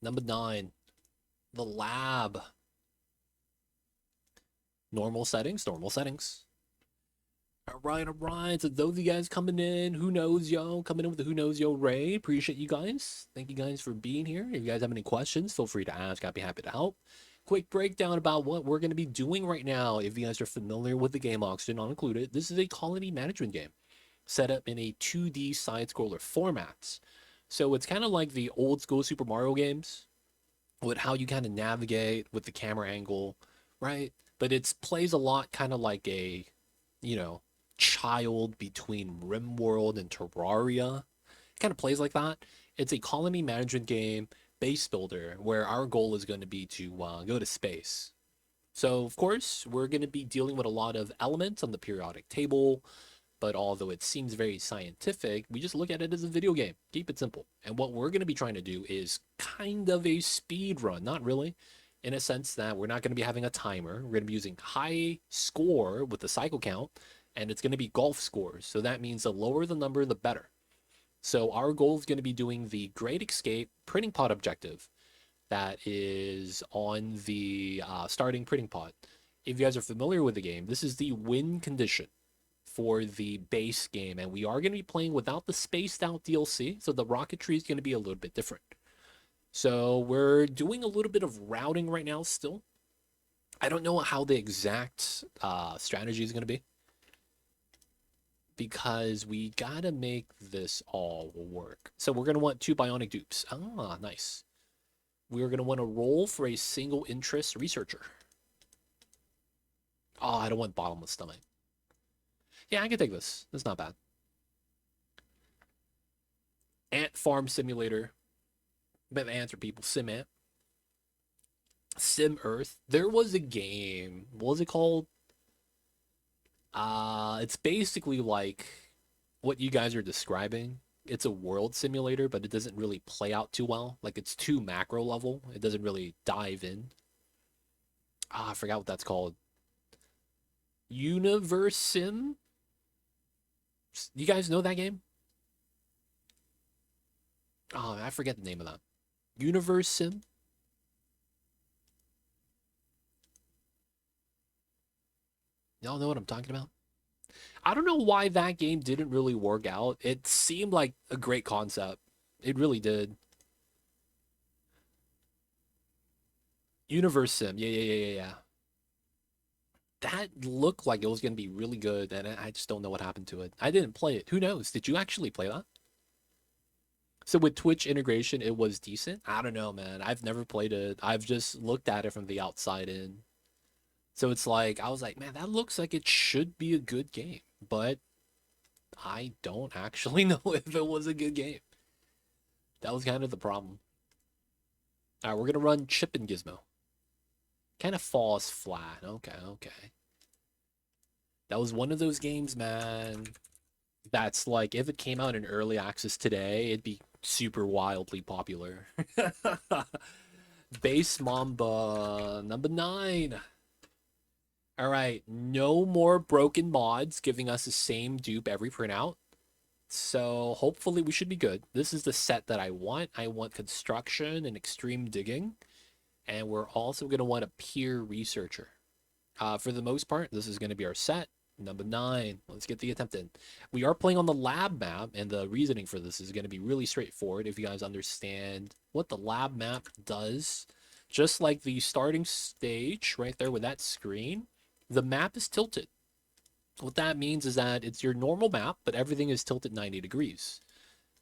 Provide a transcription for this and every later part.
Number 9, the lab. Normal settings, normal settings. All right. So those of you guys coming in, who knows yo, coming in with the who knows yo Ray. Appreciate you guys. Thank you guys for being here. If you guys have any questions, feel free to ask. I'd be happy to help. Quick breakdown about what we're going to be doing right now. If you guys are familiar with the game, Oxygen not included, this is a colony management game set up in a 2D side scroller format. So it's kind of like the old school Super Mario games with how you kind of navigate with the camera angle, right? But it plays a lot kind of like a, you know, child between RimWorld and Terraria. It kind of plays like that. It's a colony management game, base builder, where our goal is going to be to go to space. So, of course, we're going to be dealing with a lot of elements on the periodic table, but although it seems very scientific, we just look at it as a video game. Keep it simple. And what we're going to be trying to do is kind of a speed run, not really, in a sense that we're not going to be having a timer. We're going to be using high score with the cycle count, and it's going to be golf scores. So that means the lower the number, the better. So our goal is going to be doing the Great Escape printing pod objective that is on the starting printing pod. If you guys are familiar with the game, this is the win condition for the base game, and we are going to be playing without the spaced out DLC, so the Rocketry is going to be a little bit different. So we're doing a little bit of routing right now still. I don't know how the exact strategy is going to be because we got to make this all work. So we're going to want 2 Bionic dupes. Ah, nice. We're going to want to roll for a single interest researcher. Oh, I don't want bottomless stomach. Yeah, I can take this. That's not bad. Ant Farm Simulator. But the ants are people. Sim Ant. Sim Earth. There was a game. What was it called? It's basically like what you guys are describing. It's a world simulator, but it doesn't really play out too well. Like it's too macro level. It doesn't really dive in. I forgot what that's called. Universe Sim? You guys know that game? Oh, I forget the name of that. Universe Sim? Y'all know what I'm talking about? I don't know why that game didn't really work out. It seemed like a great concept. It really did. Universe Sim. Yeah. That looked like it was going to be really good, and I just don't know what happened to it. I didn't play it. Who knows? Did you actually play that? So with Twitch integration, it was decent. I don't know, man. I've never played it. I've just looked at it from the outside in. So it's like I was like, man, that looks like it should be a good game, but I don't actually know if it was a good game. That was kind of the problem. All right, we're gonna run Chip and Gizmo. Kind of falls flat. Okay. That was one of those games, man. That's like if it came out in early access today, it'd be super wildly popular. Base Mamba number 9. All right, no more broken mods giving us the same dupe every printout. So hopefully we should be good. This is the set that I want. I want construction and extreme digging. And we're also going to want a peer researcher. For the most part, this is going to be our set. Number 9. Let's get the attempt in. We are playing on the lab map, and the reasoning for this is going to be really straightforward if you guys understand what the lab map does. Just like the starting stage right there with that screen, the map is tilted. What that means is that it's your normal map, but everything is tilted 90 degrees.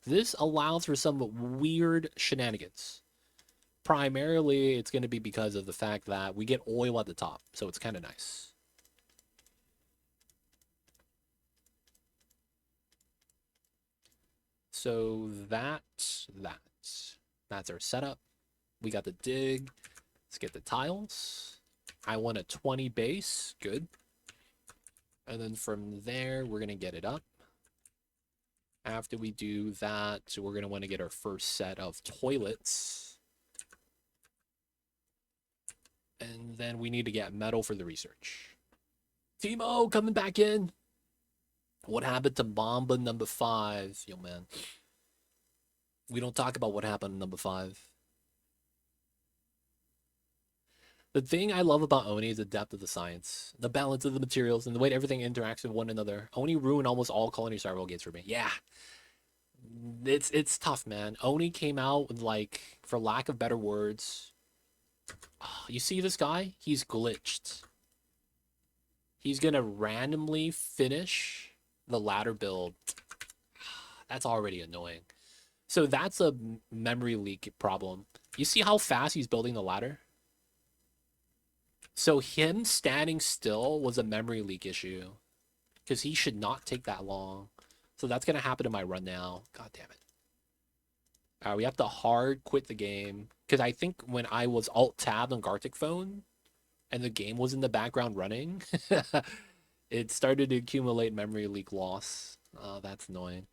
This allows for some weird shenanigans. Primarily, it's going to be because of the fact that we get oil at the top, so it's kind of nice. So that's our setup. We got the dig. Let's get the tiles. I want a 20 base. Good. And then from there, we're going to get it up. After we do that, so we're going to want to get our first set of toilets. And then we need to get metal for the research. Timo coming back in. What happened to Mamba number 5? Yo, man. We don't talk about what happened to number 5. The thing I love about Oni is the depth of the science, the balance of the materials, and the way everything interacts with one another. Oni ruined almost all Colony survival games for me. Yeah, it's tough, man. Oni came out with, like, for lack of better words, you see this guy? He's glitched. He's gonna randomly finish the ladder build. That's already annoying. So that's a memory leak problem. You see how fast he's building the ladder? So him standing still was a memory leak issue, because he should not take that long. So that's gonna happen in my run now. God damn it. We have to hard quit the game, because I think when I was alt tabbed on Gartic phone and the game was in the background running, it started to accumulate memory leak loss. Oh, that's annoying.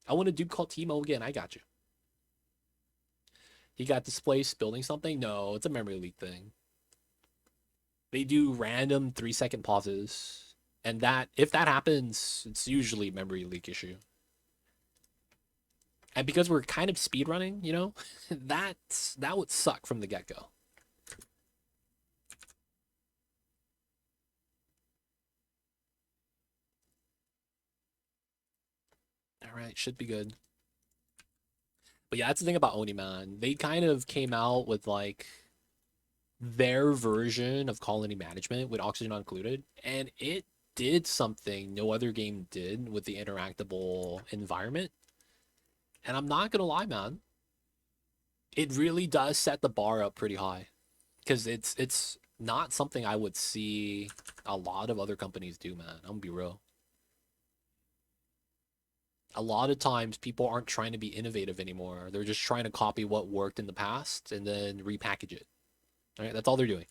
I want to do call Timo again. I got you. He got displaced building something? No, it's a memory leak thing. They do random 3-second pauses. And that, if that happens, it's usually a memory leak issue. And because we're kind of speedrunning, you know, that would suck from the get-go. All right, should be good. But yeah, that's the thing about Oni, man. They kind of came out with, like, their version of colony management with oxygen not included, and it did something no other game did with the interactable environment. And I'm not gonna lie, man, it really does set the bar up pretty high, because it's not something I would see a lot of other companies do, man. I'm gonna be real. A lot of times people aren't trying to be innovative anymore. They're just trying to copy what worked in the past and then repackage it. All right, that's all they're doing.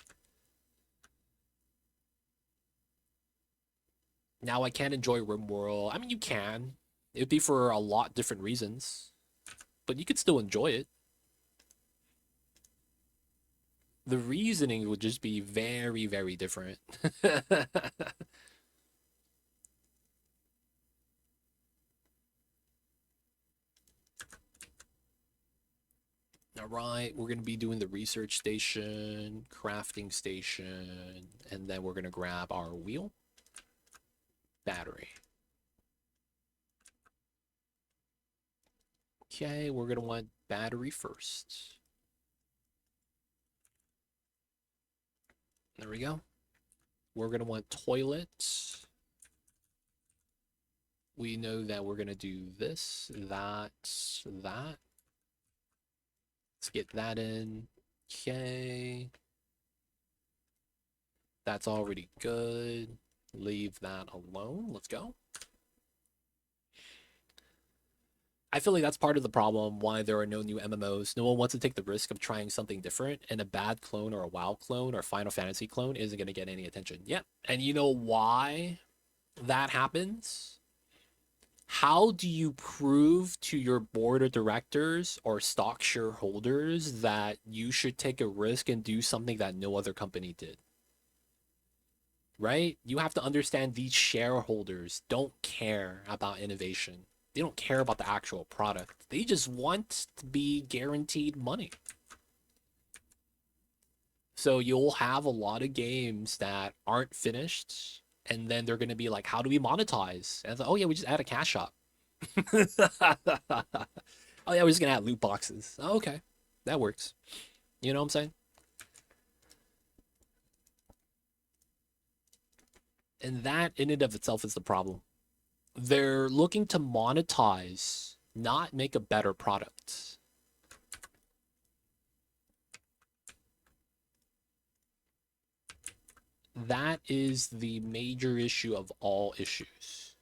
Now I can't enjoy RimWorld. I mean, you can. It'd be for a lot different reasons, but you could still enjoy it. The reasoning would just be very, very different. All right, we're going to be doing the research station, crafting station, and then we're going to grab our wheel, battery. Okay, we're going to want battery first. There we go. We're going to want toilet. We know that we're going to do this, that, that. Let's get that in. Okay. That's already good. Leave that alone. Let's go. I feel like that's part of the problem why there are no new MMOs. No one wants to take the risk of trying something different, and a bad clone or a WoW clone or Final Fantasy clone isn't going to get any attention. Yep. And you know why that happens? How do you prove to your board of directors or stock shareholders that you should take a risk and do something that no other company did? Right? You have to understand these shareholders don't care about innovation. They don't care about the actual product. They just want to be guaranteed money. So you'll have a lot of games that aren't finished, and then they're going to be like, how do we monetize? And it's like, oh yeah, we just add a cash shop. Oh yeah, we're just going to add loot boxes. Oh, okay, that works. You know what I'm saying? And that in and of itself is the problem. They're looking to monetize, not make a better product. That is the major issue of all issues.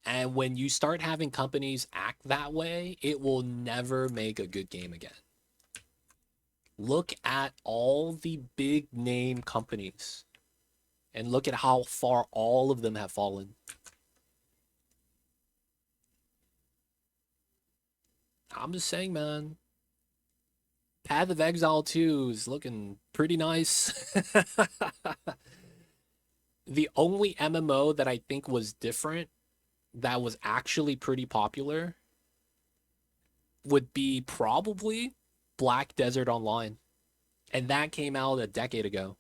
And when you start having companies act that way, it will never make a good game again. Look at all the big name companies and look at how far all of them have fallen. I'm just saying, man. Path of Exile 2 is looking pretty nice. The only MMO that I think was different that was actually pretty popular would be probably Black Desert Online. And that came out a decade ago.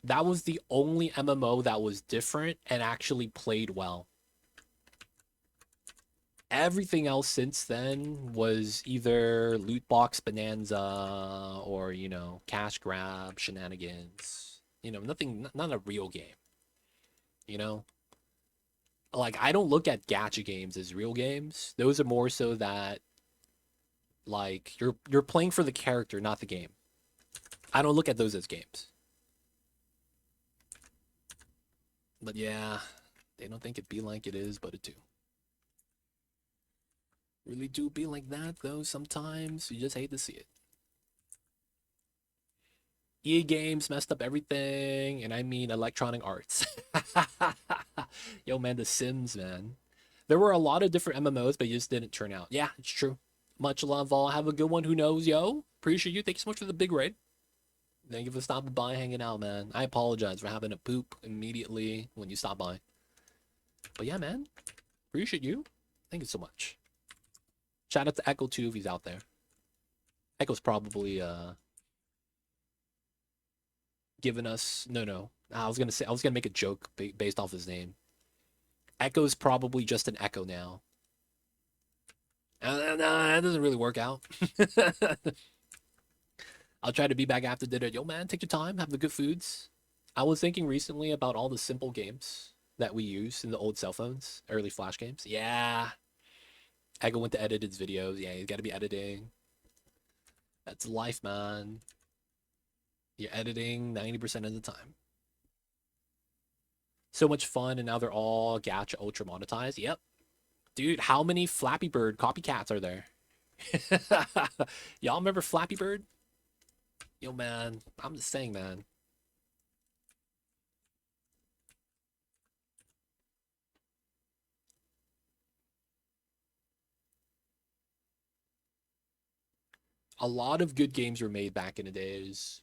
That was the only MMO that was different and actually played well. Everything else since then was either loot box bonanza or, you know, cash grab shenanigans. You know, nothing, not a real game. You know, like I don't look at gacha games as real games. Those are more so that like you're playing for the character, not the game. I don't look at those as games. But yeah, they don't think it be like it is, but it do. Really do be like that though sometimes. You just hate to see it. EA Games messed up everything, and I mean Electronic Arts. Yo, man, The Sims, man. There were a lot of different MMOs, but you just didn't turn out. Yeah, it's true. Much love, all. Have a good one. Who knows, yo? Appreciate you. Thank you so much for the big raid. Thank you for stopping by, hanging out, man. I apologize for having to poop immediately when you stop by. But yeah, man. Appreciate you. Thank you so much. Shout out to Echo too if he's out there. Echo's probably giving us no. I was gonna make a joke based off his name. Echo's probably just an Echo now. No, that doesn't really work out. I'll try to be back after dinner. Yo, man, take your time, have the good foods. I was thinking recently about all the simple games that we used in the old cell phones, early Flash games. Yeah. Echo went to edit his videos. Yeah, he's got to be editing. That's life, man. You're editing 90% of the time. So much fun, and now they're all gacha ultra monetized. Yep. Dude, how many Flappy Bird copycats are there? Y'all remember Flappy Bird? Yo, man, I'm just saying, man. A lot of good games were made back in the days.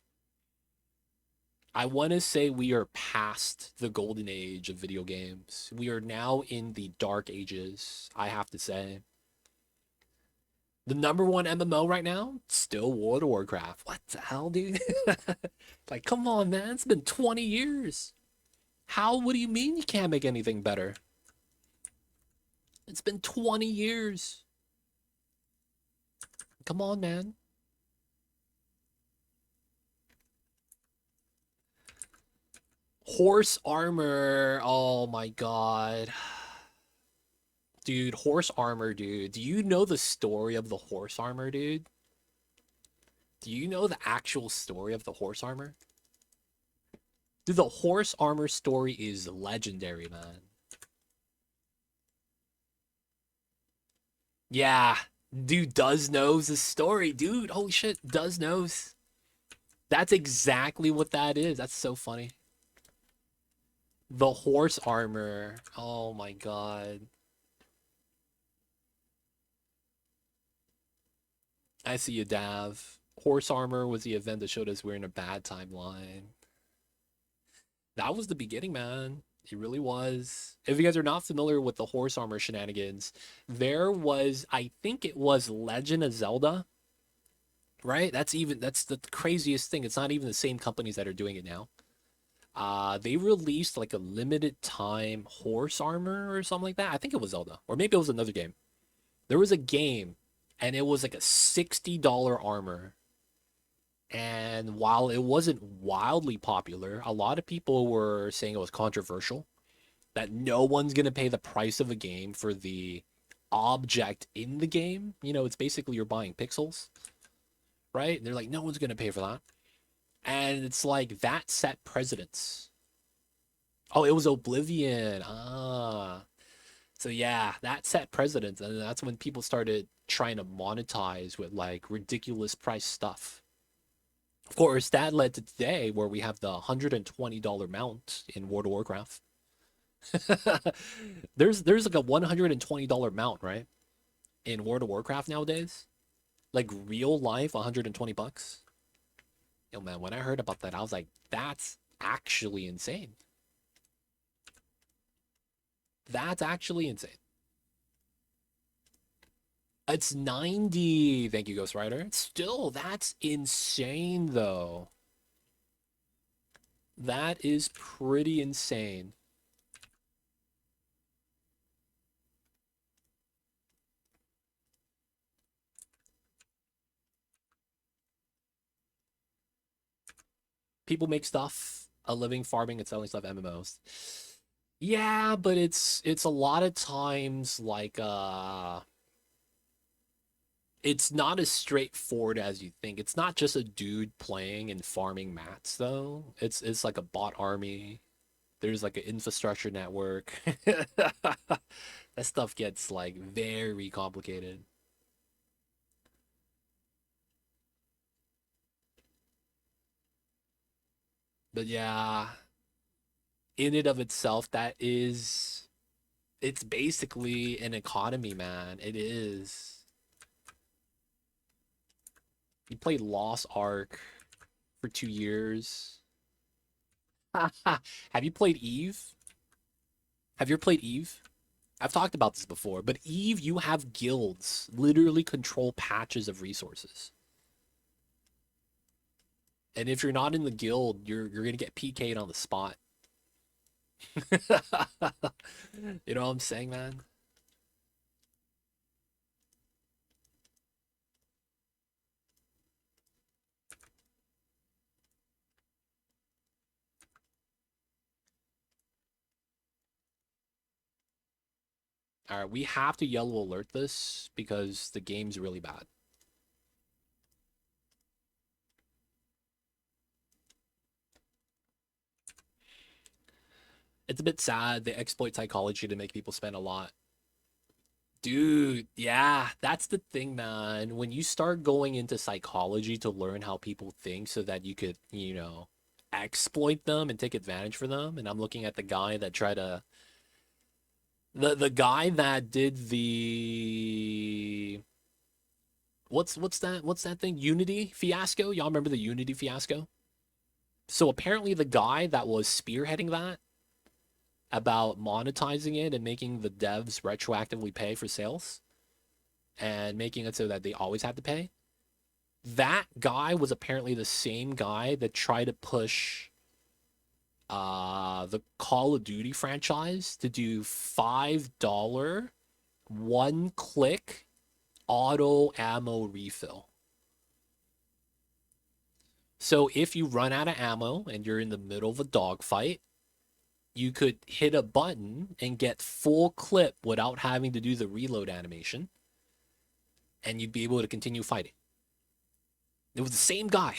I want to say we are past the golden age of video games. We are now in the dark ages, I have to say. The number one MMO right now, still World of Warcraft. What the hell, dude? Like, come on, man. It's been 20 years. What do you mean you can't make anything better? It's been 20 years. Come on, man. Horse armor. Oh my god. Dude, horse armor, dude. Do you know the story of the horse armor, dude? Do you know the actual story of the horse armor? Dude, the horse armor story is legendary, man. Yeah, dude, Does knows the story, dude. Holy shit, Does knows. That's exactly what that is. That's so funny. The horse armor. Oh my god. I see you, Dav. Horse armor was the event that showed us we're in a bad timeline. That was the beginning, man. It really was. If you guys are not familiar with the horse armor shenanigans, there was, I think it was Legend of Zelda, right? That's the craziest thing. It's not even the same companies that are doing it now. They released like a limited time horse armor or something like that. I think it was Zelda, or maybe it was another game. There was a game, and it was like a $60 armor. And while it wasn't wildly popular, a lot of people were saying it was controversial, that no one's going to pay the price of a game for the object in the game. You know, it's basically you're buying pixels, right? And they're like, no one's going to pay for that. And it's like that set precedents. Oh, it was Oblivion. So yeah, that set precedents. And that's when people started trying to monetize with like ridiculous price stuff. Of course, that led to today where we have the $120 mount in World of Warcraft. there's like a $120 mount, right? In World of Warcraft nowadays. Like real life, 120 bucks. Yo, man, when I heard about that, I was like, that's actually insane. That's actually insane. It's 90. Thank you, Ghost Rider. Still, that's insane, though. That is pretty insane. People make stuff, a living farming and selling stuff MMOs. Yeah, but it's a lot of times like it's not as straightforward as you think. It's not just a dude playing and farming mats though. It's like a bot army. There's like an infrastructure network. That stuff gets like very complicated. But yeah, in and of itself, that is it's basically an economy, man. It is. You played Lost Ark for 2 years. Have you played Eve? Have you ever played Eve? I've talked about this before, but Eve, you have guilds literally control patches of resources. And if you're not in the guild, you're gonna get PK'd on the spot. You know what I'm saying, man? All right, we have to yellow alert this because the game's really bad. It's a bit sad. They exploit psychology to make people spend a lot. Dude, yeah, that's the thing, man. When you start going into psychology to learn how people think so that you could, exploit them and take advantage for them. And I'm looking at the guy that tried to the guy that did the what's that thing? Unity fiasco? Y'all remember the Unity fiasco? So apparently the guy that was spearheading that about monetizing it and making the devs retroactively pay for sales and making it so that they always had to pay. That guy was apparently the same guy that tried to push the Call of Duty franchise to do $5 one click auto ammo refill. So if you run out of ammo and you're in the middle of a dogfight, you could hit a button and get full clip without having to do the reload animation, and you'd be able to continue fighting. It was the same guy.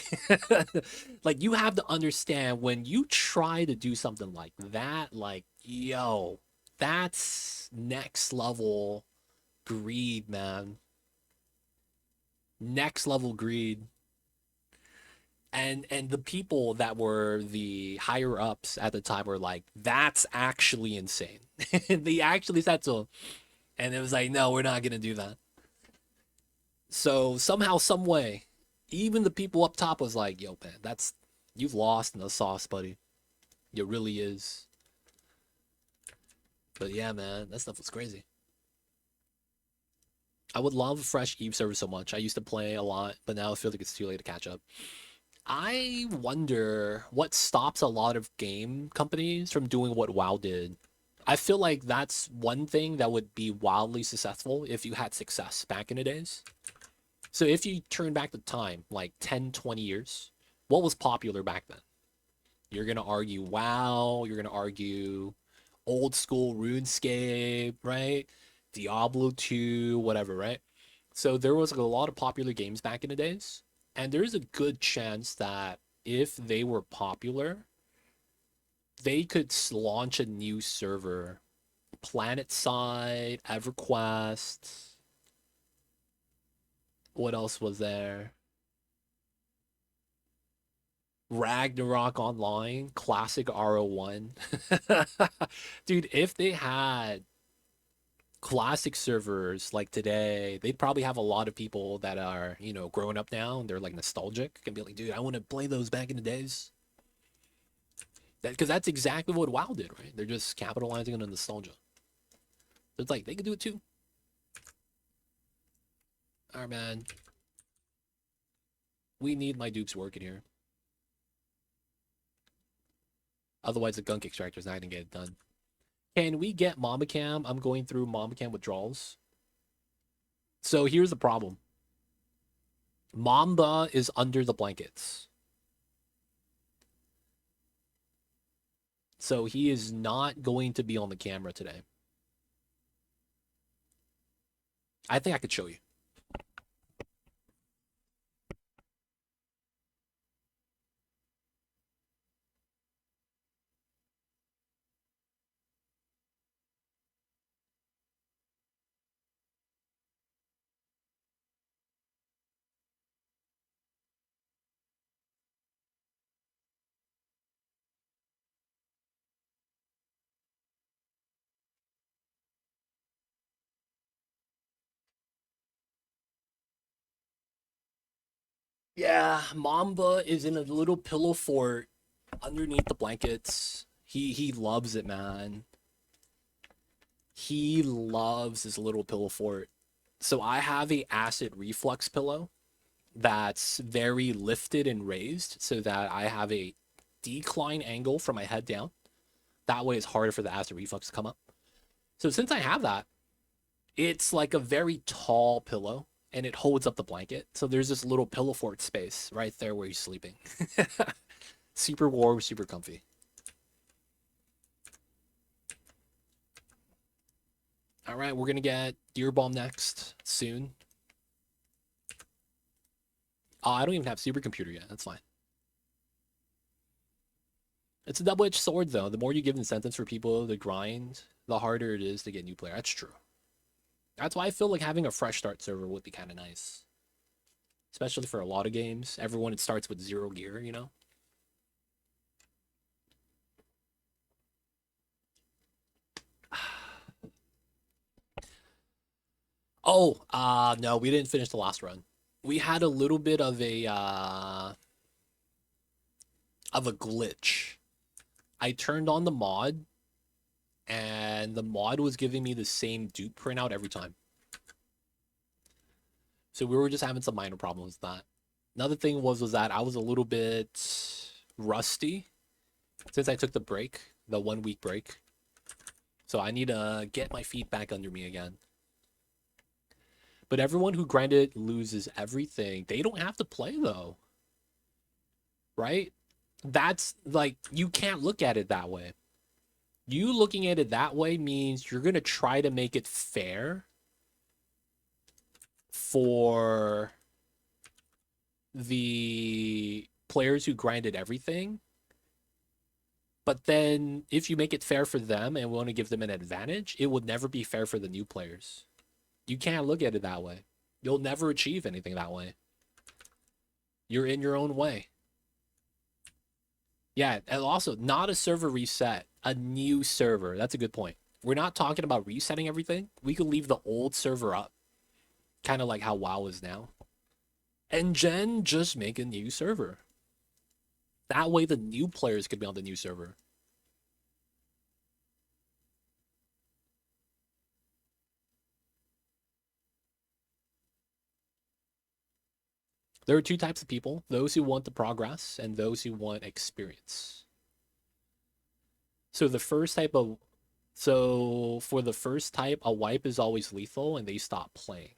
Like, you have to understand when you try to do something like that, like, yo, that's next level greed, man. Next level greed. And the people that were the higher ups at the time were like, that's actually insane. They actually said so. And it was like, no, we're not gonna do that. So somehow, some way, even the people up top was like, yo, man, that's you've lost in the sauce, buddy. It really is. But yeah, man, that stuff was crazy. I would love a fresh Eve server so much. I used to play a lot, but now I feel like it's too late to catch up. I wonder what stops a lot of game companies from doing what WoW did. I feel like that's one thing that would be wildly successful if you had success back in the days. So if you turn back the time, like 10, 20 years, what was popular back then? You're going to argue WoW, you're going to argue old school RuneScape, right? Diablo 2, whatever, right? So there was like a lot of popular games back in the days, and there's a good chance that if they were popular, they could launch a new server. PlanetSide, EverQuest. What else was there? Ragnarok Online, classic RO1. Dude, if they had classic servers like today, they'd probably have a lot of people that are, growing up now and they're like nostalgic and be like, dude, I want to play those back in the days. Because that's exactly what WoW did, right? They're just capitalizing on the nostalgia. It's like, they can do it too. Alright, man. We need my dupes working here. Otherwise, the gunk extractor is not going to get it done. Can we get Mama Cam? I'm going through Mama Cam withdrawals. So here's the problem. Mamba is under the blankets. So he is not going to be on the camera today. I think I could show you. Yeah, Mamba is in a little pillow fort underneath the blankets. He loves it, man. He loves his little pillow fort. So I have a acid reflux pillow that's very lifted and raised so that I have a decline angle from my head down. That way it's harder for the acid reflux to come up. So since I have that, it's like a very tall pillow and it holds up the blanket. So there's this little pillow fort space right there where he's sleeping. Super warm, super comfy. All right, we're going to get Deer Bomb next soon. I don't even have supercomputer yet. That's fine. It's a double-edged sword, though. The more you give incentives for people to grind, the harder it is to get new players. That's true. That's why I feel like having a fresh start server would be kind of nice. Especially for a lot of games. Everyone, it starts with 0 gear, you know? Oh, no, we didn't finish the last run. We had a little bit of a glitch. I turned on the mod, and the mod was giving me the same dupe printout every time. So we were just having some minor problems with that. Another thing was that I was a little bit rusty since I took the break, the 1 week break. So I need to get my feet back under me again. But everyone who grinded loses everything. They don't have to play, though. Right? That's like, you can't look at it that way. You looking at it that way means you're going to try to make it fair for the players who grinded everything. But then if you make it fair for them and want to give them an advantage, it would never be fair for the new players. You can't look at it that way. You'll never achieve anything that way. You're in your own way. Yeah, and also not a server reset, a new server. That's a good point. We're not talking about resetting everything. We could leave the old server up, kind of like how WoW is now. And then just make a new server. That way the new players could be on the new server. There are two types of people, those who want the progress and those who want experience. So the first type of for the first type, a wipe is always lethal and they stop playing.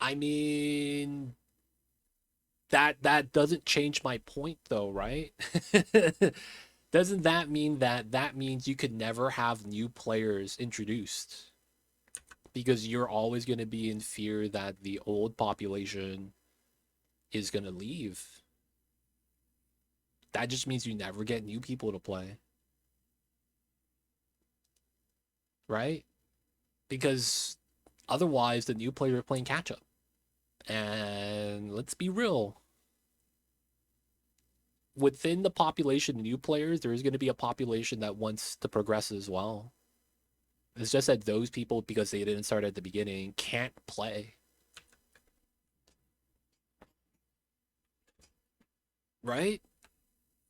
I mean, that doesn't change my point though, right? Doesn't that mean that means you could never have new players introduced? Because you're always going to be in fear that the old population is going to leave. That just means you never get new people to play. Right? Because otherwise the new players are playing catch up. And let's be real. Within the population of new players, there is going to be a population that wants to progress as well. It's just that those people, because they didn't start at the beginning, can't play. Right?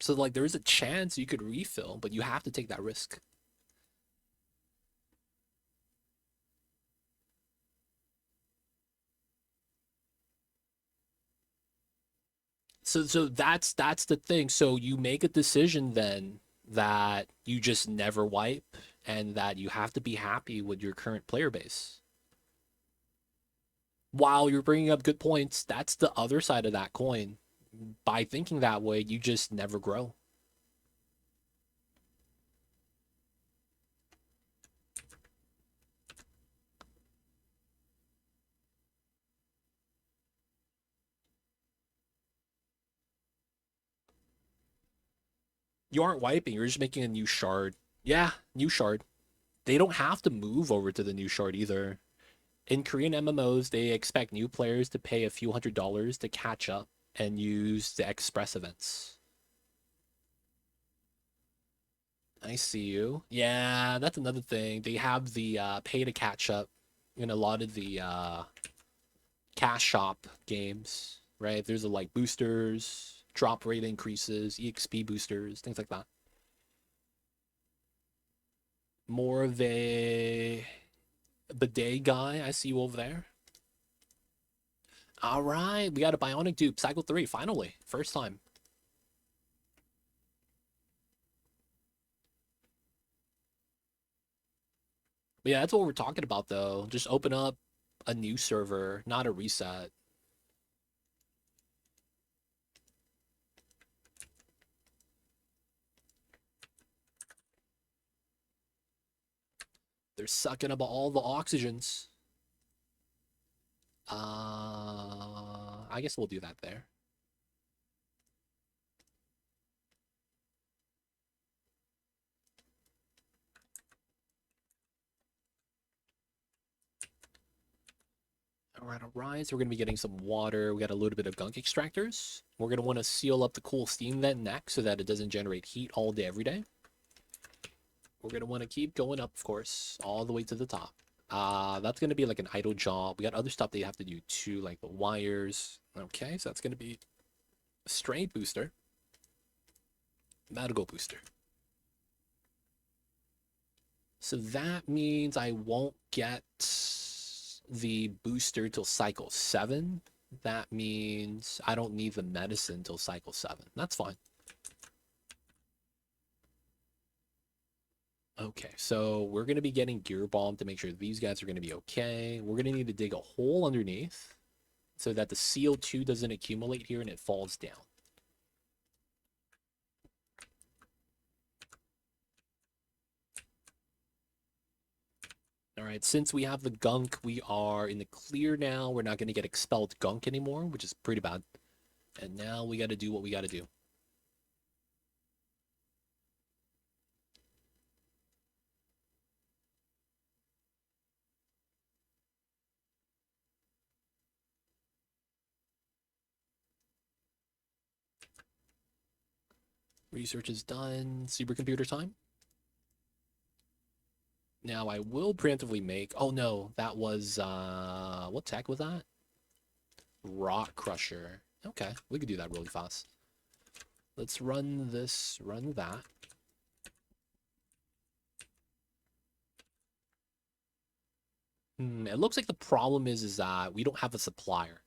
So like there is a chance you could refill, but you have to take that risk. So that's the thing. So you make a decision then that you just never wipe and that you have to be happy with your current player base. While you're bringing up good points, that's the other side of that coin. By thinking that way, you just never grow. You aren't wiping, you're just making a new shard. Yeah, new shard. They don't have to move over to the new shard either. In Korean MMOs, they expect new players to pay a few $100s to catch up and use the express events. I see you. Yeah, that's another thing. They have the pay to catch up in a lot of the cash shop games, right? There's a, like boosters, drop rate increases, EXP boosters, things like that. More of a bidet guy. I see you over there. All right, we got a Bionic dupe, cycle 3, finally. First time. But yeah, that's what we're talking about, though. Just open up a new server, not a reset. They're sucking up all the oxygens. I guess we'll do that there. All right. So we're going to be getting some water. We got a little bit of gunk extractors. We're going to want to seal up the cool steam vent next so that it doesn't generate heat all day, every day. We're going to want to keep going up, of course, all the way to the top. That's going to be like an idle job. We got other stuff that you have to do too, like the wires. Okay, so that's going to be a strength booster. Medical booster. So that means I won't get the booster till cycle 7. That means I don't need the medicine till cycle 7. That's fine. Okay, so we're going to be getting Gear Bomb to make sure these guys are going to be okay. We're going to need to dig a hole underneath so that the CO2 doesn't accumulate here and it falls down. All right, since we have the gunk, we are in the clear now. We're not going to get expelled gunk anymore, which is pretty bad. And now we got to do what we got to do. Research is done. Supercomputer time. Now I will preemptively make... Oh no, that was... What tech was that? Rock Crusher. Okay, we could do that really fast. Let's run this, run that. It looks like the problem is that we don't have a supplier.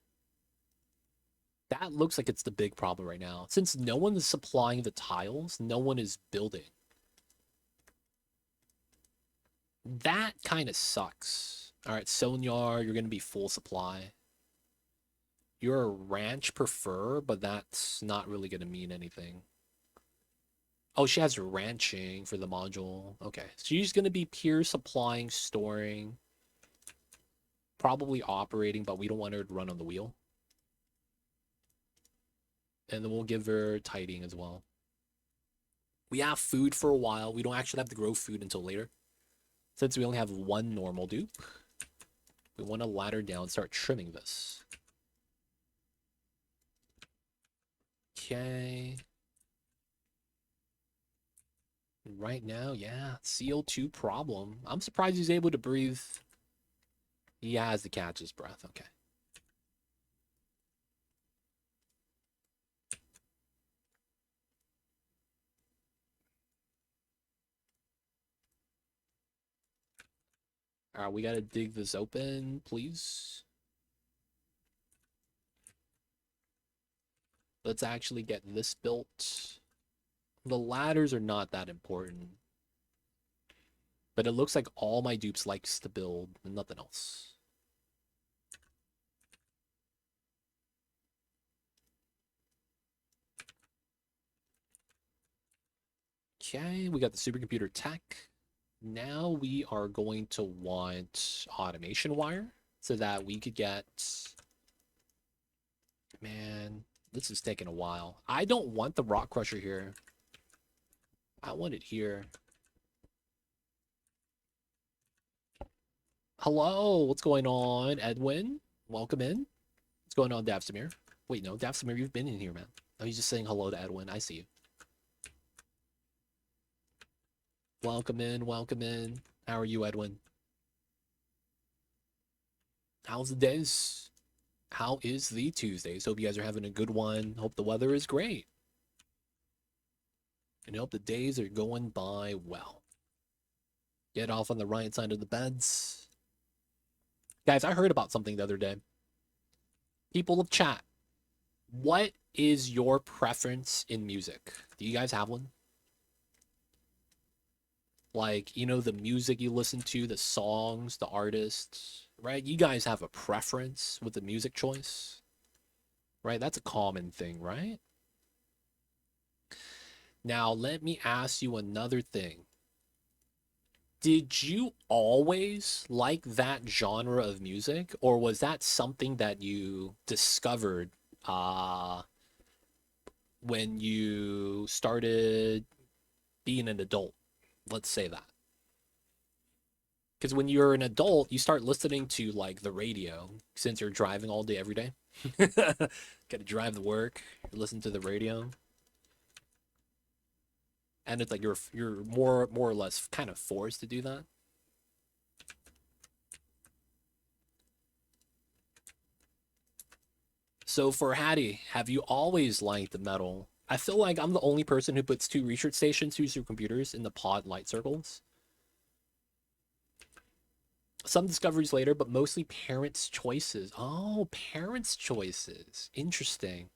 That looks like it's the big problem right now. Since no one is supplying the tiles, no one is building. That kind of sucks. All right, Sonyar, you're going to be full supply. You're a ranch prefer, but that's not really going to mean anything. Oh, she has ranching for the module. Okay, so she's going to be pure supplying, storing, probably operating, but we don't want her to run on the wheel. And then we'll give her tidying as well. We have food for a while. We don't actually have to grow food until later. Since we only have one normal dupe, we want to ladder down and start trimming this. Okay. Right now, yeah, CO2 problem. I'm surprised he's able to breathe. He has to catch his breath. Okay. Alright, we gotta dig this open, please. Let's actually get this built. The ladders are not that important. But it looks like all my dupes likes to build and nothing else. Okay, we got the supercomputer tech. Now we are going to want automation wire so that we could get... Man, this is taking a while. I don't want the rock crusher here. I want it here. Hello, what's going on, Edwin? Welcome in. What's going on, Davsamir? Wait, no, Davsamir, you've been in here, man. Oh, he's just saying hello to Edwin. I see you. Welcome in, welcome in. How are you, Edwin? How's the days? How is the Tuesdays? Hope you guys are having a good one. Hope the weather is great. And hope the days are going by well. Get off on the right side of the beds. Guys, I heard about something the other day. People of chat, what is your preference in music? Do you guys have one? Like, you know, the music you listen to, the songs, the artists, right? You guys have a preference with the music choice, right? That's a common thing, right? Now, let me ask you another thing. Did you always like that genre of music, or was that something that you discovered when you started being an adult? Let's say that. Because when you're an adult, you start listening to like the radio since you're driving all day every day. Gotta drive to work, listen to the radio. And it's like you're more or less kind of forced to do that. So for Hattie, have you always liked the metal? I feel like I'm the only person who puts 2 research stations, 2 supercomputers in the pod light circles. Some discoveries later, but mostly parents' choices. Oh, parents' choices. Interesting.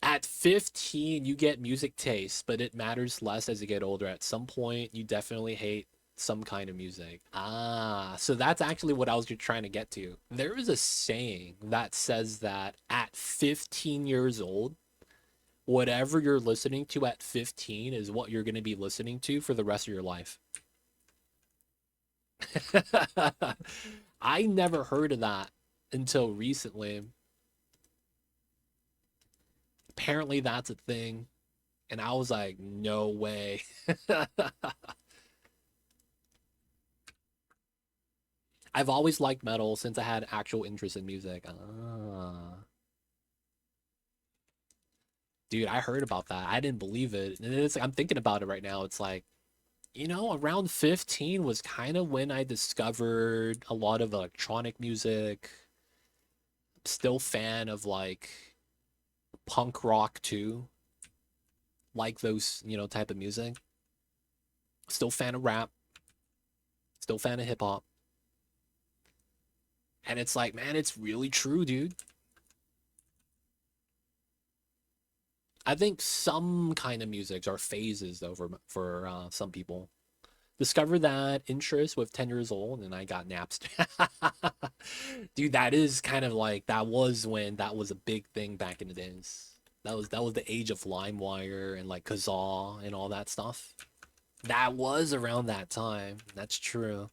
At 15, you get music taste, but it matters less as you get older. At some point, you definitely hate some kind of music. Ah, so that's actually what I was trying to get to. There is a saying that says that at 15 years old, whatever you're listening to at 15 is what you're going to be listening to for the rest of your life. I never heard of that until recently. Apparently that's a thing. And I was like, no way. I've always liked metal since I had actual interest in music. Ah. Dude, I heard about that. I didn't believe it. And it's like, I'm thinking about it right now. It's like, you know, around 15 was kind of when I discovered a lot of electronic music. Still fan of like punk rock too. Like those, you know, type of music. Still fan of rap. Still fan of hip hop. And it's like, man, it's really true, dude. I think some kind of musics are phases though for some people. Discovered that interest with 10 years old and I got Napster. Dude, that is kind of like that was when that was a big thing back in the days. That was the age of LimeWire and like Kazaa and all that stuff. That was around that time. That's true.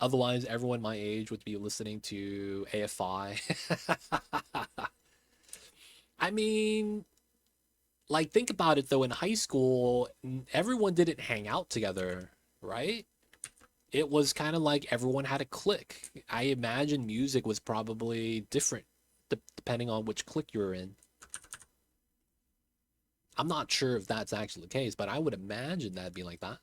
Otherwise, everyone my age would be listening to AFI. I mean, like, think about it though. In high school, everyone didn't hang out together, right? It was kind of like everyone had a clique. I imagine music was probably different depending on which clique you were in. I'm not sure if that's actually the case, but I would imagine that'd be like that.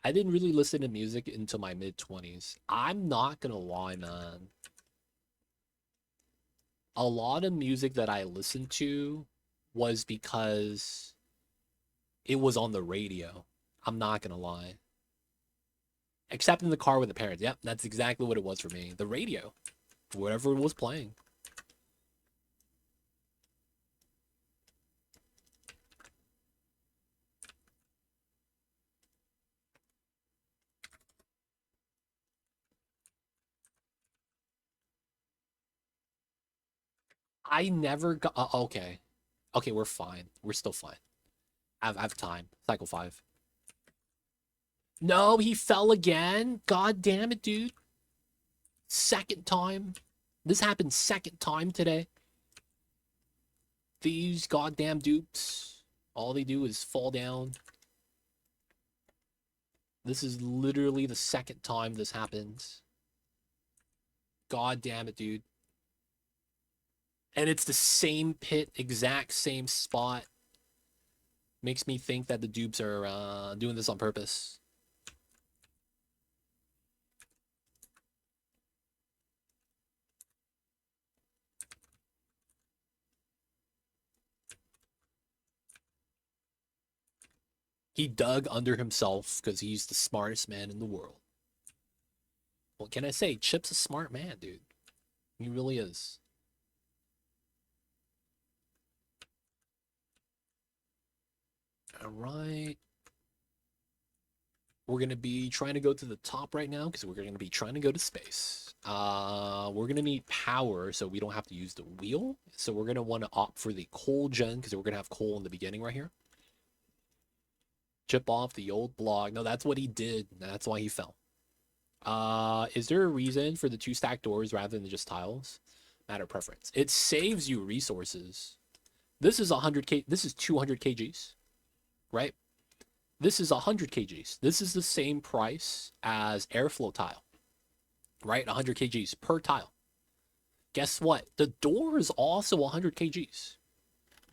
I didn't really listen to music until my mid-20s. I'm not gonna lie, man. A lot of music that I listened to was because it was on the radio. I'm not gonna lie. Except in the car with the parents. Yep, that's exactly what it was for me. The radio. Whatever was playing. I never got. Okay. Okay, we're fine. We're still fine. I have time. Cycle 5. No, he fell again. God damn it, dude. Second time. This happened second time today. These goddamn dupes. All they do is fall down. This is literally the second time this happens. God damn it, dude. And it's the same pit, exact same spot. Makes me think that the dupes are doing this on purpose. He dug under himself because he's the smartest man in the world. What can I say? Chip's a smart man, dude. He really is. All right. We're going to be trying to go to the top right now because we're going to be trying to go to space. We're going to need power so we don't have to use the wheel. So we're going to want to opt for the coal gen because we're going to have coal in the beginning right here. Chip off the old block. No, that's what he did. That's why he fell. Is there a reason for the 2 stacked doors rather than just tiles? Matter of preference. It saves you resources. This is 100k. This is 200 kgs, right? This is 100 kgs. This is the same price as airflow tile, right? 100 kgs per tile. Guess what? The door is also 100 kgs,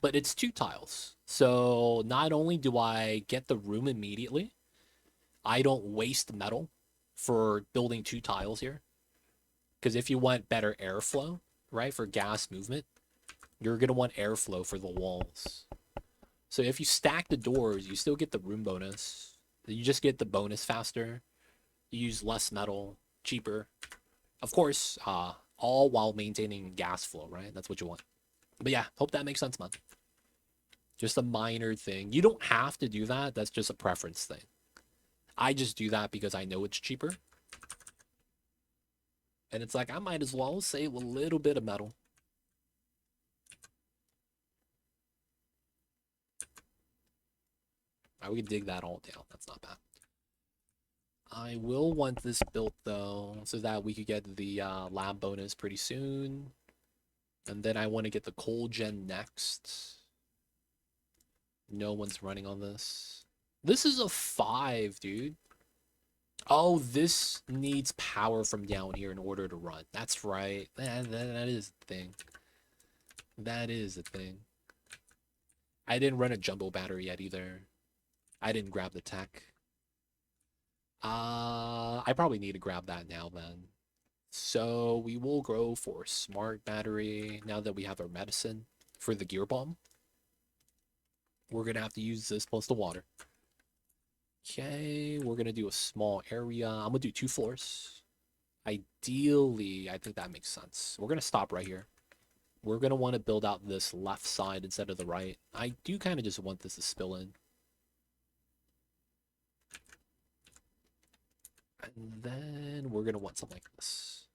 but it's 2 tiles. So not only do I get the room immediately, I don't waste metal for building 2 tiles here. Because if you want better airflow, right, for gas movement, you're going to want airflow for the walls. So if you stack the doors, you still get the room bonus. You just get the bonus faster. You use less metal, cheaper. Of course, all while maintaining gas flow, right? That's what you want. But yeah, hope that makes sense, man. Just a minor thing. You don't have to do that. That's just a preference thing. I just do that because I know it's cheaper. And it's like, I might as well save a little bit of metal. I would dig that all down. That's not bad. I will want this built, though, so that we could get the lab bonus pretty soon. And then I want to get the coal gen next. No one's running on this. This is a 5, dude. Oh, this needs power from down here in order to run. That's right. That is the thing. That is the thing. I didn't run a jumbo battery yet either. I didn't grab the tech. I probably need to grab that now then. So we will go for smart battery now that we have our medicine for the gear bomb. We're gonna have to use this plus the water. Okay, we're gonna do a small area. I'm gonna do 2 floors. Ideally, I think that makes sense. We're gonna stop right here. We're gonna want to build out this left side instead of the right. I do kind of just want this to spill in. And then we're gonna want something like this.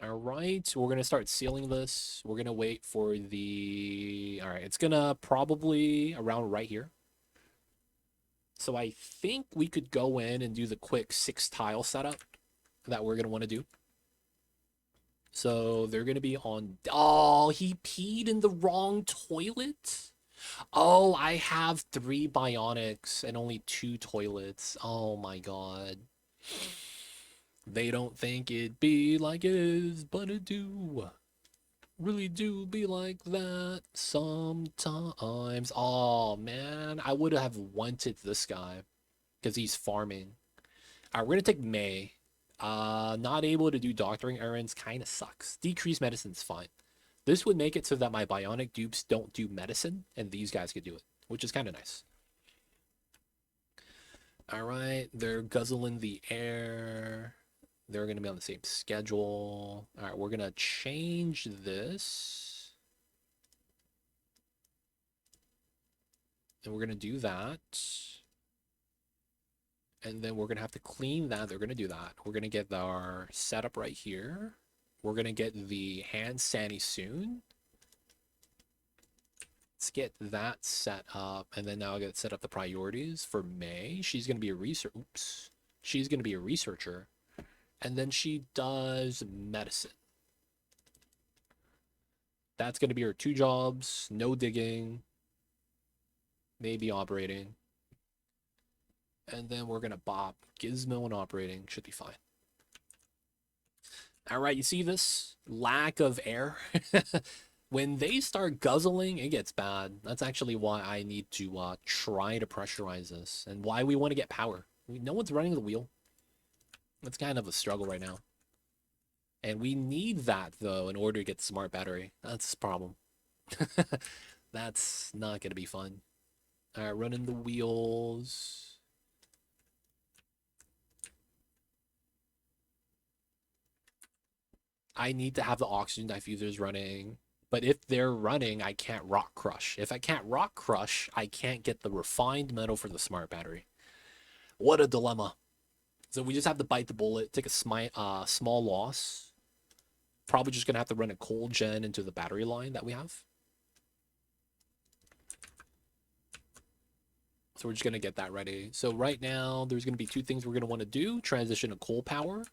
All right, we're gonna start sealing this. We're gonna wait for the. All right, it's gonna probably around right here. So I think we could go in and do the quick 6 tile setup that we're gonna want to do. So they're gonna be on. Oh, he peed in the wrong toilet. Oh, I have 3 bionics and only 2 toilets. Oh my god. They don't think it be like it is, but it do. Really do be like that sometimes. Oh man, I would have wanted this guy because he's farming. All right, we're gonna take May. Not able to do doctoring errands kind of sucks. Decreased medicine's fine. This would make it so that my bionic dupes don't do medicine, and these guys could do it, which is kind of nice. All right, they're guzzling the air. They're going to be on the same schedule. All right, we're going to change this. And we're going to do that. And then we're going to have to clean that. They're going to do that. We're going to get our setup right here. We're going to get the hand sanny soon. Let's get that set up. And then now I got to set up the priorities for May. She's going to be a researcher. Oops. She's going to be a researcher. And then she does medicine. That's going to be her 2 jobs. No digging. Maybe operating. And then we're going to bop Gizmo and operating. Should be fine. All right, you see this? Lack of air. When they start guzzling, it gets bad. That's actually why I need to try to pressurize this. And why we want to get power. No one's running the wheel. It's kind of a struggle right now. And we need that, though, in order to get the smart battery. That's the problem. That's not going to be fun. All right, running the wheels. I need to have the oxygen diffusers running. But if they're running, I can't rock crush. If I can't rock crush, I can't get the refined metal for the smart battery. What a dilemma. So we just have to bite the bullet, take a small loss. Probably just going to have to run a cold gen into the battery line that we have. So we're just going to get that ready. So right now, there's going to be 2 things we're going to want to do. Transition to coal power.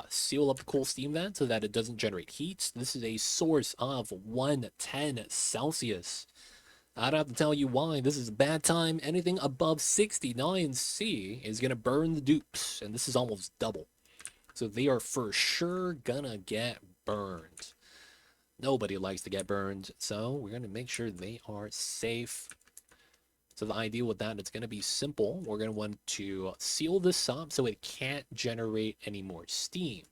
Seal up the coal steam vent so that it doesn't generate heat. This is a source of 110 Celsius. I don't have to tell you why. This is a bad time. Anything above 69 C is going to burn the dupes. And this is almost double. So they are for sure going to get burned. Nobody likes to get burned. So we're going to make sure they are safe. So the idea with that, it's going to be simple. We're going to want to seal this up so it can't generate any more steam.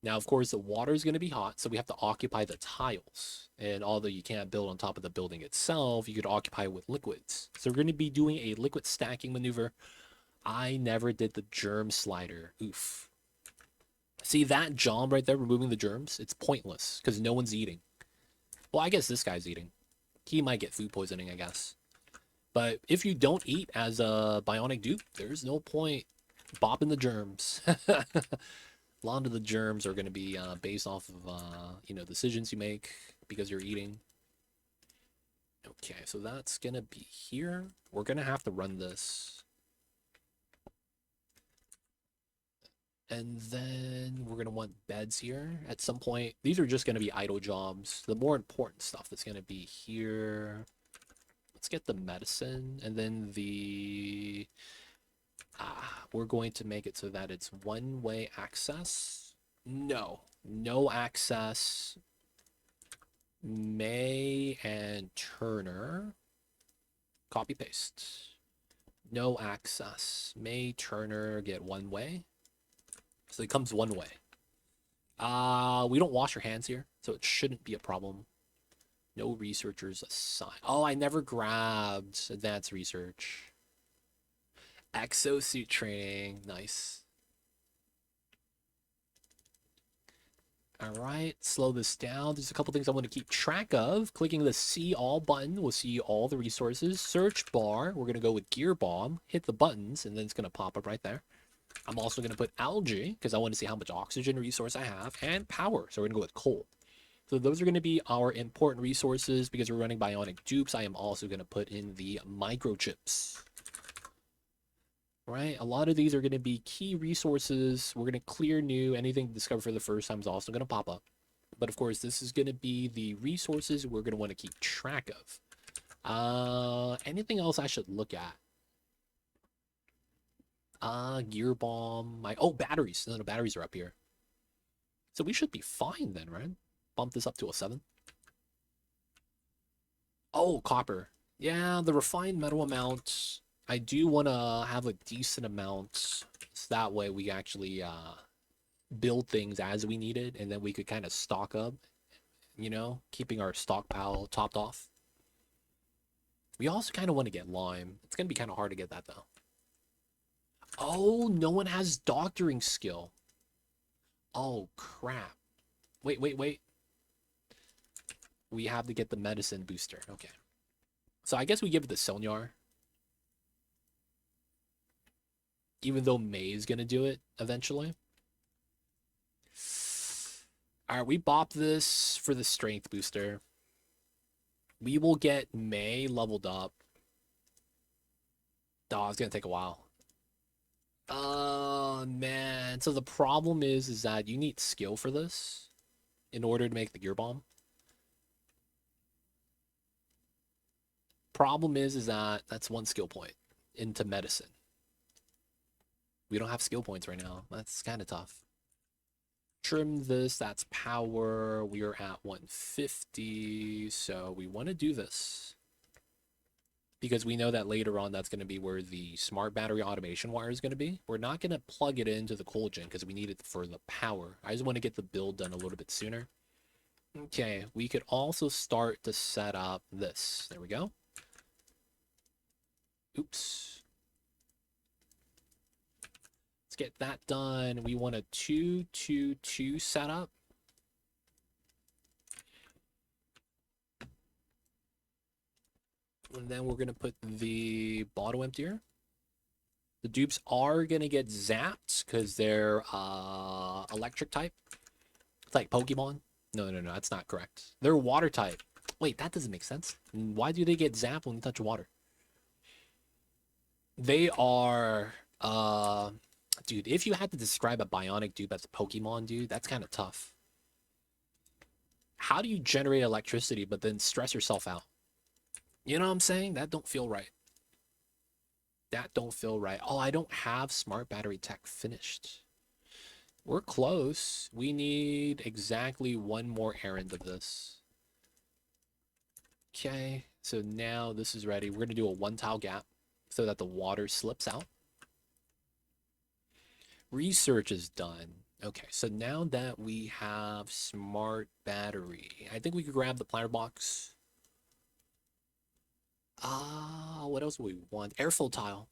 Now, of course, the water is going to be hot, so we have to occupy the tiles. And although you can't build on top of the building itself, you could occupy it with liquids. So we're going to be doing a liquid stacking maneuver. I never did the germ slider. Oof. See that job right there, removing the germs? It's pointless because no one's eating. Well, I guess this guy's eating. He might get food poisoning, I guess. But if you don't eat as a bionic dupe, there's no point bopping the germs. A lot of the germs are going to be based off of, decisions you make because you're eating. Okay, so that's going to be here. We're going to have to run this. And then we're going to want beds here at some point. These are just going to be idle jobs. The more important stuff that's going to be here. Let's get the medicine, and then we're going to make it so that it's one-way access. No access. May and Turner. Copy paste. No access. May, Turner get one way. So it comes one way. We don't wash our hands here, so it shouldn't be a problem. No researchers assigned. Oh, I never grabbed advanced research. Exosuit training. Nice. All right, slow this down. There's a couple things I want to keep track of. Clicking the see all button will see all the resources. Search bar, we're going to go with gear bomb. Hit the buttons, and then it's going to pop up right there. I'm also going to put algae, because I want to see how much oxygen resource I have. And power, so we're going to go with coal. So those are going to be our important resources because we're running bionic dupes. I am also going to put in the microchips. Right? A lot of these are going to be key resources. We're going to clear new. Anything discovered for the first time is also going to pop up. But of course, this is going to be the resources we're going to want to keep track of. Anything else I should look at? Gear bomb. Batteries. No, batteries are up here. So we should be fine then, right? Bump this up to a 7. Oh, copper. Yeah, the refined metal amount. I do want to have a decent amount So that way we actually build things as we need it, and then we could kind of stock up, you know, keeping our stockpile topped off. We also kind of want to get lime. It's going to be kind of hard to get that, though. Oh, no one has doctoring skill. Oh, crap. Wait, wait, wait. We have to get the medicine booster. Okay. So I guess we give it the Sonyar. Even though May is going to do it eventually. Alright, we bop this for the strength booster. We will get May leveled up. Oh, it's going to take a while. Oh, man. So the problem is that you need skill for this in order to make the gear bomb. Problem is that that's one skill point into medicine. We don't have skill points right now. That's kind of tough. Trim this, that's power. We are at 150, so we want to do this. Because we know that later on that's going to be where the smart battery automation wire is going to be. We're not going to plug it into the coal gen because we need it for the power. I just want to get the build done a little bit sooner. Okay, we could also start to set up this. There we go. Oops. Let's get that done. We want a 2-2-2 setup. And then we're going to put the bottle emptier. The dupes are going to get zapped because they're electric type. It's like Pokemon. No, that's not correct. They're water type. Wait, that doesn't make sense. Why do they get zapped when they touch water? They are... Dude, if you had to describe a Bionic dupe as a Pokemon, dude, that's kind of tough. How do you generate electricity but then stress yourself out? You know what I'm saying? That don't feel right. That don't feel right. Oh, I don't have smart battery tech finished. We're close. We need exactly one more errand of this. Okay, so now this is ready. We're going to do a 1-tile gap so that the water slips out. Research is done. Okay, so now that we have smart battery, I think we could grab the planter box. What else do we want? Airflow tile.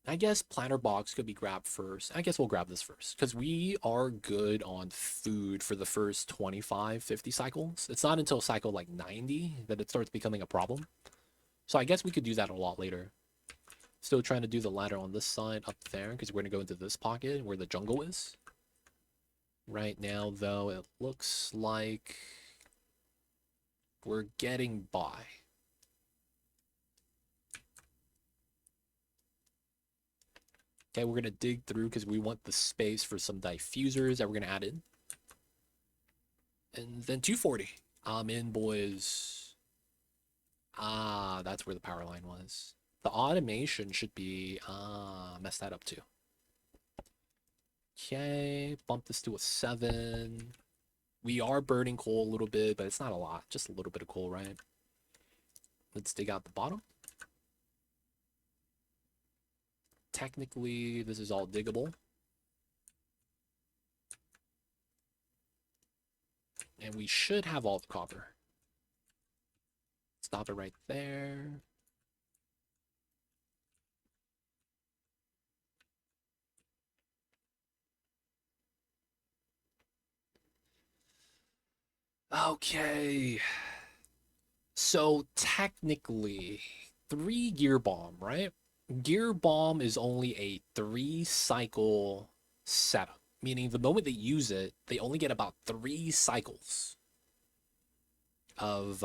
I guess planter box could be grabbed first. I guess we'll grab this first because we are good on food for the first 25, 50 cycles. It's not until cycle like 90 that it starts becoming a problem. So I guess we could do that a lot later. Still trying to do the ladder on this side up there because we're going to go into this pocket where the jungle is. Right now, though, it looks like we're getting by. Okay, we're going to dig through because we want the space for some diffusers that we're going to add in. And then 240. I'm in, boys. That's where the power line was. The automation should be... messed that up too. Okay, bump this to a 7. We are burning coal a little bit, but it's not a lot. Just a little bit of coal, right? Let's dig out the bottom. Technically, this is all diggable. And we should have all the copper. Stop it right there. Okay. So technically, 3 gear bomb, right? Gear bomb is only a 3-cycle setup, meaning the moment they use it, they only get about 3 cycles of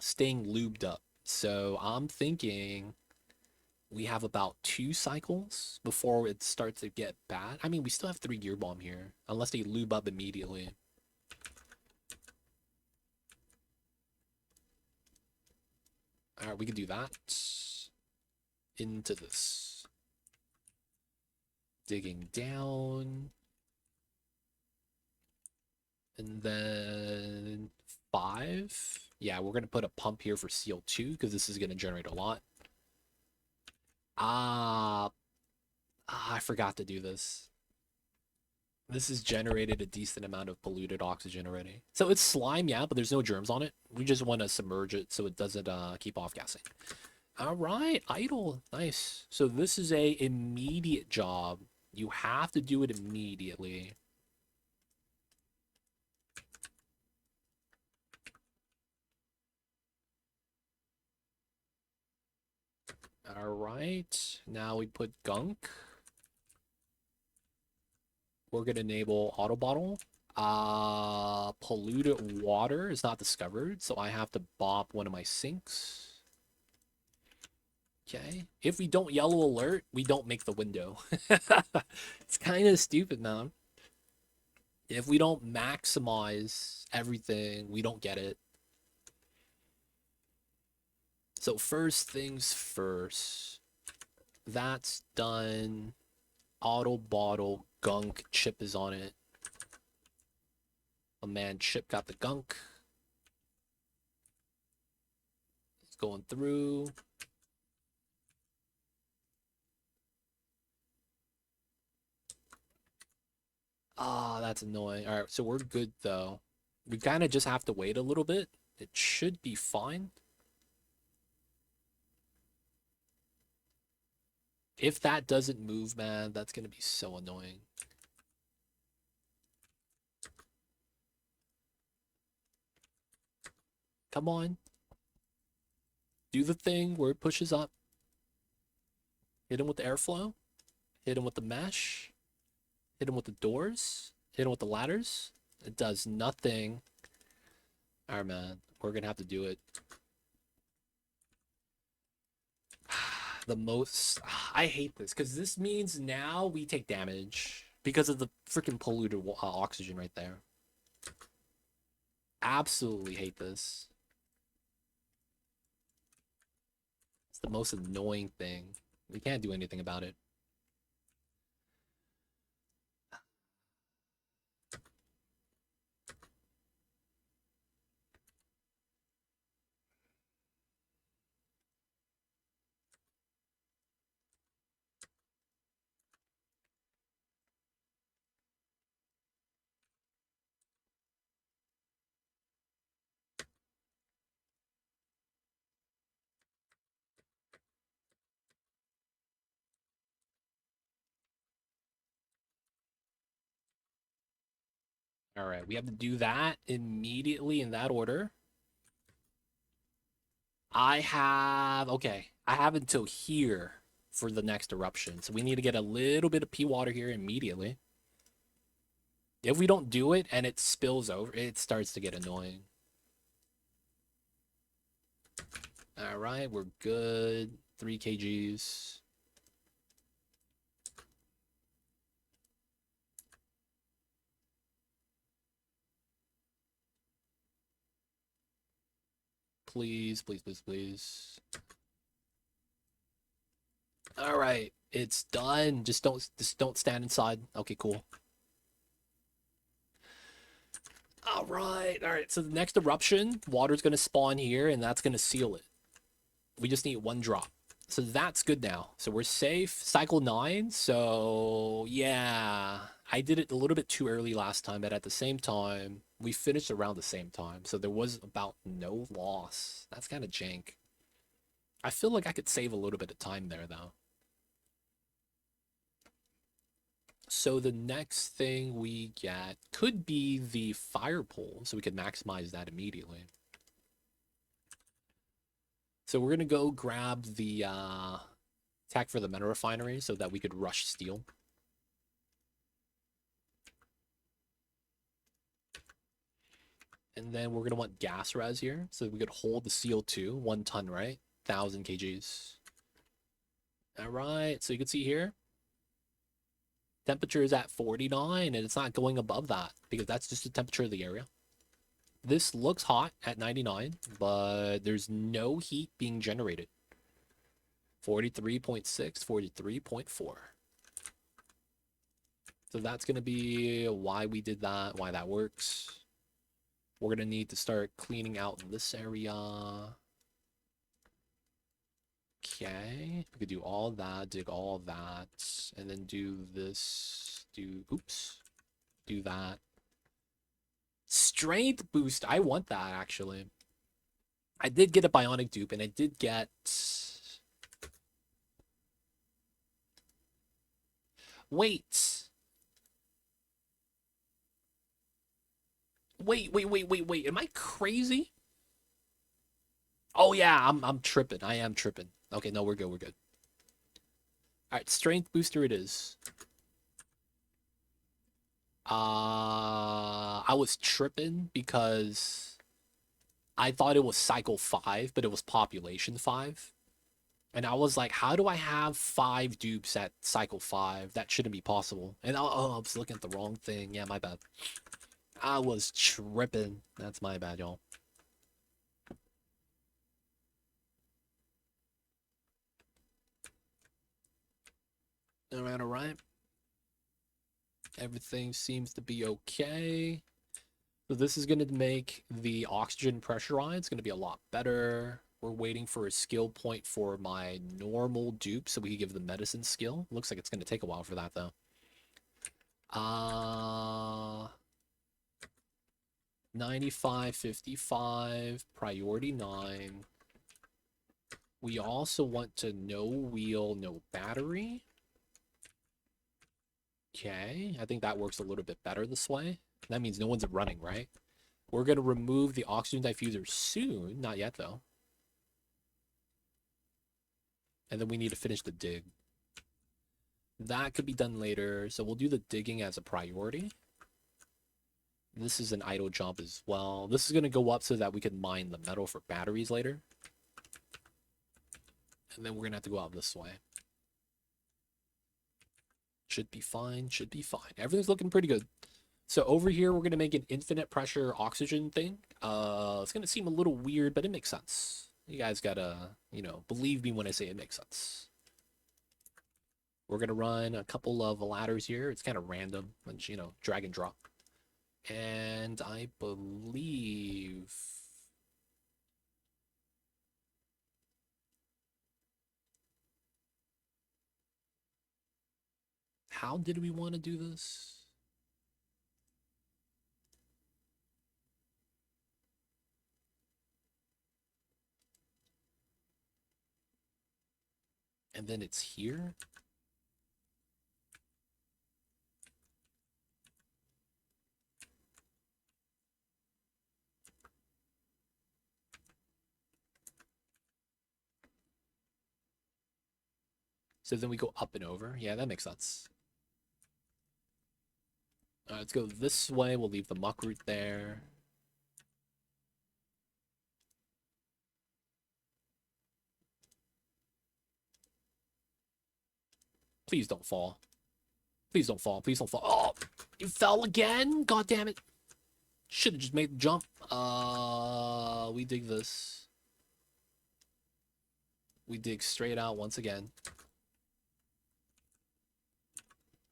staying lubed up. So I'm thinking we have about 2 cycles before it starts to get bad. I mean, we still have 3 gear bomb here, unless they lube up immediately. All right, we can do that. Into this. Digging down. And then 5. Yeah, we're going to put a pump here for CO2 because this is going to generate a lot. I forgot to do this. This has generated a decent amount of polluted oxygen already. So it's slime, yeah, but there's no germs on it. We just want to submerge it so it doesn't keep off gassing. All right, idle. Nice. So this is a immediate job. You have to do it immediately. All right. Now we put gunk. We're going to enable auto bottle. Polluted water is not discovered, so I have to bop one of my sinks. Okay. If we don't yellow alert, we don't make the window. It's kind of stupid, man. If we don't maximize everything, we don't get it. So first things first. That's done. Auto bottle gunk chip is on it. Oh man, Chip got the gunk. It's going through. Ah, that's annoying. All right, so we're good though. We kind of just have to wait a little bit. It should be fine. If that doesn't move, man, that's gonna be so annoying. Come on. Do the thing where it pushes up. Hit him with the airflow. Hit him with the mesh. Hit him with the doors. Hit him with the ladders. It does nothing. All right, man. We're going to have to do it. The most... I hate this because this means now we take damage because of the freaking polluted oxygen right there. Absolutely hate this. It's the most annoying thing. We can't do anything about it. All right, we have to do that immediately in that order. Okay, I have until here for the next eruption. So we need to get a little bit of pea water here immediately. If we don't do it and it spills over, it starts to get annoying. All right, we're good. 3 kgs. Please, please, please, please. All right, it's done. Just don't stand inside. Okay, cool. All right. So the next eruption, water's gonna spawn here, and that's gonna seal it. We just need 1 drop. So that's good now. So we're safe. Cycle 9. So yeah, I did it a little bit too early last time, but at the same time, we finished around the same time. So there was about no loss. That's kind of jank. I feel like I could save a little bit of time there though. So the next thing we get could be the fire pole, so we can maximize that immediately. So we're gonna go grab the tech for the meta refinery so that we could rush steel. And then we're gonna want gas res here, so we could hold the CO2, 1 ton, right? 1,000 kgs. All right, so you can see here, temperature is at 49, and it's not going above that because that's just the temperature of the area. This looks hot at 99, but there's no heat being generated. 43.6, 43.4. So that's going to be why we did that, why that works. We're going to need to start cleaning out this area. Okay, we could do all that, dig all that, and then do this, oops, do that. Strength boost, I want that, actually. I did get a Bionic dupe, and I did get... Wait. Wait. Am I crazy? Oh, yeah, I'm tripping. I am tripping. Okay, no, we're good. All right, strength booster it is. I was tripping because I thought it was cycle 5, but it was population 5. And I was like, how do I have 5 dupes at cycle 5? That shouldn't be possible. And I was looking at the wrong thing. Yeah, my bad. I was tripping. That's my bad, y'all. All right. Everything seems to be okay. So this is going to make the oxygen pressure on. It's going to be a lot better. We're waiting for a skill point for my normal dupe so we can give the medicine skill. Looks like it's going to take a while for that, though. 95.55, priority 9. We also want to no wheel, no battery. Okay, I think that works a little bit better this way. That means no one's running, right? We're going to remove the oxygen diffuser soon. Not yet, though. And then we need to finish the dig. That could be done later, so we'll do the digging as a priority. This is an idle jump as well. This is going to go up so that we can mine the metal for batteries later. And then we're going to have to go out this way. Should be fine. Everything's looking pretty good. So over here, we're going to make an infinite pressure oxygen thing. It's going to seem a little weird, but it makes sense. You guys got to, believe me when I say it makes sense. We're going to run a couple of ladders here. It's kind of random, and, drag and drop. And I believe... How did we want to do this? And then it's here? So then we go up and over. Yeah, that makes sense. Let's go this way. We'll leave the muck root there. Please don't fall. Please don't fall. Oh, you fell again? God damn it. Should have just made the jump. We dig this. We dig straight out once again.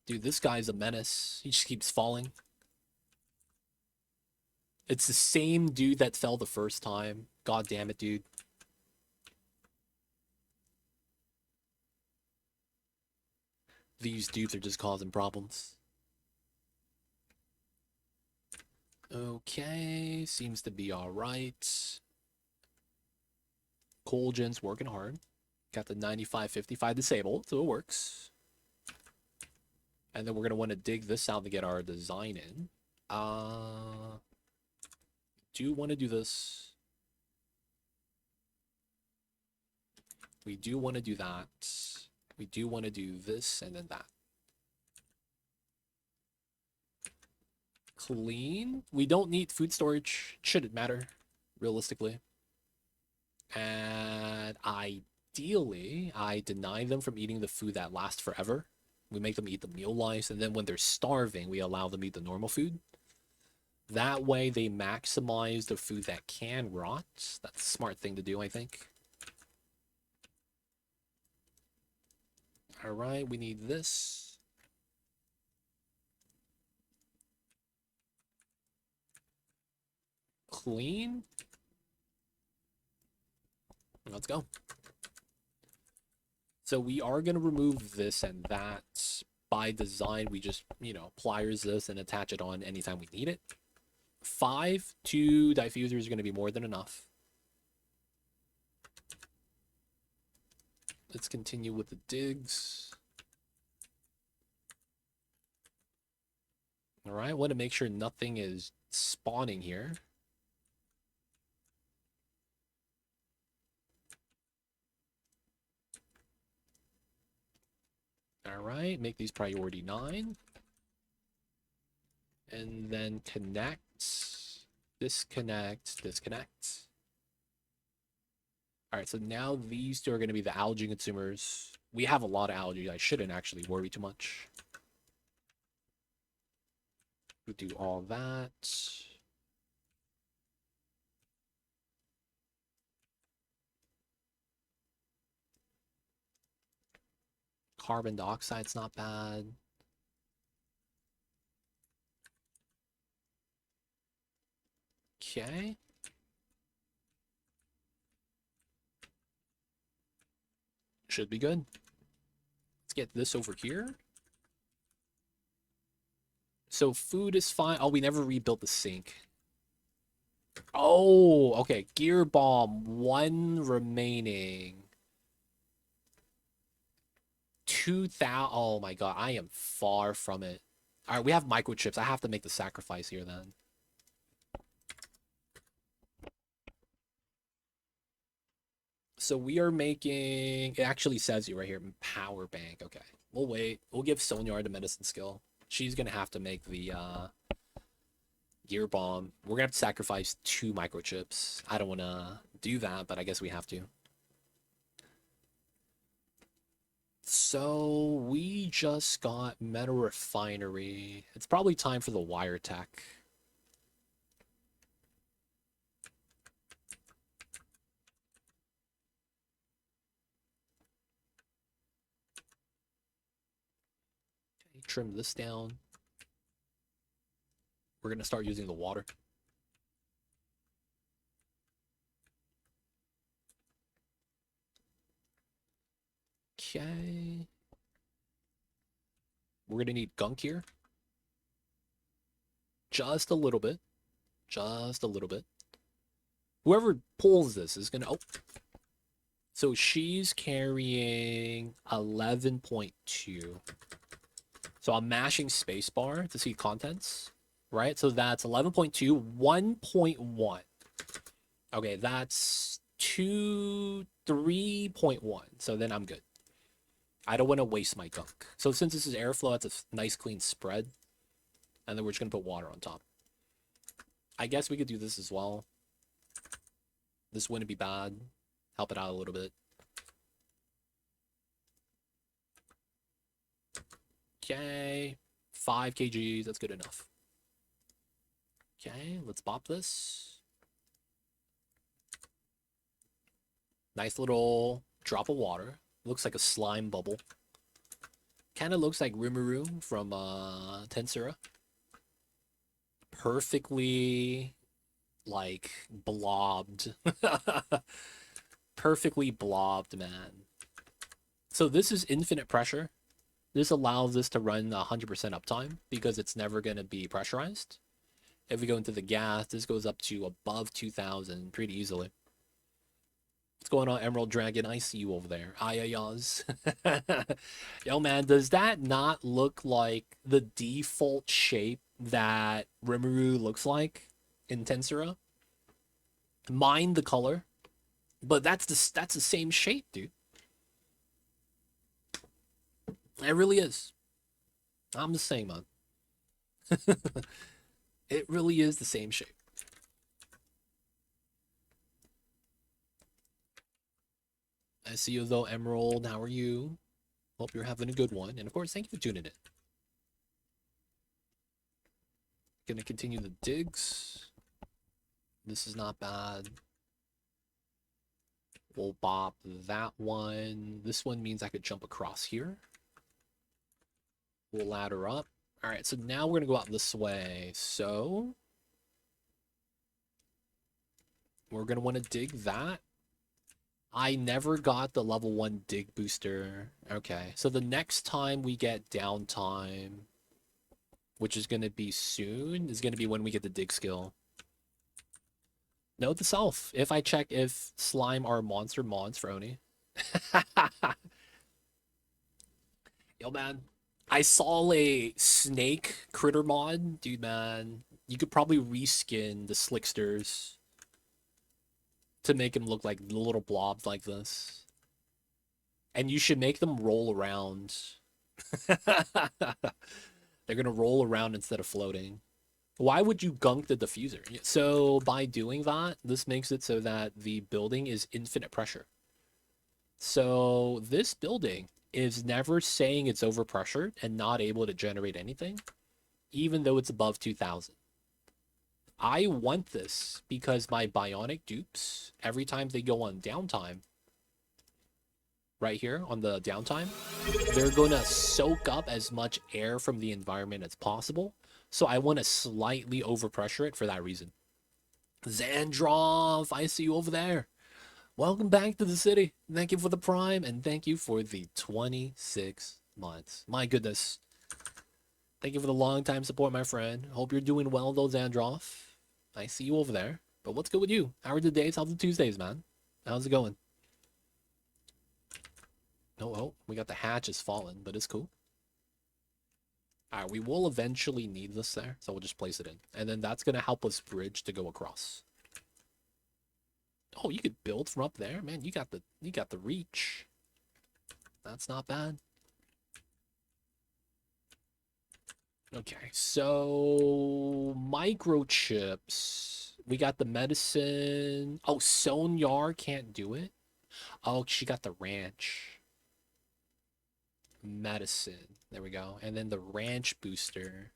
Dude, this guy's a menace. He just keeps falling. It's the same dude that fell the first time. God damn it, dude. These dudes are just causing problems. Okay, seems to be alright. Colgen's working hard. Got the 95.55 disabled, so it works. And then we're going to want to dig this out to get our design in. Do want to do this. We do want to do that. We do want to do this and then that. Clean. We don't need food storage. Shouldn't matter, realistically. And ideally, I deny them from eating the food that lasts forever. We make them eat the meal lice, and then when they're starving, we allow them to eat the normal food. That way, they maximize the food that can rot. That's a smart thing to do, I think. All right, we need this. Clean. Let's go. So we are going to remove this and that. By design, we just, pliers this and attach it on anytime we need it. 2 diffusers is going to be more than enough. Let's continue with the digs. All right, I want to make sure nothing is spawning here. All right, make these priority 9. And then connect, disconnect, disconnect. All right, so now these 2 are going to be the algae consumers. We have a lot of algae. I shouldn't actually worry too much. We do all that. Carbon dioxide's not bad. Okay. Should be good. Let's get this over here. So food is fine. Oh, we never rebuilt the sink. Oh, okay. Gear bomb, 1 remaining. 2,000. Oh my god, I am far from it. All right, we have microchips. I have to make the sacrifice here then. So we are making, it actually says you right here, power bank. Okay, we'll wait. We'll give Sonyar the medicine skill. She's gonna have to make the gear bomb. We're gonna have to sacrifice 2 microchips. I don't wanna do that, but I guess we have to. So we just got metal refinery. It's probably time for the wire tech. Okay, trim this down. We're gonna start using the water. Okay. We're gonna need gunk here. Just a little bit. Just a little bit. Whoever pulls this is gonna... Oh. So she's carrying 11.2. So I'm mashing spacebar to see contents, right? So that's 11.2, 1.1. Okay, that's 3.1. So then I'm good. I don't want to waste my gunk. So since this is airflow, that's a nice clean spread. And then we're just going to put water on top. I guess we could do this as well. This wouldn't be bad. Help it out a little bit. Okay. 5 kgs. That's good enough. Okay, let's bop this. Nice little drop of water. Looks like a slime bubble. Kind of looks like Rimuru from Tensura. Perfectly, like, blobbed. Perfectly blobbed, man. So this is infinite pressure. This allows this to run 100% uptime because it's never going to be pressurized. If we go into the gas, this goes up to above 2,000 pretty easily. What's going on, Emerald Dragon? I see you over there. Ayayaz. Yo, man, does that not look like the default shape that Rimuru looks like in Tensura? Mind the color, but that's the same shape, dude. It really is. I'm just saying, man. It really is the same shape. I see you though, Emerald. How are you? Hope you're having a good one. And of course, thank you for tuning in. Gonna continue the digs. This is not bad. We'll bop that one. This one means I could jump across here. We'll ladder up. All right, so now we're gonna go out this way. So we're gonna want to dig that. I never got the level 1 dig booster. Okay, so the next time we get downtime, which is going to be soon, is going to be when we get the dig skill. Note to self, if I check if slime are monster mods for Oni. Yo, man. I saw a snake critter mod. Dude, man. You could probably reskin the slicksters to make them look like little blobs like this. And you should make them roll around. They're going to roll around instead of floating. Why would you gunk the diffuser? So by doing that, this makes it so that the building is infinite pressure. So this building is never saying it's overpressured and not able to generate anything, even though it's above 2000. I want this because my Bionic dupes, every time they go on downtime, right here on the downtime, they're going to soak up as much air from the environment as possible. So I want to slightly overpressure it for that reason. Zandrov, I see you over there. Welcome back to the city. Thank you for the prime, and thank you for the 26 months. My goodness. Thank you for the long time support, my friend. Hope you're doing well, though, Zandrov. I see you over there. But what's good with you? How are the days? How's the Tuesdays, man? How's it going? Oh, we got the hatches fallen, but it's cool. Alright, we will eventually need this there, so we'll just place it in. And then that's going to help us bridge to go across. Oh, you could build from up there? Man, you got the reach. That's not bad. Okay, so microchips. We got the medicine. Oh, Sonyar can't do it. Oh, she got the ranch. Medicine. There we go. And then the ranch booster.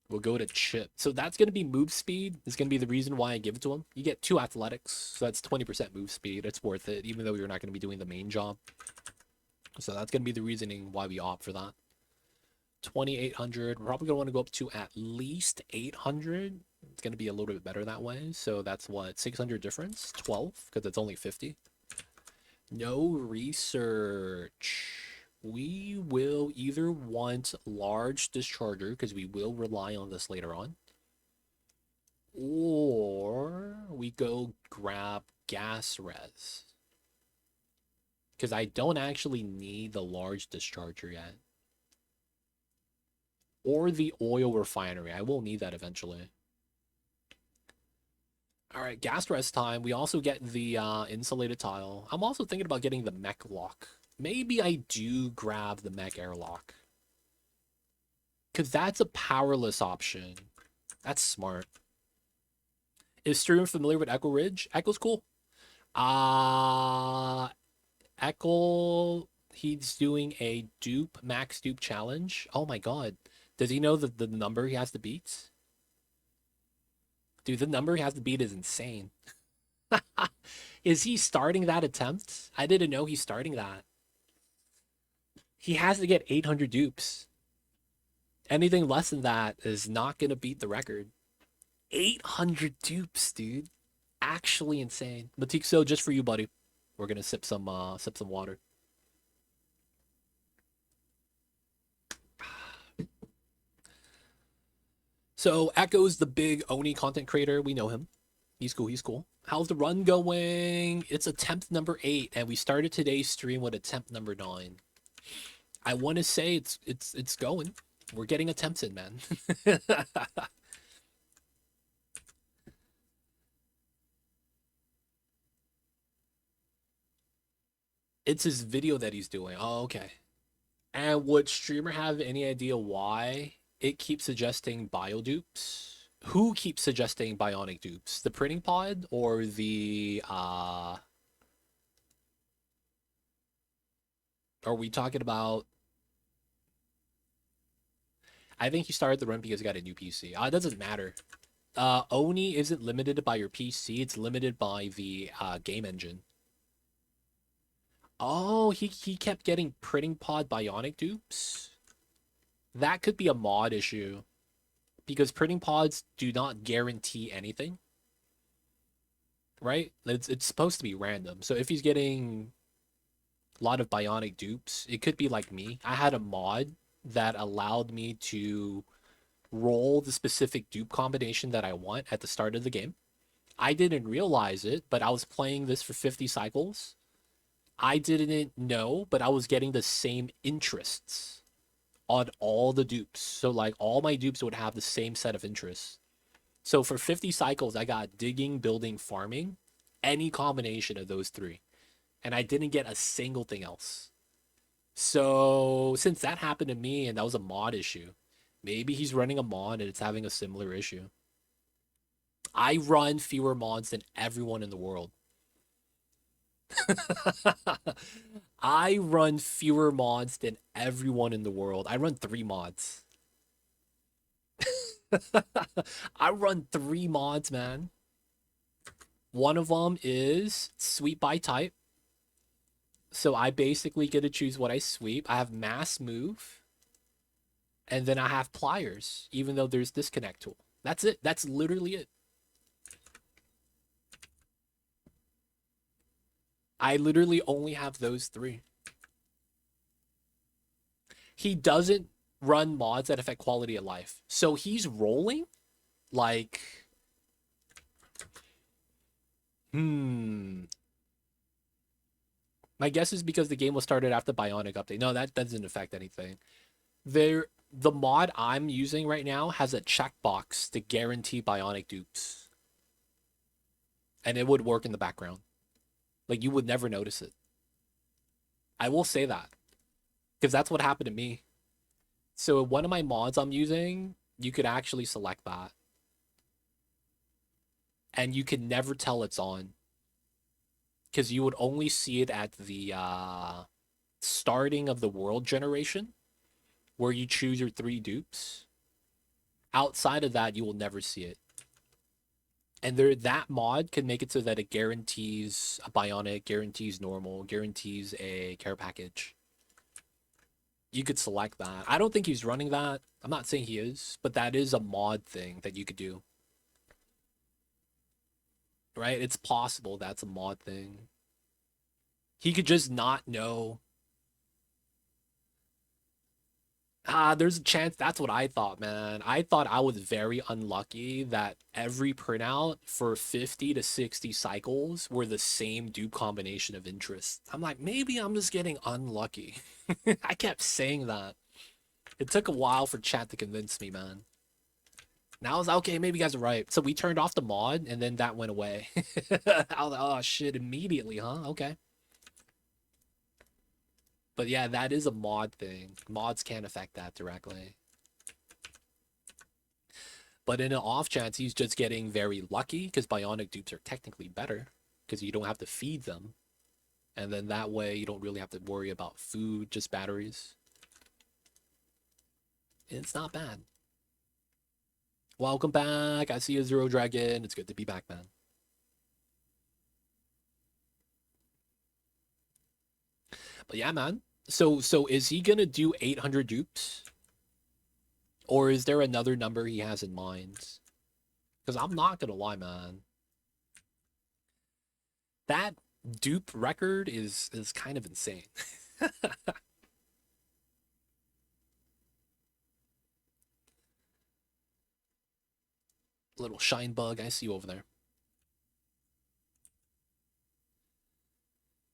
We'll go to chip. So that's going to be move speed. It's going to be the reason why I give it to him. You get 2 athletics. So that's 20% move speed. It's worth it, even though you're not going to be doing the main job. So that's going to be the reasoning why we opt for that. 2,800. We're probably going to want to go up to at least 800. It's going to be a little bit better that way. So that's what? 600 difference? 12, because it's only 50. No research. We will either want large discharger, because we will rely on this later on, or we go grab gas res, because I don't actually need the large discharger yet, or the oil refinery. I will need that eventually. All right, gas res time. We also get the insulated tile. I'm also thinking about getting the mech lock. Maybe I do grab the mech airlock, because that's a powerless option. That's smart. Is Streamer familiar with Echo Ridge? Echo's cool. Echo, he's doing a dupe, max dupe challenge. Oh my god. Does he know the number he has to beat? Dude, the number he has to beat is insane. Is he starting that attempt? I didn't know he's starting that. He has to get 800 dupes. Anything less than that is not going to beat the record. 800 dupes, dude. Actually insane. Matixo, just for you, buddy. We're going to sip some water. So, Echo's the big Oni content creator. We know him. He's cool, he's cool. How's the run going? It's attempt number 8, and we started today's stream with attempt number 9. I want to say it's going. We're getting attempts in, man. It's his video that he's doing. Oh, okay. And would streamer have any idea why it keeps suggesting bio dupes? Who keeps suggesting bionic dupes? The printing pod or the are we talking about? I think he started the run because he got a new PC. It doesn't matter. Oni isn't limited by your PC, it's limited by the game engine. Oh, he kept getting printing pod bionic dupes. That could be a mod issue, because printing pods do not guarantee anything. right? It's supposed to be random. So if he's getting a lot of Bionic dupes, it could be like me. I had a mod that allowed me to roll the specific dupe combination that I want at the start of the game. I didn't realize it, but I was playing this for 50 cycles. I didn't know, but I was getting the same interests on all the dupes. So like all my dupes would have the same set of interests. So for 50 cycles, I got digging, building, farming, any combination of those three. And I didn't get a single thing else. So since that happened to me and that was a mod issue, maybe he's running a mod and it's having a similar issue. I run fewer mods than everyone in the world. I run fewer mods than everyone in the world. I run 3 mods. I run 3 mods, man. One of them is sweep by type. So I basically get to choose what I sweep. I have mass move. And then I have pliers, even though there's disconnect tool. That's it. That's literally it. I literally only have those 3. He doesn't run mods that affect quality of life. So he's rolling like my guess is because the game was started after Bionic update. No, that doesn't affect anything. The mod I'm using right now has a checkbox to guarantee Bionic dupes. And it would work in the background. Like you would never notice it. I will say that. Because that's what happened to me. So one of my mods I'm using, you could actually select that. And you can never tell it's on. Because you would only see it at the starting of the world generation, where you choose your 3 dupes. Outside of that, you will never see it. And that mod can make it so that it guarantees a Bionic, guarantees normal, guarantees a care package. You could select that. I don't think he's running that. I'm not saying he is, but that is a mod thing that you could do. Right? It's possible that's a mod thing. He could just not know. There's a chance. That's what I thought, man. I thought I was very unlucky that every printout for 50 to 60 cycles were the same dupe combination of interest. I'm like, maybe I'm just getting unlucky. I kept saying that. It took a while for chat to convince me, man. Now I was like, okay, maybe you guys are right. So we turned off the mod and then that went away. I was like, oh shit, immediately, huh? Okay. But yeah, that is a mod thing. Mods can't affect that directly. But in an off chance, he's just getting very lucky because Bionic dupes are technically better because you don't have to feed them. And then that way you don't really have to worry about food, just batteries. It's not bad. Welcome back. I see you, Zero Dragon. It's good to be back, man. But yeah, man. So is he gonna do 800 dupes? Or is there another number he has in mind? Because I'm not gonna lie, man. That dupe record is kind of insane. Little shine bug, I see you over there.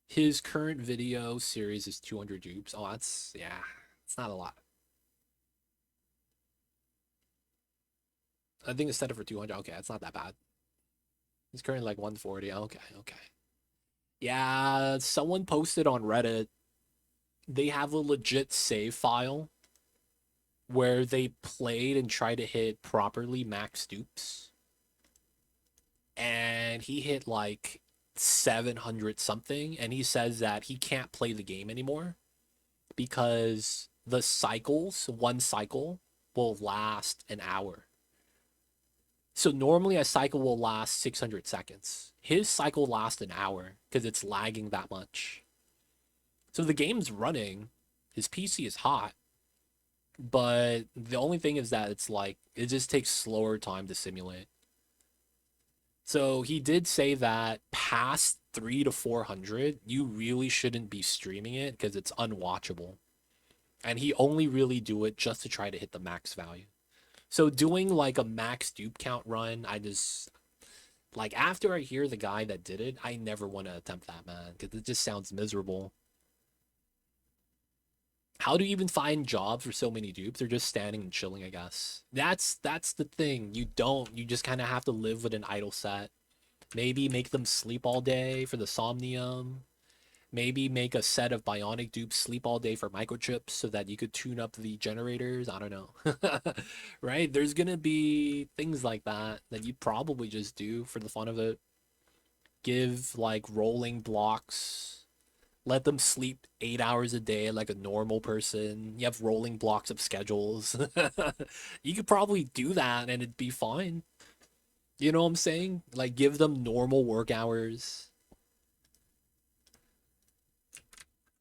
His current video series is 200 dupes. Oh, yeah, it's not a lot. I think it's set it for 200. Okay, it's not that bad. He's currently like 140. Okay, okay. Yeah, someone posted on Reddit. They have a legit save file where they played and tried to hit properly max dupes. And he hit like 700 something. And he says that he can't play the game anymore because the cycles, one cycle, will last an hour. So normally a cycle will last 600 seconds. His cycle lasts an hour because it's lagging that much. So the game's running. His PC is hot. But the only thing is that it's like, it just takes slower time to simulate. So he did say that past 3 to 400, you really shouldn't be streaming it because it's unwatchable. And he only really do it just to try to hit the max value. So doing like a max dupe count run, I just like after I hear the guy that did it, I never want to attempt that, man, because it just sounds miserable. How do you even find jobs for so many dupes? They're just standing and chilling, I guess. That's the thing. You just kind of have to live with an idle set. Maybe make them sleep all day for the somnium. Maybe make a set of bionic dupes sleep all day for microchips so that you could tune up the generators. I don't know. Right? There's gonna be things like that that you'd probably just do for the fun of it. Give like rolling blocks. Let them sleep 8 hours a day like a normal person. You have rolling blocks of schedules. You could probably do that and it'd be fine. You know what I'm saying? Like give them normal work hours.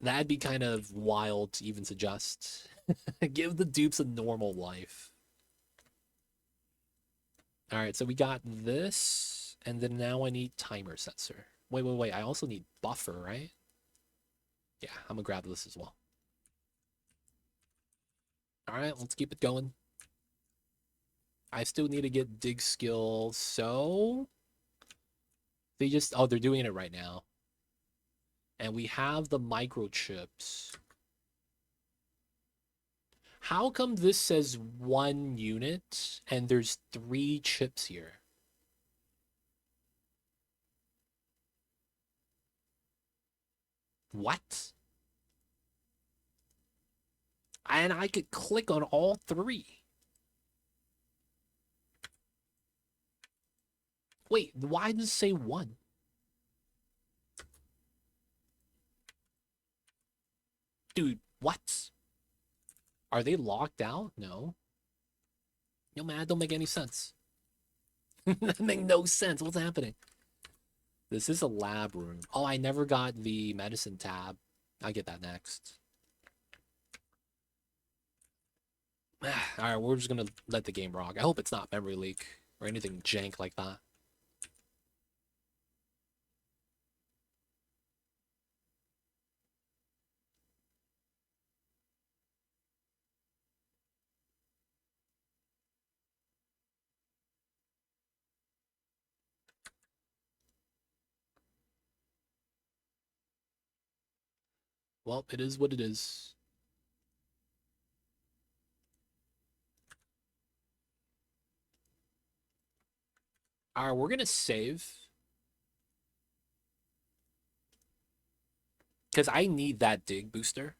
That'd be kind of wild to even suggest. Give the dupes a normal life. All right, so we got this, and then now I need timer sensor. Wait. I also need buffer, right? Yeah, I'm gonna grab this as well. All right, let's keep it going. I still need to get dig skill, so they're doing it right now. And we have the microchips. How come this says 1 unit and there's 3 chips here? What? And I could click on all 3. Wait, why does it say 1? Dude, what? Are they locked out? No. No, man, that don't make any sense. That make no sense. What's happening? This is a lab room. Oh, I never got the medicine tab. I'll get that next. Alright, we're just gonna let the game rock. I hope it's not memory leak or anything jank like that. Well, it is what it is. Alright, we're gonna save. Because I need that dig booster.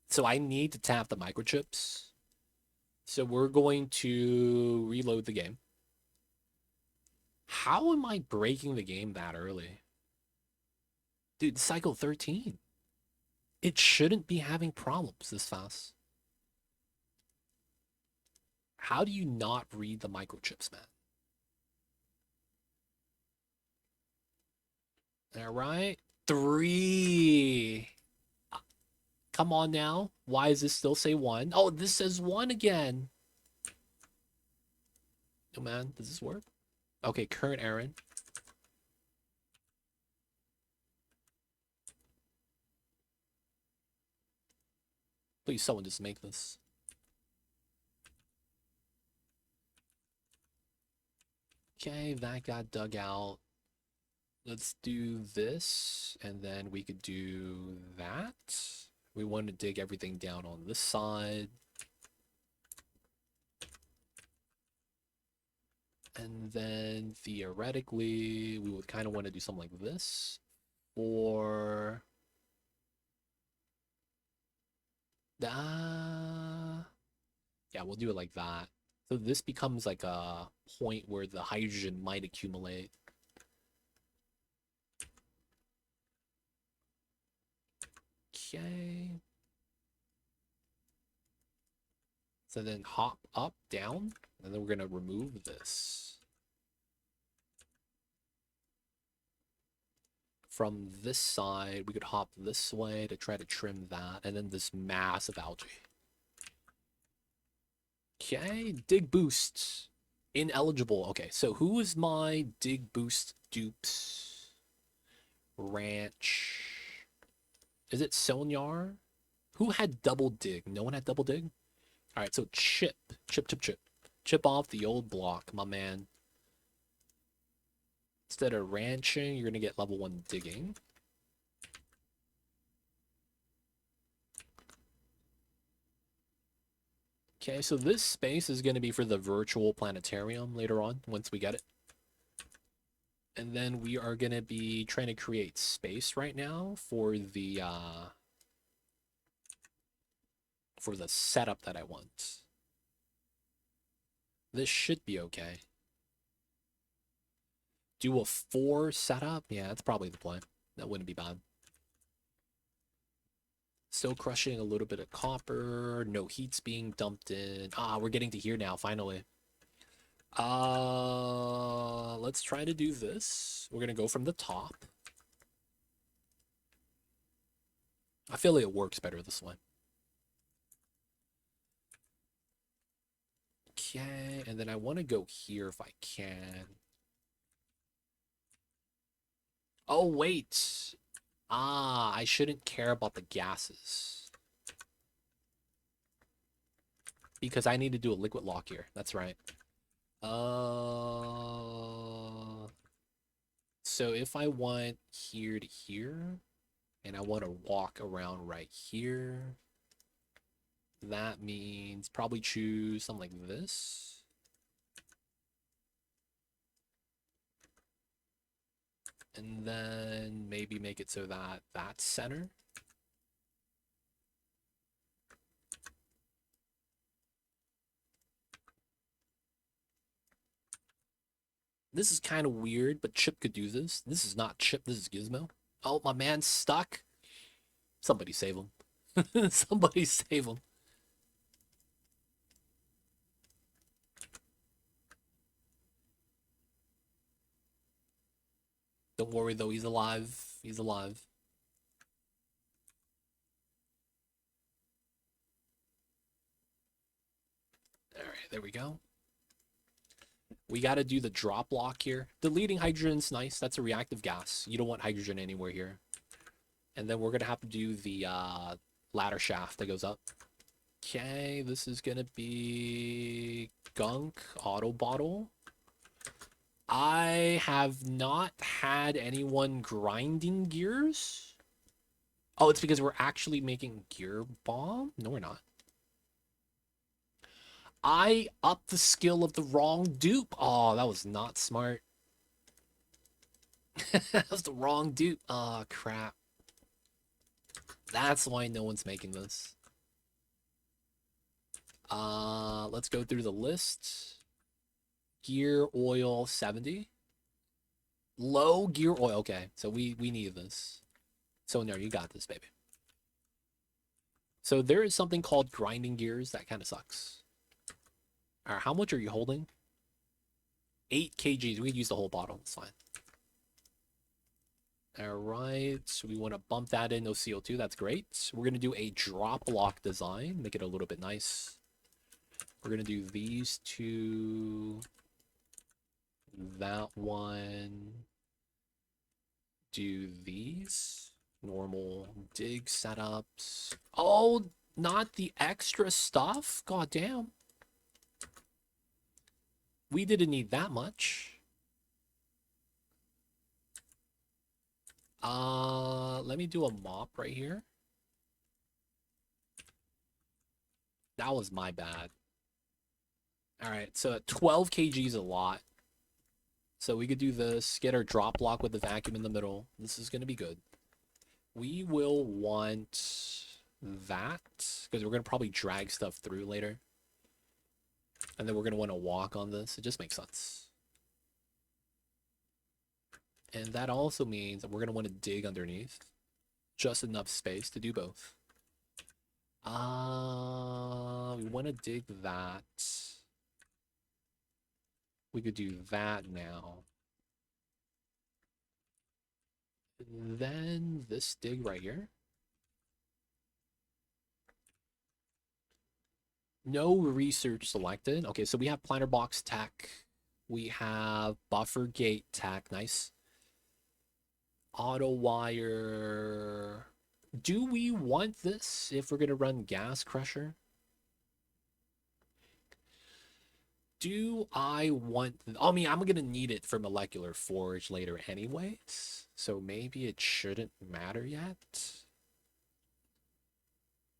So I need to tap the microchips. So we're going to reload the game. How am I breaking the game that early? Dude, cycle 13. It shouldn't be having problems this fast. How do you not read the microchips, man? All right. 3. Come on now. Why does this still say 1? Oh, this says 1 again. Oh, man. Does this work? Okay, current errand. Please, someone just make this. Okay, that got dug out. Let's do this, and then we could do that. We want to dig everything down on this side. And then theoretically, we would kind of want to do something like this. Or yeah, we'll do it like that. So this becomes like a point where the hydrogen might accumulate. Okay. So then hop up, down, and then we're gonna remove this. From this side, we could hop this way to try to trim that, and then this massive algae. Okay, dig boost. Ineligible. Okay, so who is my dig boost dupes? Ranch. Is it Sonyar? Who had double dig? No one had double dig? Alright, so chip. Chip, chip, chip. Chip off the old block, my man. Instead of ranching, you're going to get level 1 digging. Okay, so this space is going to be for the virtual planetarium later on, once we get it. And then we are going to be trying to create space right now for the setup that I want. This should be okay. Do a 4 setup? Yeah, that's probably the plan. That wouldn't be bad. Still crushing a little bit of copper. No heat's being dumped in. Ah, we're getting to here now, finally. Let's try to do this. We're gonna go from the top. I feel like it works better this way. Okay, and then I want to go here if I can. Oh, wait. Ah, I shouldn't care about the gases. Because I need to do a liquid lock here. That's right. So if I want here to here, and I want to walk around right here, that means probably choose something like this. And then maybe make it so that that's center. This is kind of weird, but Chip could do this. This is not Chip, this is Gizmo. Oh, my man's stuck. Somebody save him. Somebody save him. Don't worry though, he's alive. He's alive. All right, there we go. We got to do the drop lock here. Deleting hydrogen's nice. That's a reactive gas. You don't want hydrogen anywhere here. And then we're going to have to do the ladder shaft that goes up. Okay, this is going to be gunk auto bottle. I have not had anyone grinding gears. Oh, it's because we're actually making gear bomb? No, we're not. I upped the skill of the wrong dupe. Oh, that was not smart. That was the wrong dupe. Oh, crap. That's why no one's making this. Let's go through the list. Gear oil 70. Low gear oil. Okay, so we need this. So no, you got this, baby. So there is something called grinding gears. That kind of sucks. All right, how much are you holding? 8 kgs. We could use the whole bottle. It's fine. All right, so we want to bump that in. No CO2. That's great. We're going to do a drop lock design. Make it a little bit nice. We're going to do these two. That one. Do these. Normal dig setups. Oh, not the extra stuff? God damn. We didn't need that much. Let me do a mop right here. That was my bad. All right, so 12 kg is a lot. So we could do this, get our drop block with the vacuum in the middle. This is going to be good. We will want that, because we're going to probably drag stuff through later. And then we're going to want to walk on this. It just makes sense. And that also means that we're going to want to dig underneath. Just enough space to do both. We want to dig that. We could do that now. Then this dig right here. No research selected. Okay, so we have planter box tech. We have buffer gate tech. Nice. Auto wire. Do we want this if we're going to run gas crusher? Do I want... I mean, I'm going to need it for molecular forge later anyways. So maybe it shouldn't matter yet.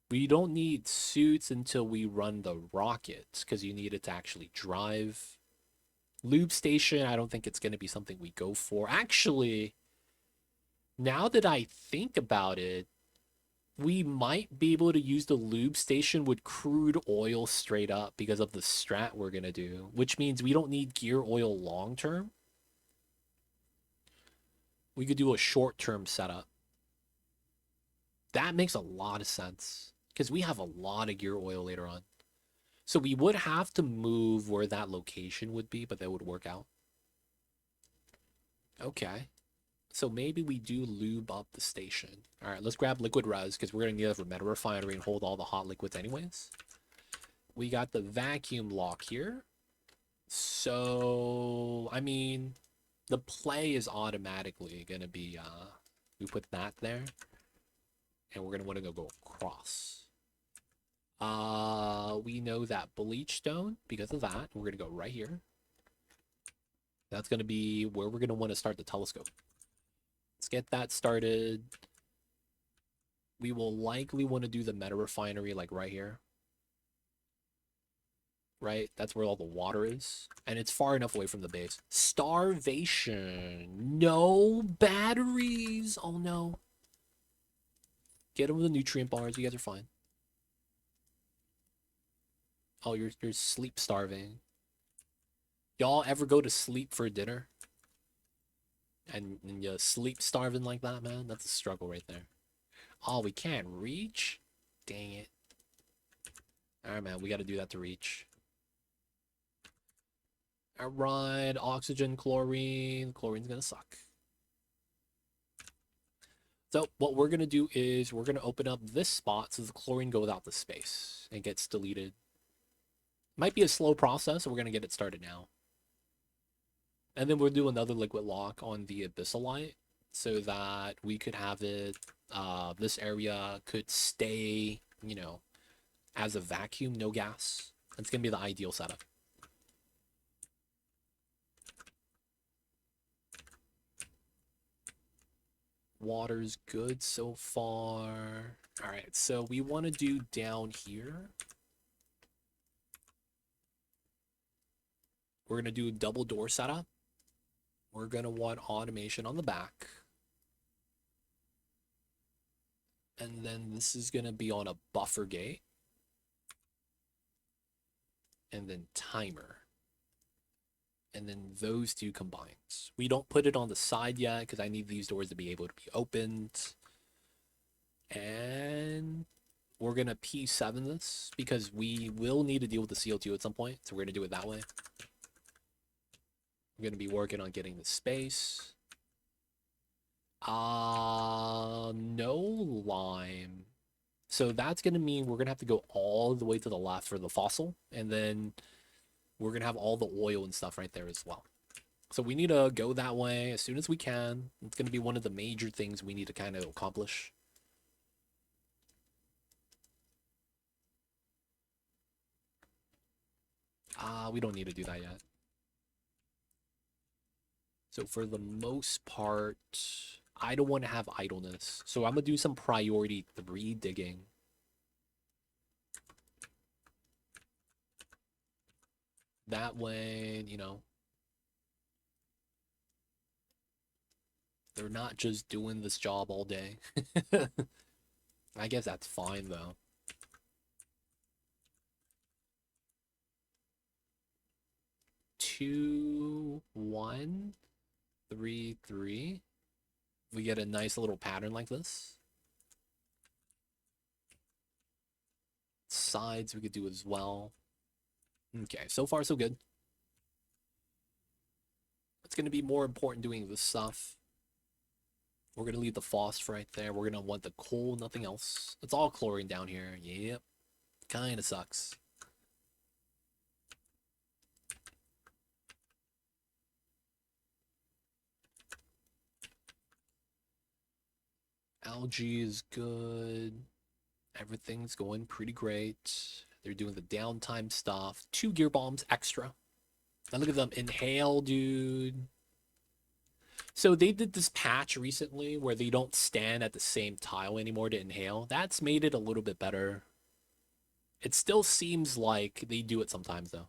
We don't need suits until we run the rockets because you need it to actually drive. Lube station, I don't think it's going to be something we go for. Actually, now that I think about it, we might be able to use the lube station with crude oil straight up because of the strat we're going to do, which means we don't need gear oil long term. We could do a short term setup. That makes a lot of sense because we have a lot of gear oil later on. So we would have to move where that location would be, but that would work out. Okay. So maybe we do lube up the station. All right, let's grab liquid res because we're going to need a meta refinery and hold all the hot liquids anyways. We got the vacuum lock here. So, I mean, the play is automatically going to be, we put that there. And we're going to want to go across. We know that bleach stone because of that. We're going to go right here. That's going to be where we're going to want to start the telescope. Let's get that started. We will likely want to do the meta refinery like right here. Right? That's where all the water is. And it's far enough away from the base. Starvation. No batteries. Oh no. Get them the nutrient bars. You guys are fine. Oh, you're sleep starving. Y'all ever go to sleep for dinner? And you sleep starving like that, man? That's a struggle right there. Oh, we can't reach? Dang it. Alright, man. We got to do that to reach. Alright. Oxygen, chlorine. Chlorine's going to suck. So what we're going to do is we're going to open up this spot so the chlorine goes out the space and gets deleted. Might be a slow process, so we're going to get it started now. And then we'll do another liquid lock on the abyssalite so that we could have it, this area could stay, you know, as a vacuum, no gas. That's going to be the ideal setup. Water's good so far. All right, so we want to do down here. We're going to do a double door setup. We're going to want automation on the back. And then this is going to be on a buffer gate. And then timer. And then those two combined. We don't put it on the side yet because I need these doors to be able to be opened. And we're going to P7 this because we will need to deal with the CO2 at some point. So we're going to do it that way. We're going to be working on getting the space. No lime. So that's going to mean we're going to have to go all the way to the left for the fossil. And then we're going to have all the oil and stuff right there as well. So we need to go that way as soon as we can. It's going to be one of the major things we need to kind of accomplish. We don't need to do that yet. So for the most part, I don't want to have idleness. So I'm going to do some priority 3 digging. That way, you know, they're not just doing this job all day. I guess that's fine, though. Two, 1, 3, 3. We get a nice little pattern like this. Sides we could do as well. Okay, so far so good. It's going to be more important doing this stuff. We're going to leave the phosphor right there. We're going to want the coal, nothing else. It's all chlorine down here. Yep. Kind of sucks. Algae is good. Everything's going pretty great. They're doing the downtime stuff. 2 gear bombs extra. Now look at them. Inhale, dude. So they did this patch recently where they don't stand at the same tile anymore to inhale. That's made it a little bit better. It still seems like they do it sometimes, though.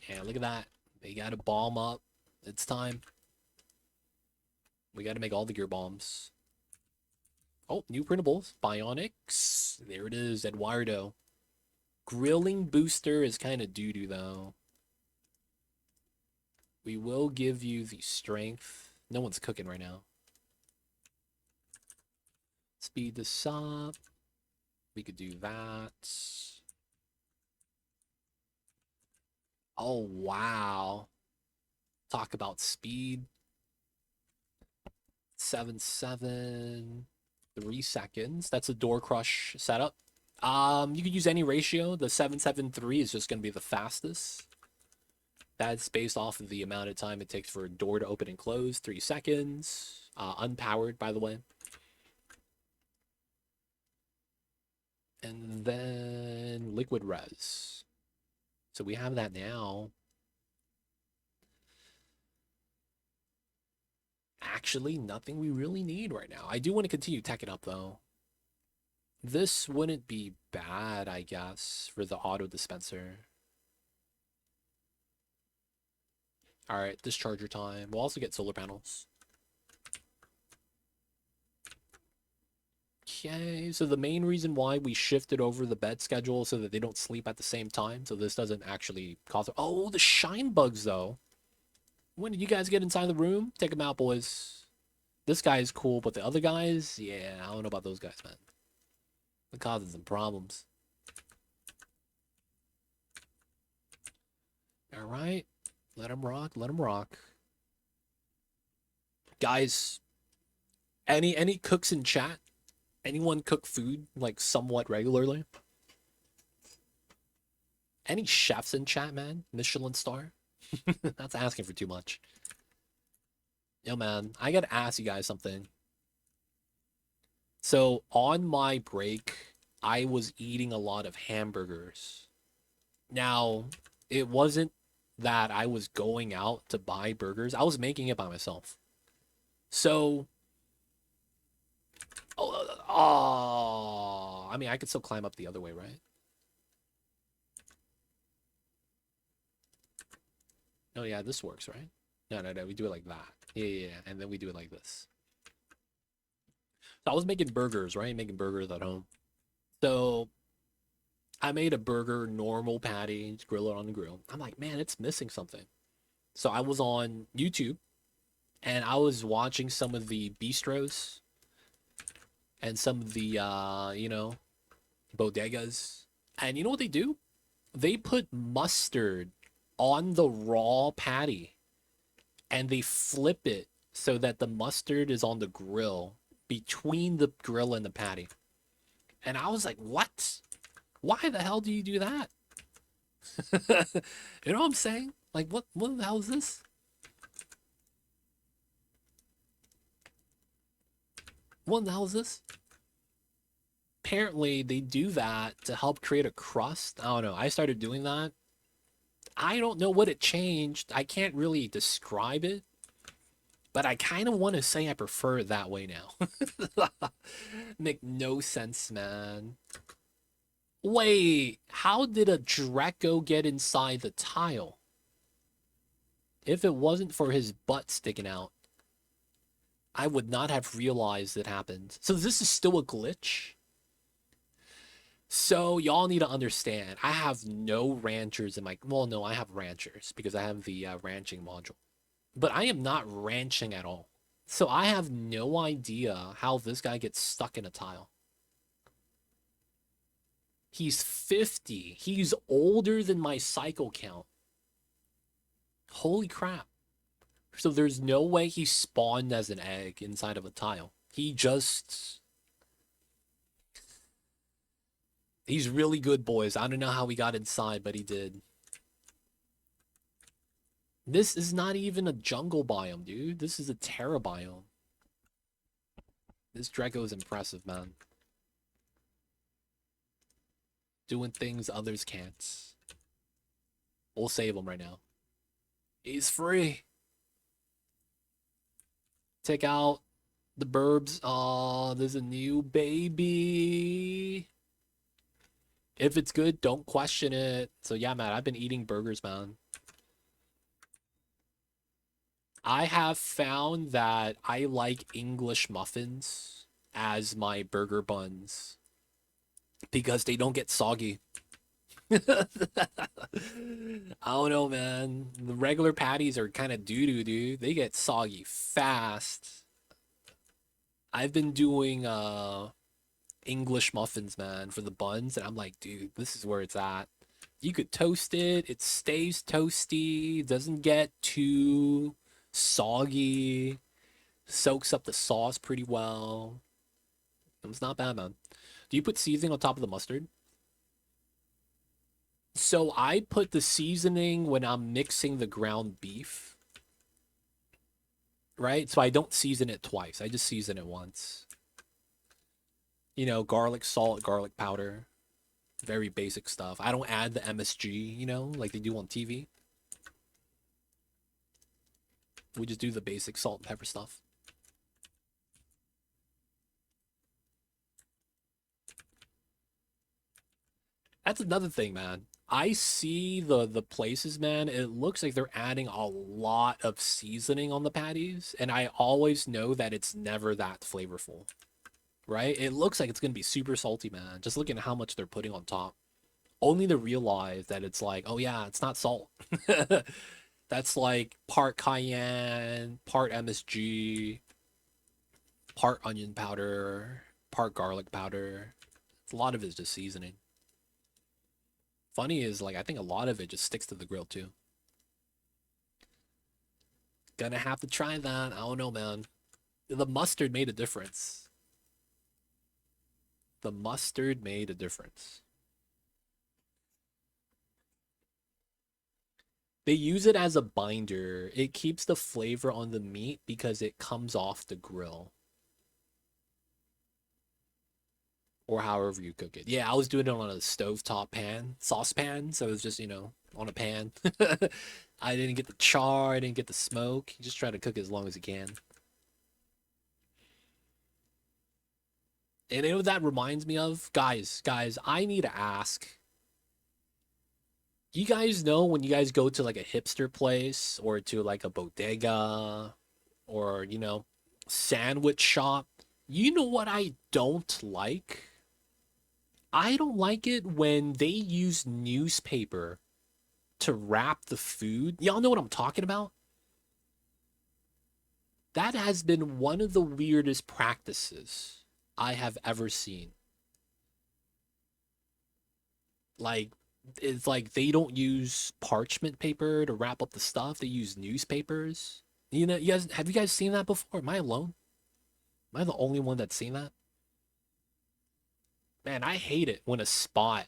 Yeah, look at that. They got to bomb up. It's time. We got to make all the gear bombs. Oh, new printables. Bionics. There it is, Eduardo. Grilling booster is kind of doo-doo, though. We will give you the strength. No one's cooking right now. Speed this up. We could do that. Oh, wow. Talk about speed. 7-7. 3 seconds. That's a door crush setup. You could use any ratio. The 7-7-3 is just going to be the fastest. That's based off of the amount of time it takes for a door to open and close. 3 seconds. Unpowered, by the way. And then liquid res. So we have that now. Actually, nothing we really need right now. I do want to continue teching up, though. This wouldn't be bad, I guess, for the auto dispenser. All right, discharger time. We'll also get solar panels. Okay, so the main reason why we shifted over the bed schedule so that they don't sleep at the same time, so this doesn't actually cause... Oh, the shine bugs, though. When did you guys get inside the room? Take them out, boys. This guy is cool, but the other guys, yeah, I don't know about those guys, man. They're causing some problems. All right. Let them rock. Let them rock. Guys, any cooks in chat? Anyone cook food, like, somewhat regularly? Any chefs in chat, man? Michelin star? That's asking for too much. Yo, man, I gotta ask you guys something. So, on my break, I was eating a lot of hamburgers. Now, it wasn't that I was going out to buy burgers. I was making it by myself. So, I mean, I could still climb up the other way, right? Oh, yeah, this works, right? No, we do it like that. Yeah, and then we do it like this. So I was making burgers, right? Making burgers at home. So I made a burger, normal patty, just grill it on the grill. I'm like, man, it's missing something. So I was on YouTube and I was watching some of the bistros and some of the, bodegas. And you know what they do? They put mustard on the raw patty and they flip it so that the mustard is on the grill between the grill and the patty. And I was like, what? Why the hell do you do that? You know what I'm saying? Like, what the hell is this? What the hell is this? Apparently, they do that to help create a crust. I don't know. I started doing that. I don't know what it changed. I can't really describe it. But I kind of want to say I prefer it that way now. Make no sense, man. Wait, how did a Draco get inside the tile? If it wasn't for his butt sticking out, I would not have realized it happened. So this is still a glitch? So y'all need to understand, I have no ranchers in my... Well, no, I have ranchers because I have the ranching module. But I am not ranching at all. So I have no idea how this guy gets stuck in a tile. He's 50. He's older than my cycle count. Holy crap. So there's no way he spawned as an egg inside of a tile. He just... He's really good, boys. I don't know how he got inside, but he did. This is not even a jungle biome, dude. This is a Terra biome. This Draco is impressive, man. Doing things others can't. We'll save him right now. He's free. Take out the burbs. Oh, there's a new baby. If it's good, don't question it. So yeah, man, I've been eating burgers, man. I have found that I like English muffins as my burger buns because they don't get soggy. I don't know, man. The regular patties are kind of doo-doo, dude. They get soggy fast. I've been doing English muffins, man, for the buns, and I'm like, dude, this is where it's at. You could toast it, it stays toasty, doesn't get too soggy, soaks up the sauce pretty well. It's not bad, man. Do you put seasoning on top of the mustard? So I put the seasoning when I'm mixing the ground beef, right? So I don't season it twice. I just season it once. You know, garlic salt, garlic powder. Very basic stuff. I don't add the MSG, you know, like they do on TV. We just do the basic salt and pepper stuff. That's another thing, man. I see the places, man. It looks like they're adding a lot of seasoning on the patties, and I always know that it's never that flavorful, right? It looks like it's gonna be super salty, man. Just looking at how much they're putting on top. Only to realize that it's like, oh yeah, it's not salt. That's like part cayenne, part MSG, part onion powder, part garlic powder. A lot of it is just seasoning. Funny is, like, I think a lot of it just sticks to the grill too. Gonna have to try that. I don't know, man. The mustard made a difference. The mustard made a difference. They use it as a binder. It keeps the flavor on the meat because it comes off the grill. Or however you cook it. Yeah, I was doing it on a stovetop pan, saucepan, so it was just, you know, on a pan. I didn't get the char, I didn't get the smoke. You just try to cook it as long as you can. And you know what that reminds me of? Guys, I need to ask. You guys know when you guys go to like a hipster place or to like a bodega or, you know, sandwich shop, you know what I don't like? I don't like it when they use newspaper to wrap the food. Y'all know what I'm talking about? That has been one of the weirdest practices I have ever seen. Like, it's like they don't use parchment paper to wrap up the stuff. They use newspapers. You know, you guys seen that before? Am I alone? Am I the only one that's seen that? Man, I hate it when a spot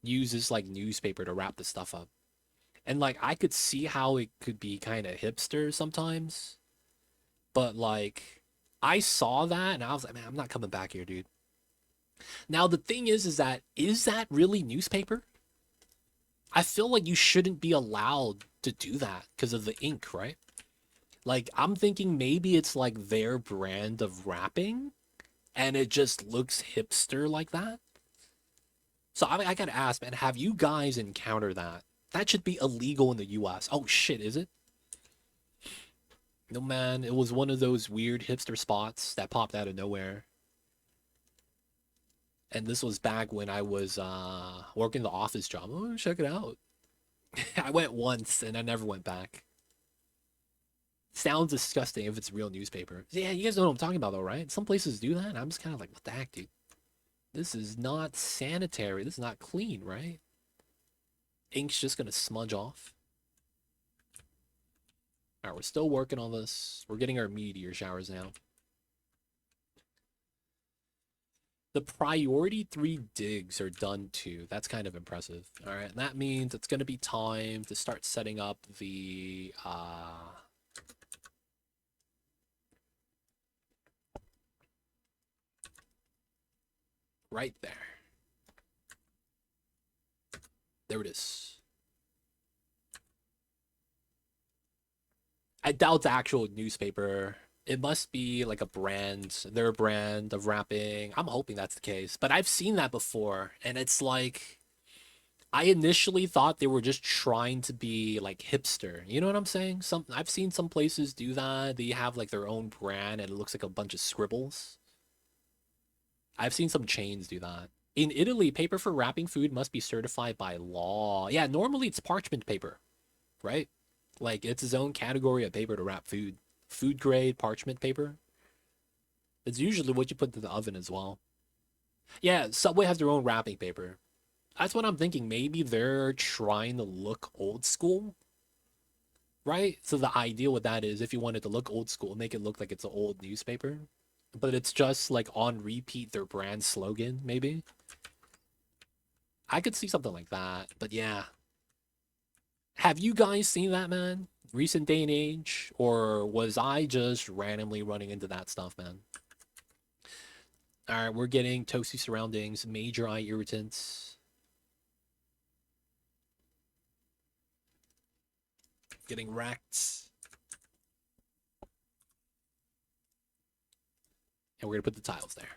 uses like newspaper to wrap the stuff up. And like I could see how it could be kind of hipster sometimes, but like I saw that and I was like, man, I'm not coming back here, dude. Now the thing is that really newspaper? I feel like you shouldn't be allowed to do that because of the ink, right? Like I'm thinking maybe it's like their brand of wrapping and it just looks hipster like that. So I gotta ask, man, have you guys encountered that? That should be illegal in the US. Oh shit, is it? No, man, it was one of those weird hipster spots that popped out of nowhere. And this was back when I was working the office job. Oh, check it out. I went once and I never went back. Sounds disgusting if it's real newspaper. Yeah, you guys know what I'm talking about though, right? Some places do that. I'm just kind of like, what the heck, dude? This is not sanitary. This is not clean, right? Ink's just gonna smudge off. All right, we're still working on this. We're getting our meteor showers now. The priority 3 digs are done too. That's kind of impressive. All right, and that means it's going to be time to start setting up the Right there. There it is. I doubt it's actual newspaper. It must be like a brand, their brand of wrapping. I'm hoping that's the case. But I've seen that before, and it's like I initially thought they were just trying to be like hipster. You know what I'm saying? I've seen some places do that. They have like their own brand and it looks like a bunch of scribbles. I've seen some chains do that. In Italy, paper for wrapping food must be certified by law. Yeah, normally it's parchment paper, right? Like it's its own category of paper to wrap food. Food grade parchment paper. It's usually what you put in the oven as well. Yeah, Subway has their own wrapping paper. That's what I'm thinking. Maybe they're trying to look old school, right? So the idea with that is if you wanted to look old school, make it look like it's an old newspaper. But it's just like on repeat their brand slogan, maybe. I could see something like that. But yeah. Have you guys seen that, man? Recent day and age? Or was I just randomly running into that stuff, man? Alright, we're getting toasty surroundings, major eye irritants. Getting wrecked. And we're gonna put the tiles there.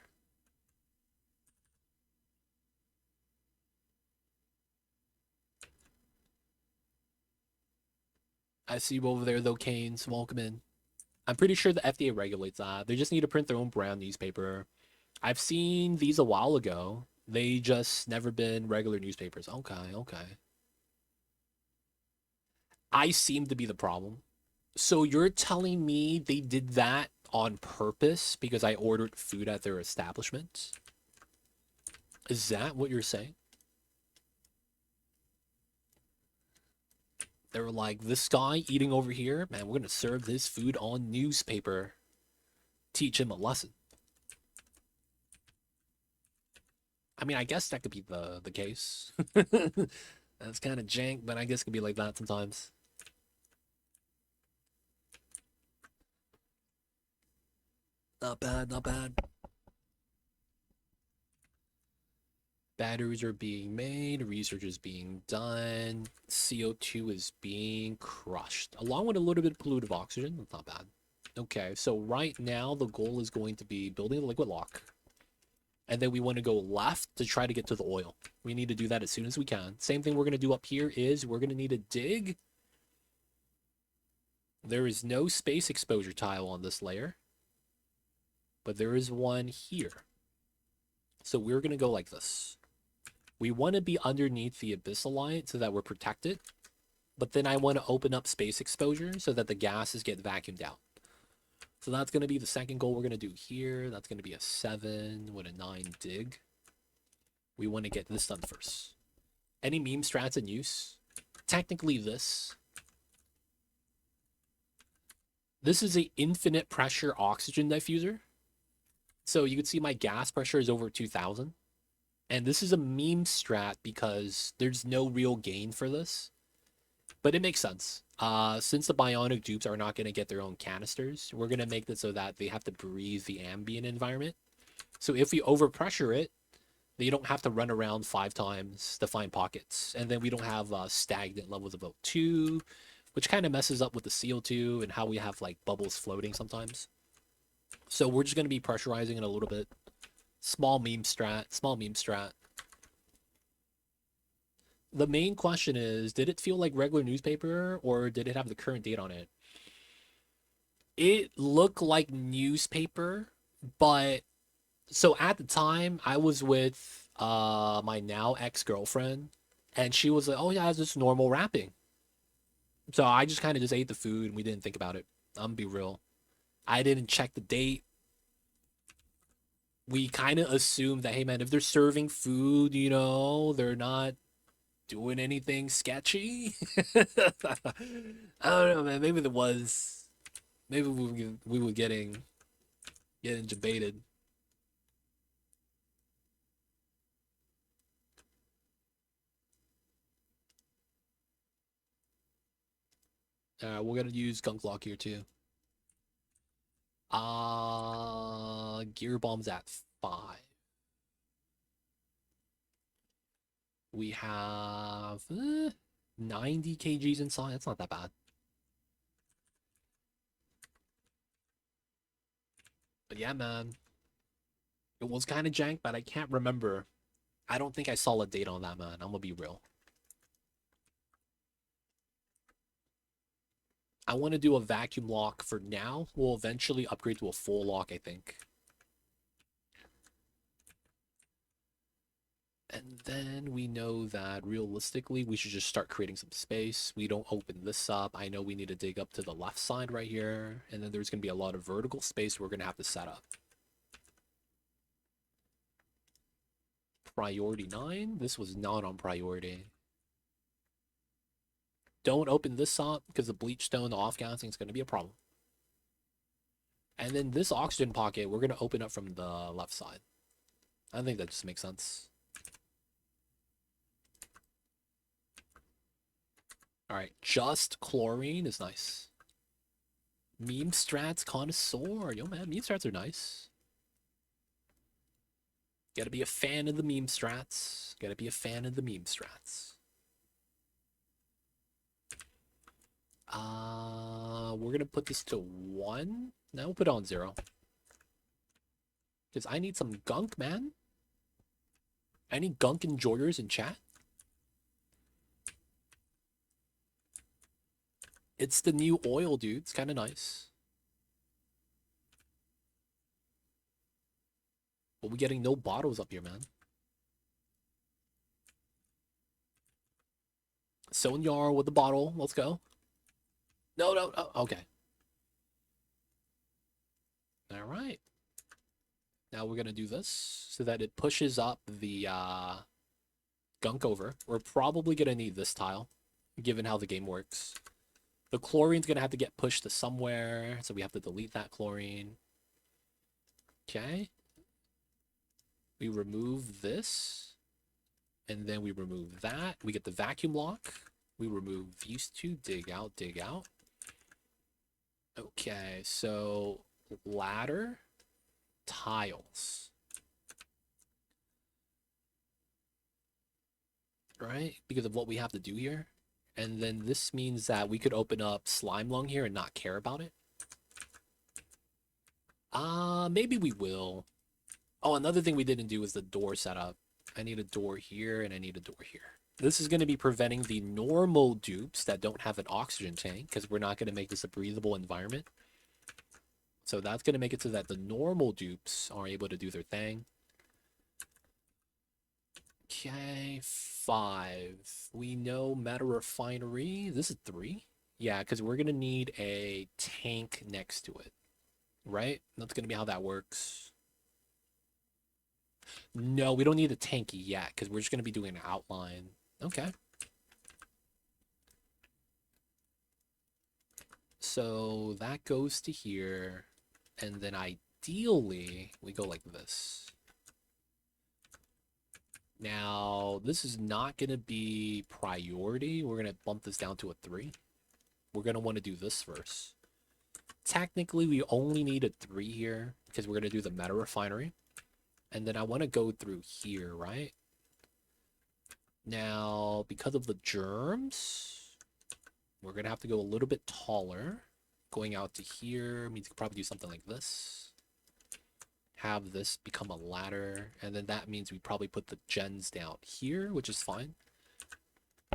I see you over there though, Canes. Welcome in. I'm pretty sure the FDA regulates that. They just need to print their own brown newspaper. I've seen these a while ago. They just never been regular newspapers. Okay, okay. I seem to be the problem. So you're telling me they did that on purpose because I ordered food at their establishment? Is that what you're saying? They were like, this guy eating over here, man, we're gonna serve this food on newspaper. Teach him a lesson. I mean, I guess that could be the case. That's kind of jank, but I guess it could be like that sometimes. Not bad, not bad. Batteries are being made, research is being done, CO2 is being crushed, along with a little bit of polluted oxygen. That's not bad. Okay, so right now the goal is going to be building the liquid lock. And then we want to go left to try to get to the oil. We need to do that as soon as we can. Same thing we're going to do up here is we're going to need to dig. There is no space exposure tile on this layer, but there is one here. So we're going to go like this. We want to be underneath the abyssal light so that we're protected. But then I want to open up space exposure so that the gases get vacuumed out. So that's going to be the second goal we're going to do here. That's going to be a 7 with a 9 dig. We want to get this done first. Any meme strats in use? Technically this. This is a infinite pressure oxygen diffuser. So you can see my gas pressure is over 2000. And this is a meme strat because there's no real gain for this. But it makes sense. Since the Bionic dupes are not going to get their own canisters, we're going to make it so that they have to breathe the ambient environment. So if we overpressure it, they don't have to run around 5 times to find pockets. And then we don't have stagnant levels of O2, which kind of messes up with the CO2 and how we have like bubbles floating sometimes. So we're just going to be pressurizing it a little bit. Small meme strat, small meme strat. The main question is, did it feel like regular newspaper or did it have the current date on it? It looked like newspaper, but so at the time I was with my now ex-girlfriend and she was like, "Oh yeah, it's just normal wrapping." So I just kind of just ate the food and we didn't think about it. I'm gonna be real. I didn't check the date. We kind of assumed that, hey man, if they're serving food, you know, they're not doing anything sketchy. I don't know, man. Maybe there was. Maybe we were getting debated. We're gonna use Gunk Lock here too. Gear bombs at 5. We have 90 kgs inside. That's not that bad. But yeah, man. It was kind of jank, but I can't remember. I don't think I saw a date on that, man. I'm gonna be real. I want to do a vacuum lock for now. We'll eventually upgrade to a full lock, I think. And then we know that realistically, we should just start creating some space. We don't open this up. I know we need to dig up to the left side right here. And then there's going to be a lot of vertical space we're going to have to set up. Priority 9. This was not on priority. Don't open this up because the bleach stone, the off-gassing is going to be a problem. And then this oxygen pocket, we're going to open up from the left side. I think that just makes sense. All right, just chlorine is nice. Meme strats connoisseur. Yo, man, meme strats are nice. Gotta be a fan of the meme strats. Gotta be a fan of the meme strats. We're gonna put this to 1. Now we'll put it on 0. Because I need some gunk, man. Any gunk enjoyers in chat? It's the new oil, dude. It's kind of nice. But we're getting no bottles up here, man. Sonyar with the bottle. Let's go. No. Okay. All right. Now we're going to do this so that it pushes up the gunk over. We're probably going to need this tile, given how the game works. The chlorine's going to have to get pushed to somewhere, so we have to delete that chlorine. Okay. We remove this, and then we remove that. We get the vacuum lock. We remove these two. Dig out, dig out. Okay, so ladder, tiles. Right? Because of what we have to do here. And then this means that we could open up slime lung here and not care about it. Maybe we will. Oh, another thing we didn't do is the door setup. I need a door here and I need a door here. This is going to be preventing the normal dupes that don't have an oxygen tank because we're not going to make this a breathable environment. So that's going to make it so that the normal dupes are able to do their thing. Okay, 5. We know meta refinery. This is 3. Yeah, because we're going to need a tank next to it. Right? That's going to be how that works. No, we don't need a tank yet because we're just going to be doing an outline. Okay. So that goes to here. And then ideally, we go like this. Now, this is not going to be priority. We're going to bump this down to a 3. We're going to want to do this first. Technically, we only need a 3 here because we're going to do the meta refinery. And then I want to go through here, right? Now, because of the germs, we're going to have to go a little bit taller. Going out to here means you could probably do something like this. Have this become a ladder. And then that means we probably put the gens down here, which is fine.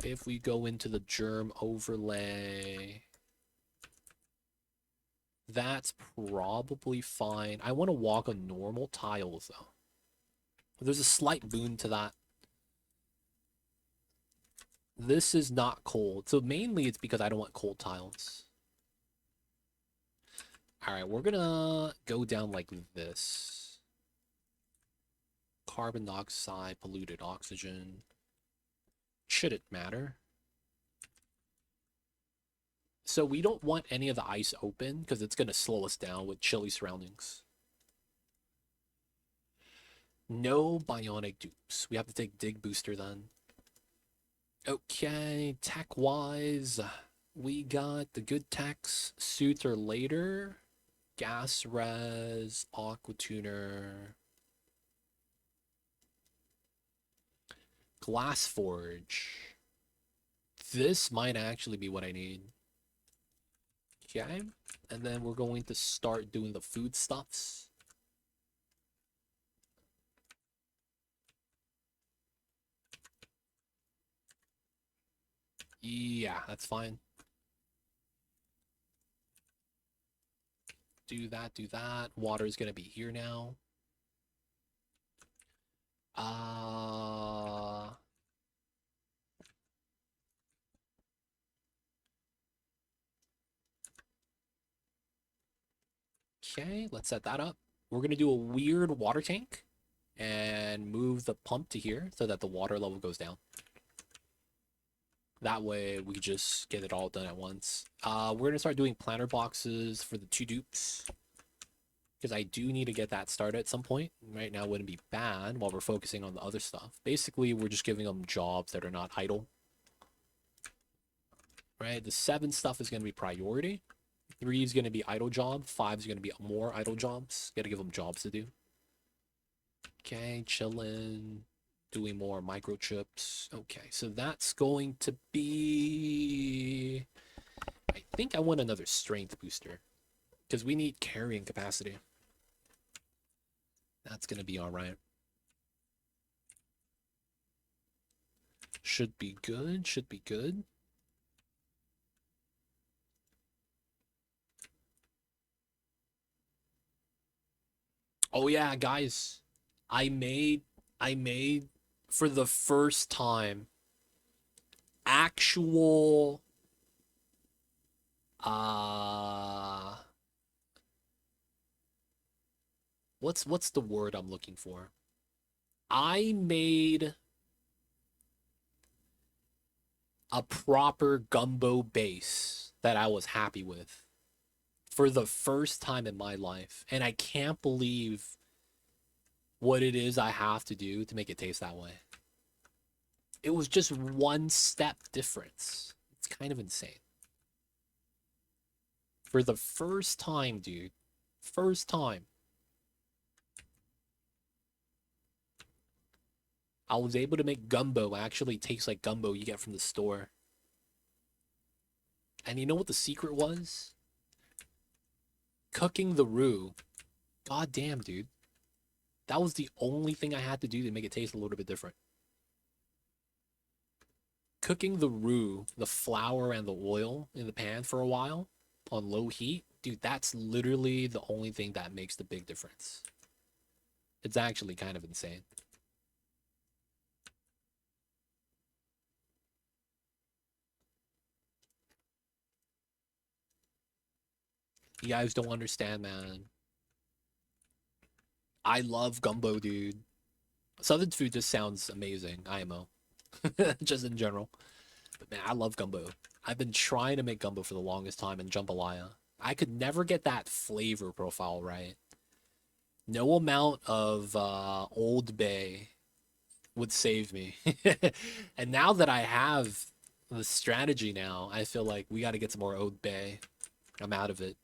If we go into the germ overlay, that's probably fine. I want to walk on normal tiles, though. There's a slight boon to that. This is not cold. So mainly it's because I don't want cold tiles. All right, we're going to go down like this. Carbon dioxide, polluted oxygen. Should it matter? So we don't want any of the ice open because it's going to slow us down with chilly surroundings. No bionic dupes. We have to take dig booster then. Okay, tech-wise, we got the good techs. Suits are later. Gas res, aqua tuner. Glass forge. This might actually be what I need. Okay. And then we're going to start doing the foodstuffs. Yeah, that's fine. Do that, do that. Water is going to be here now. Okay, let's set that up. We're going to do a weird water tank and move the pump to here so that the water level goes down. That way we just get it all done at once. We're going to start doing planter boxes for the 2 dupes, because I do need to get that started at some point. Right now wouldn't be bad while we're focusing on the other stuff. Basically, we're just giving them jobs that are not idle. Right? The 7 stuff is going to be priority. 3 is going to be idle job. 5 is going to be more idle jobs. Got to give them jobs to do. Okay, chilling. Doing more microchips. Okay, so that's going to be... I think I want another strength booster, because we need carrying capacity. That's going to be alright. Should be good, should be good. Oh yeah, guys. I made for the first time actual what's the word I'm looking for? I made a proper gumbo base that I was happy with for the first time in my life, and I can't believe what it is I have to do to make it taste that way. It was just 1 step difference. It's kind of insane. For the first time, dude. First time. I was able to make gumbo actually taste like gumbo you get from the store. And you know what the secret was? Cooking the roux. God damn, dude. That was the only thing I had to do to make it taste a little bit different. Cooking the roux, the flour and the oil in the pan for a while on low heat, dude, that's literally the only thing that makes the big difference. It's actually kind of insane. You guys don't understand, man. I love gumbo, dude. Southern food just sounds amazing. IMO. Just in general. But man, I love gumbo. I've been trying to make gumbo for the longest time in jambalaya. I could never get that flavor profile right. No amount of Old Bay would save me. And now that I have the strategy now, I feel like we got to get some more Old Bay. I'm out of it.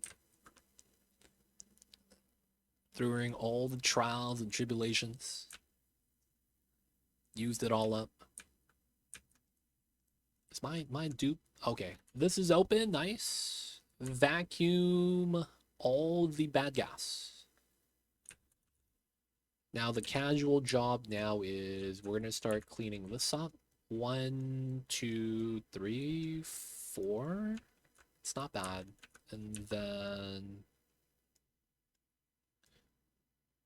During all the trials and tribulations, used it all up. Is my dupe? Okay, this is open. Nice. Vacuum all the bad gas. Now the casual job now is we're gonna start cleaning this up. 1, 2, 3, 4. It's not bad. And then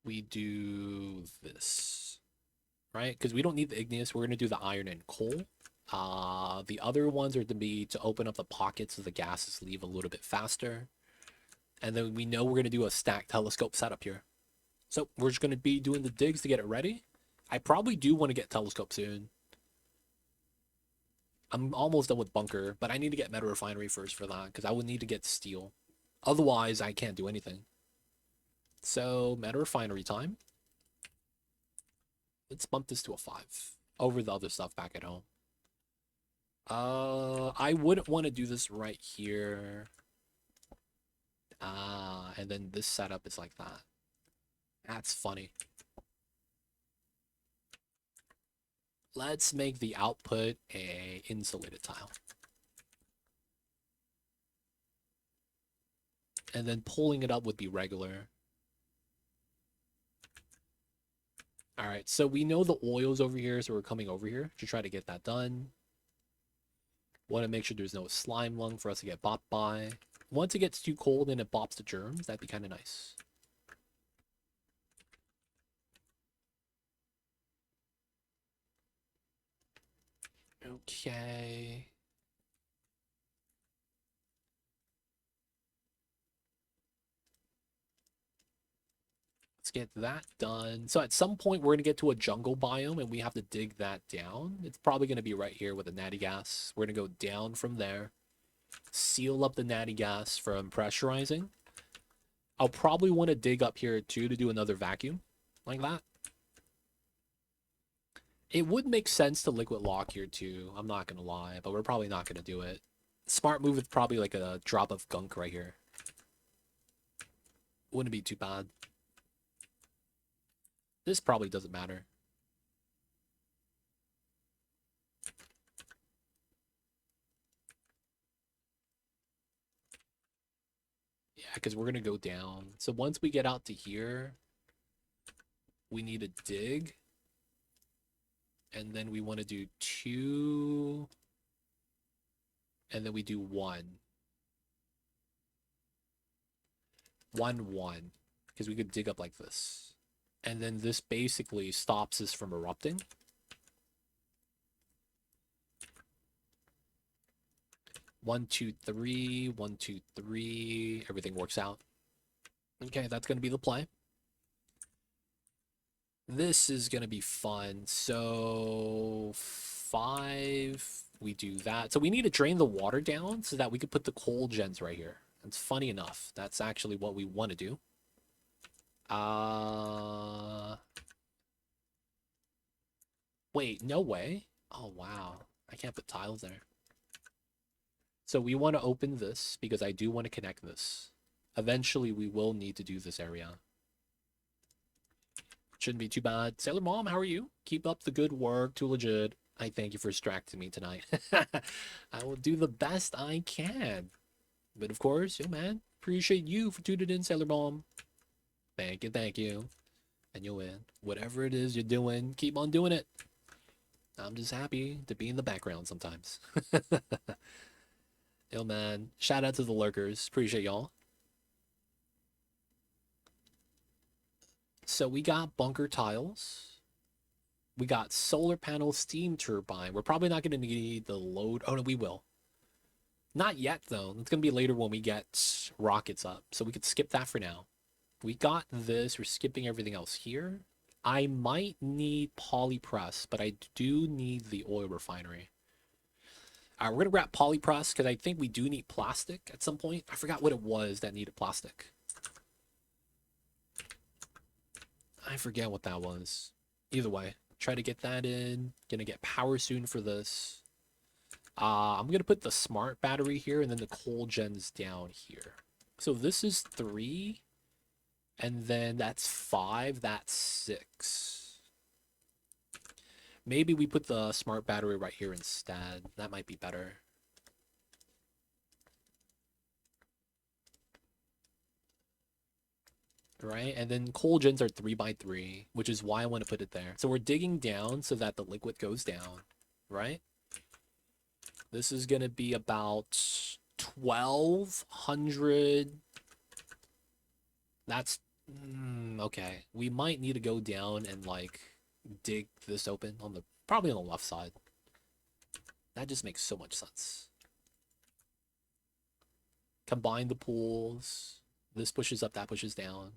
we do this, right? Because we don't need the igneous. We're gonna do the iron and coal. The other ones are to be to open up the pockets so the gases leave a little bit faster. And then we know we're gonna do a stacked telescope setup here. So we're just gonna be doing the digs to get it ready. I probably do want to get telescope soon. I'm almost done with bunker, but I need to get meta refinery first for that, because I would need to get steel. Otherwise, I can't do anything. So meta refinery time. Let's bump this to a 5 over the other stuff back at home. I wouldn't want to do this right here. And then this setup is like that. That's funny. Let's make the output a insulated tile. And then pulling it up would be regular. All right, so we know the oil's over here, so we're coming over here to try to get that done. Want to make sure there's no slime lung for us to get bopped by. Once it gets too cold and it bops the germs, that'd be kind of nice. Okay. Let's get that done. So at some point, we're going to get to a jungle biome, and we have to dig that down. It's probably going to be right here with the natty gas. We're going to go down from there. Seal up the natty gas from pressurizing. I'll probably want to dig up here, too, to do another vacuum. Like that. It would make sense to liquid lock here, too. I'm not going to lie, but we're probably not going to do it. Smart move is probably like a drop of gunk right here. Wouldn't be too bad. This probably doesn't matter. Yeah, because we're going to go down. So once we get out to here, we need to dig. And then we want to do 2. And then we do 1. 1, 1. Because we could dig up like this. And then this basically stops us from erupting. 1, 2, 3. 1, 2, 3. Everything works out. Okay, that's going to be the play. This is going to be fun. So 5, we do that. So we need to drain the water down so that we could put the coal gens right here. It's funny enough. That's actually what we want to do. Wait, no way. Oh, wow. I can't put tiles there. So we want to open this because I do want to connect this. Eventually, we will need to do this area. Shouldn't be too bad. Sailor Mom, how are you? Keep up the good work. Too legit. I thank you for distracting me tonight. I will do the best I can. But of course, yo man, appreciate you for tuning in, Sailor Mom. Thank you, thank you. And you'll win. Whatever it is you're doing, keep on doing it. I'm just happy to be in the background sometimes. Yo man, shout out to the lurkers. Appreciate y'all. So we got bunker tiles. We got solar panel steam turbine. We're probably not going to need the load. Oh, no, we will. Not yet, though. It's going to be later when we get rockets up. So we could skip that for now. We got this. We're skipping everything else here. I might need polypress, but I do need the oil refinery. All right, we're going to grab polypress because I think we do need plastic at some point. I forgot what it was that needed plastic. I forget what that was. Either way, try to get that in. Gonna get power soon for this. I'm gonna put the smart battery here and then the coal gens down here. So this is 3. And then that's 5. That's 6. Maybe we put the smart battery right here instead. That might be better. Right, and then coal gens are 3x3, which is why I want to put it there. So we're digging down so that the liquid goes down, right? This is going to be about 1,200. That's okay. We might need to go down and like dig this open on the probably on the left side. That just makes so much sense. Combine the pools. This pushes up, that pushes down.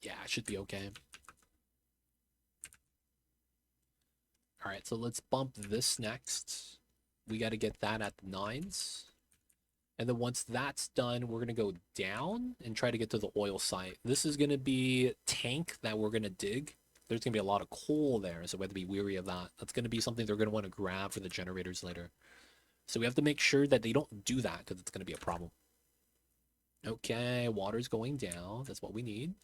Yeah, it should be okay. All right, so let's bump this next. We got to get that at the 9s. And then once that's done, we're going to go down and try to get to the oil site. This is going to be tank that we're going to dig. There's going to be a lot of coal there, so we have to be weary of that. That's going to be something they're going to want to grab for the generators later. So we have to make sure that they don't do that because it's going to be a problem. Okay, water's going down. That's what we need.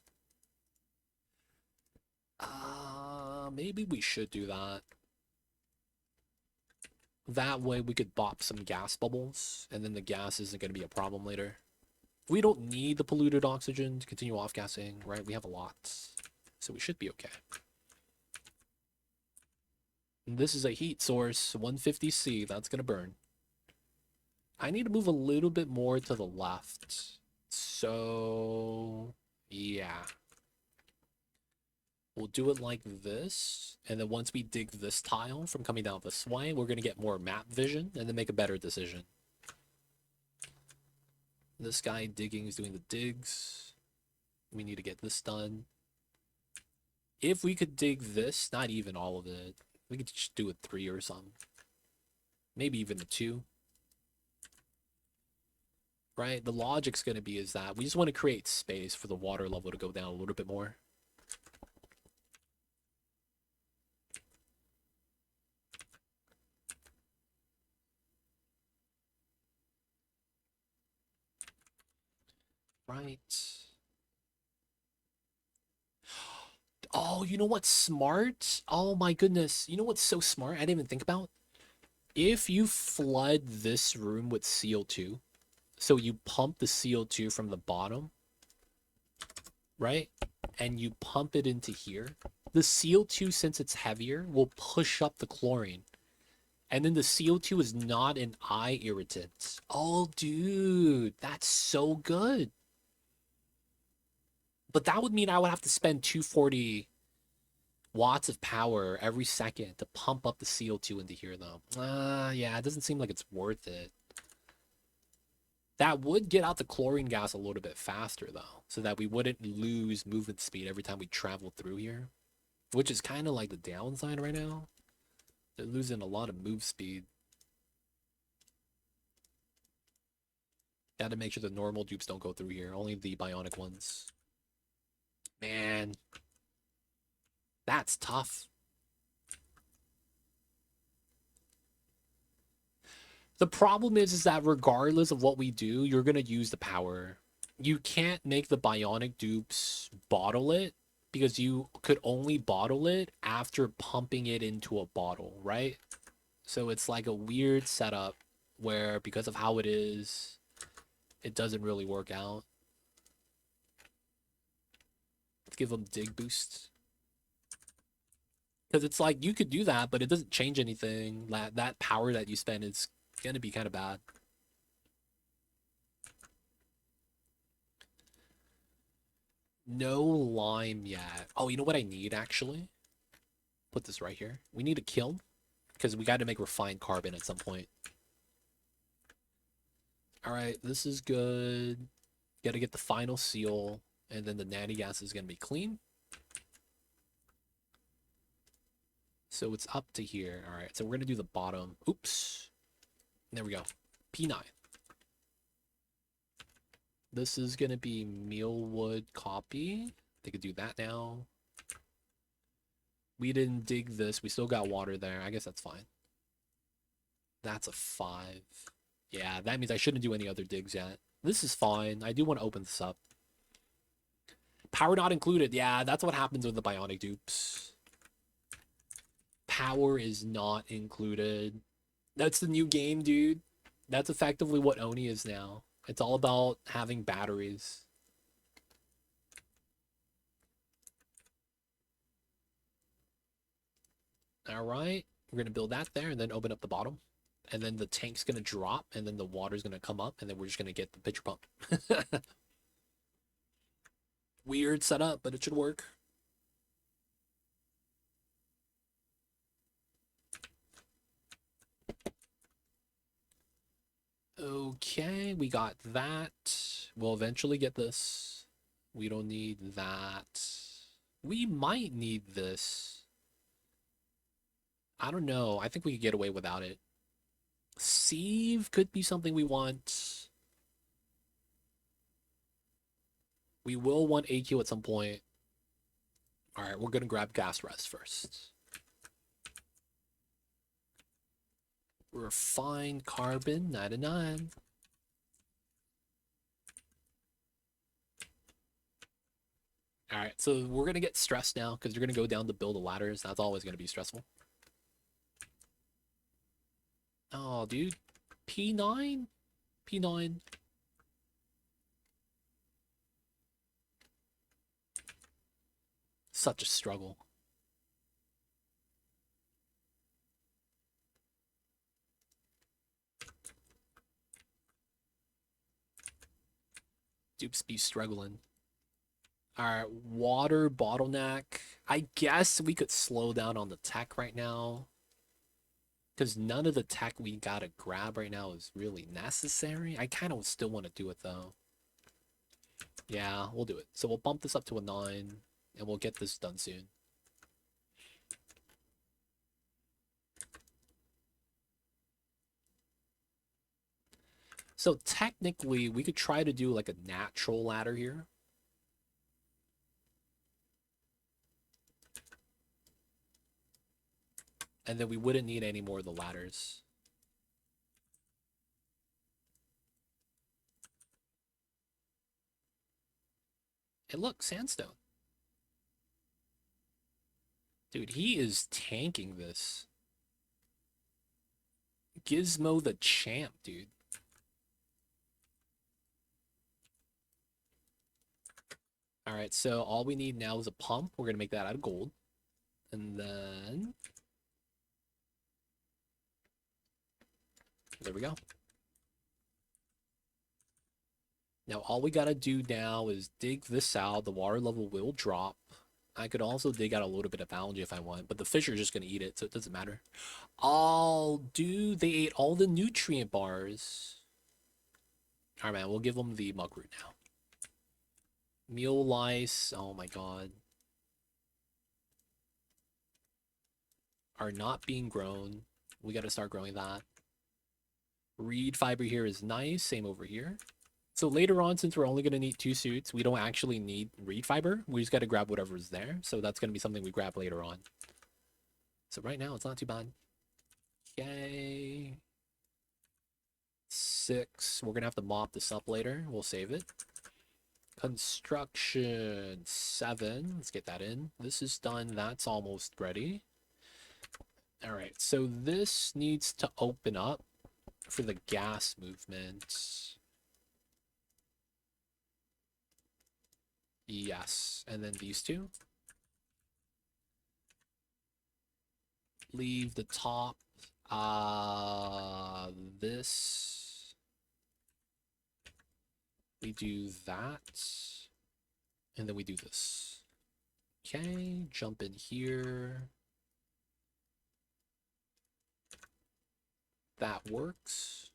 Maybe we should do that. That way we could bop some gas bubbles, and then the gas isn't going to be a problem later. We don't need the polluted oxygen to continue off-gassing, right? We have a lot, so we should be okay. And this is a heat source, 150C, that's going to burn. I need to move a little bit more to the left. So, yeah. We'll do it like this, and then once we dig this tile from coming down this way, we're going to get more map vision, and then make a better decision. This guy digging is doing the digs. We need to get this done. If we could dig this, not even all of it, we could just do a 3 or something. Maybe even a 2. Right? The logic's going to be is that we just want to create space for the water level to go down a little bit more. Right. Oh, you know what's smart? Oh my goodness. You know what's so smart? I didn't even think about. If you flood this room with CO2, so you pump the CO2 from the bottom, right? And you pump it into here, the CO2, since it's heavier, will push up the chlorine. And then the CO2 is not an eye irritant. Oh, dude, that's so good. But that would mean I would have to spend 240 watts of power every second to pump up the CO2 into here, though. Yeah, it doesn't seem like it's worth it. That would get out the chlorine gas a little bit faster, though, so that we wouldn't lose movement speed every time we travel through here, which is kind of like the downside right now. They're losing a lot of move speed. Got to make sure the normal dupes don't go through here, only the bionic ones. Man, that's tough. The problem is that regardless of what we do, you're going to use the power. You can't make the bionic dupes bottle it because you could only bottle it after pumping it into a bottle, right? So it's like a weird setup where because of how it is, it doesn't really work out. Let's give them dig boost. Because it's like you could do that, but it doesn't change anything. That power that you spend is going to be kind of bad. No lime yet. Oh, you know what I need actually? Put this right here. We need a kiln because we got to make refined carbon at some point. All right, this is good. Got to get the final seal, and then the natty gas is going to be clean. So it's up to here. All right, so we're going to do the bottom. Oops. There we go. P9. This is going to be mealwood copy. They could do that now. We didn't dig this. We still got water there. I guess that's fine. That's a 5. Yeah, that means I shouldn't do any other digs yet. This is fine. I do want to open this up. Power not included. Yeah, that's what happens with the bionic dupes. Power is not included. That's the new game, dude. That's effectively what Oni is now. It's all about having batteries. All right. We're going to build that there and then open up the bottom. And then the tank's going to drop and then the water's going to come up and then we're just going to get the pitcher pump. Weird setup, but it should work. Okay, we got that. We'll eventually get this. We don't need that. We might need this. I don't know. I think we could get away without it. Sieve could be something we want. We will want AQ at some point. All right, we're going to grab gas rest first. Refined carbon, 99. All right, so we're gonna get stressed now because you're gonna go down to build the ladders. That's always gonna be stressful. Oh, dude, P9, P9. Such a struggle. Dupes be struggling. Alright, water bottleneck. I guess we could slow down on the tech right now. Because none of the tech we gotta grab right now is really necessary. I kind of still want to do it though. Yeah, we'll do it. So we'll bump this up to a 9. And we'll get this done soon. So technically, we could try to do like a natural ladder here. And then we wouldn't need any more of the ladders. Hey, look, sandstone. Dude, he is tanking this. Gizmo the champ, dude. Alright, so all we need now is a pump. We're going to make that out of gold. And then... there we go. Now all we got to do now is dig this out. The water level will drop. I could also dig out a little bit of algae if I want, but the fish are just going to eat it, so it doesn't matter. Oh, dude, they ate all the nutrient bars. Alright, man, we'll give them the mug root now. Meal lice, oh my god. Are not being grown. We got to start growing that. Reed fiber here is nice. Same over here. So later on, since we're only going to need 2 suits, we don't actually need reed fiber. We just got to grab whatever's there. So that's going to be something we grab later on. So right now, it's not too bad. Okay. 6. We're going to have to mop this up later. We'll save it. Construction 7. Let's get that in. This is done. That's almost ready. All right. So this needs to open up for the gas movement. Yes. And then these two. Leave the top. This. We do that. And then we do this. Okay. Jump in here. That works.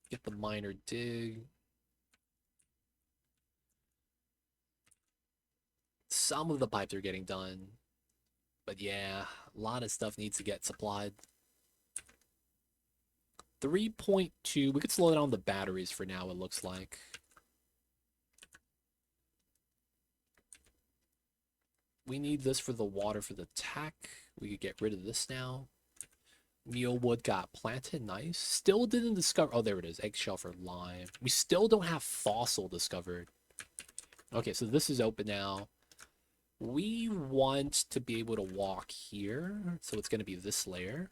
Get the miner dig. Some of the pipes are getting done. But yeah, a lot of stuff needs to get supplied. 3.2. We could slow down the batteries for now, it looks like. We need this for the water for the tech. We could get rid of this now. Mealwood got planted. Nice. Still didn't discover... oh, there it is. Eggshell for lime. We still don't have fossil discovered. Okay, so this is open now. We want to be able to walk here. So it's going to be this layer.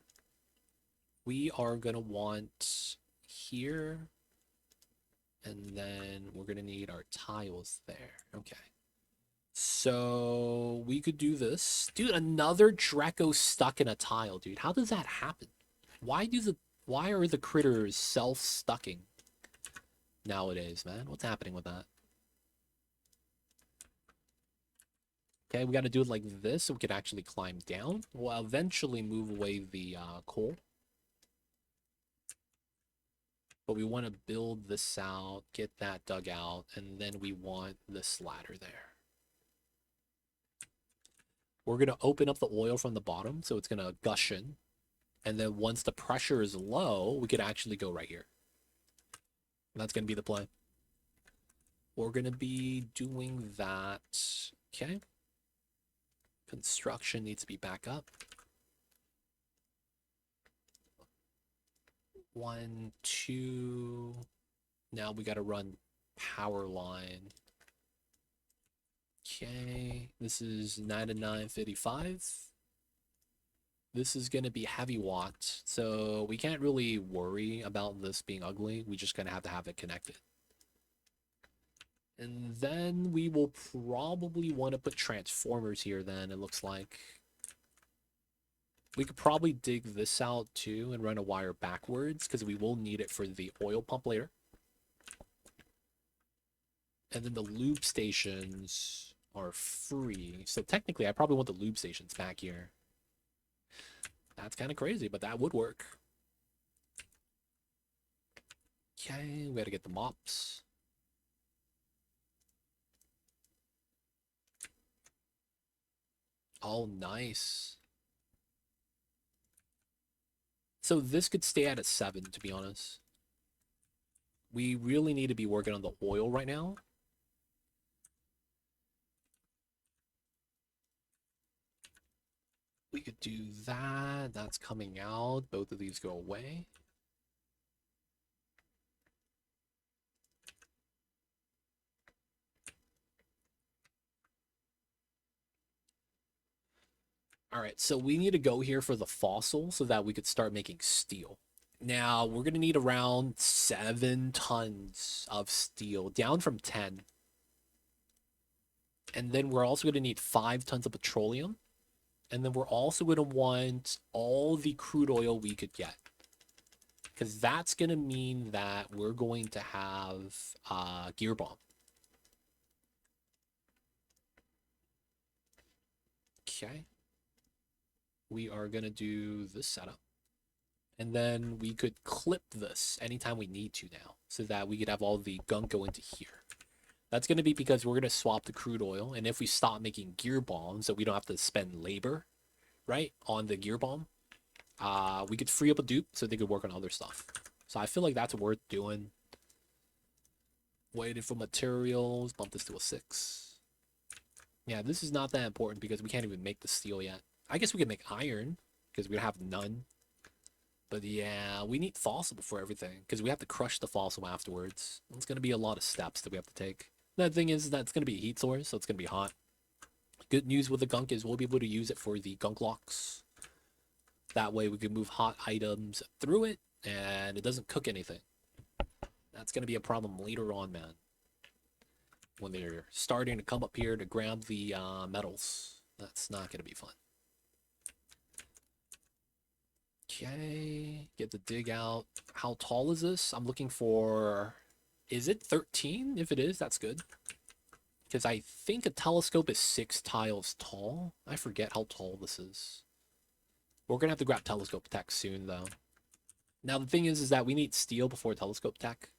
We are going to want here. And then we're going to need our tiles there. Okay. So we could do this. Dude, another Draco stuck in a tile, dude. How does that happen? Why are the critters self-stucking nowadays, man? What's happening with that? Okay, we got to do it like this so we can actually climb down. We'll eventually move away the coal. But we want to build this out, get that dug out, and then we want this ladder there. We're going to open up the oil from the bottom, so it's going to gush in. And then once the pressure is low, we could actually go right here. And that's going to be the play. We're going to be doing that. Okay. Construction needs to be back up. 1, 2. Now we got to run power line. Okay, this is 9955. This is going to be heavy watt, so we can't really worry about this being ugly. We just going to have it connected. And then we will probably want to put transformers here then, it looks like. We could probably dig this out too and run a wire backwards because we will need it for the oil pump later. And then the lube stations are free. So technically, I probably want the lube stations back here. That's kind of crazy, but that would work. Okay, we gotta get the mops. Oh, nice. So this could stay at a 7, to be honest. We really need to be working on the oil right now. We could do that. That's coming out. Both of these go away. All right, so we need to go here for the fossil so that we could start making steel. Now, we're going to need around 7 tons of steel, down from 10. And then we're also going to need 5 tons of petroleum. And then we're also going to want all the crude oil we could get. Because that's going to mean that we're going to have gear bomb. Okay. We are going to do this setup. And then we could clip this anytime we need to now. So that we could have all the gunk go into here. That's going to be because we're going to swap the crude oil. And if we stop making gear bombs, so we don't have to spend labor, right, on the gear bomb, we could free up a dupe so they could work on other stuff. So I feel like that's worth doing. Waiting for materials. Bump this to a 6. Yeah, this is not that important because we can't even make the steel yet. I guess we could make iron because we have none. But yeah, we need fossil before everything because we have to crush the fossil afterwards. It's going to be a lot of steps that we have to take. The thing is that it's going to be a heat source, so it's going to be hot. Good news with the gunk is we'll be able to use it for the gunk locks. That way we can move hot items through it and it doesn't cook anything. That's going to be a problem later on, man. When they're starting to come up here to grab the metals. That's not going to be fun. Okay, get the dig out. How tall is this? I'm looking for... Is it 13? If it is, that's good. Because I think a telescope is 6 tiles tall. I forget how tall this is. We're going to have to grab telescope tech soon, though. Now, the thing is that we need steel before telescope tech.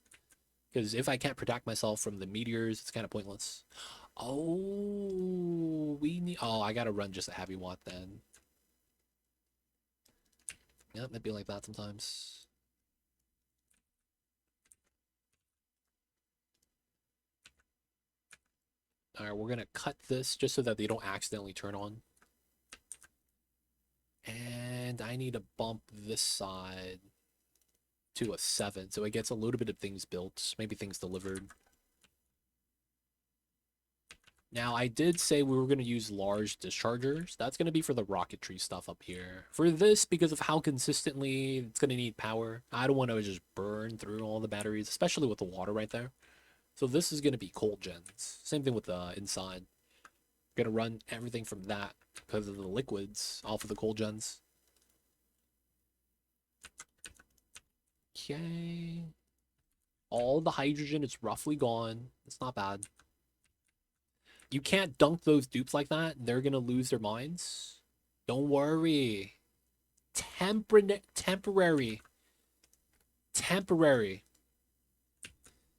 Because if I can't protect myself from the meteors, it's kind of pointless. Oh, we need... Oh, I got to run just a heavy watt then. Yeah, it might be like that sometimes. Alright, we're gonna cut this just so that they don't accidentally turn on. And I need to bump this side to a 7, so it gets a little bit of things built, maybe things delivered. Now, I did say we were going to use large dischargers. That's going to be for the rocketry stuff up here. For this, because of how consistently it's going to need power, I don't want to just burn through all the batteries, especially with the water right there. So this is going to be cold gens. Same thing with the inside. Going to run everything from that because of the liquids off of the cold gens. Okay. All the hydrogen is roughly gone. It's not bad. You can't dunk those dupes like that. They're going to lose their minds. Don't worry. Temporary.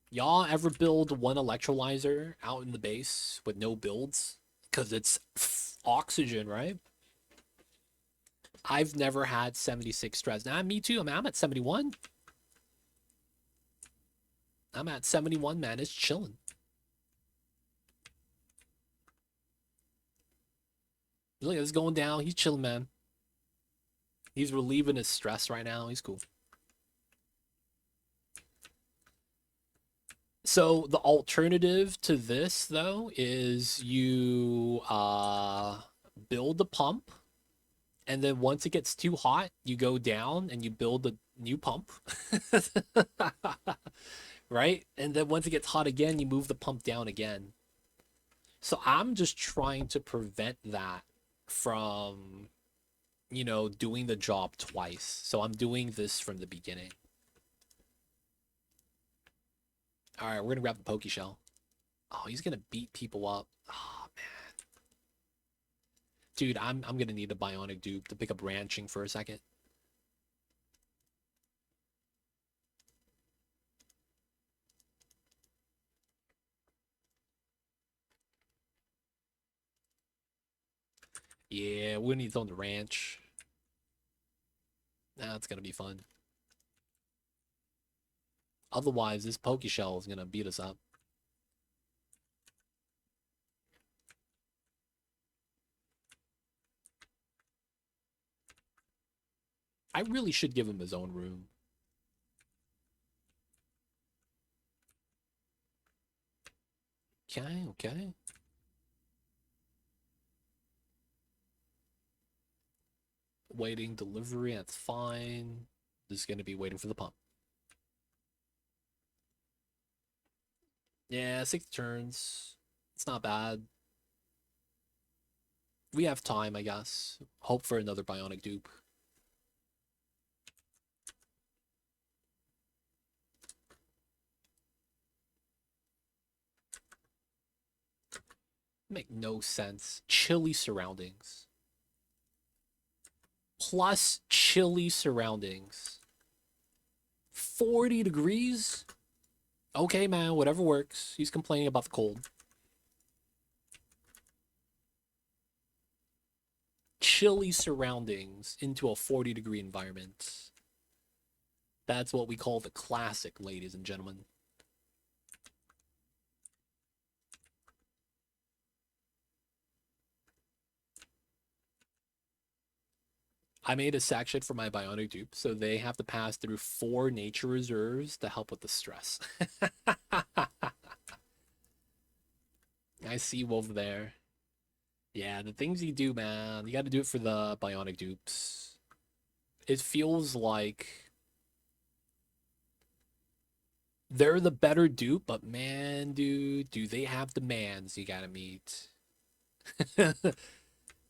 Y'all ever build one electrolyzer out in the base with no builds? Because it's oxygen, right? I've never had 76 stress. Nah, me too. I'm at 71. I'm at 71, man. It's chilling. Look, it's going down. He's chilling, man. He's relieving his stress right now. He's cool. So the alternative to this though is you build the pump, and then once it gets too hot, you go down and you build a new pump. Right? And then once it gets hot again, you move the pump down again. So I'm just trying to prevent that from, doing the job twice. So I'm doing this from the beginning. All right, we're gonna grab the Poke Shell. Oh, he's gonna beat people up. Oh man, dude, I'm gonna need a Bionic dupe to pick up ranching for a second. Yeah, we need on the ranch. That's gonna be fun. Otherwise, this Poke Shell is gonna beat us up. I really should give him his own room. Okay, okay. Waiting delivery, that's fine. This is gonna be waiting for the pump. Yeah, 6 turns. It's not bad. We have time, I guess. Hope for another Bionic dupe. Make no sense. Chilly surroundings. Plus chilly surroundings. 40 degrees? Okay, man, whatever works. He's complaining about the cold. Chilly surroundings into a 40-degree environment. That's what we call the classic, ladies and gentlemen. I made a section for my Bionic dupe, so they have to pass through 4 nature reserves to help with the stress. I see Wolf there. Yeah, the things you do, man, you got to do it for the Bionic dupes. It feels like they're the better dupe, but man, dude, do they have demands you gotta meet?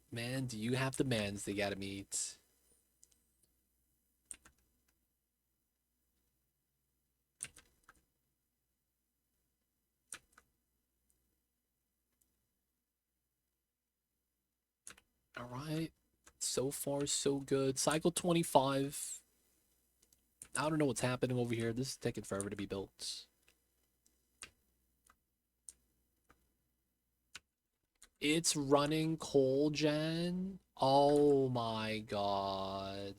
Man, do you have demands they gotta meet? All right. So far, so good. Cycle 25. I don't know what's happening over here. This is taking forever to be built. It's running coal gen. Oh my god.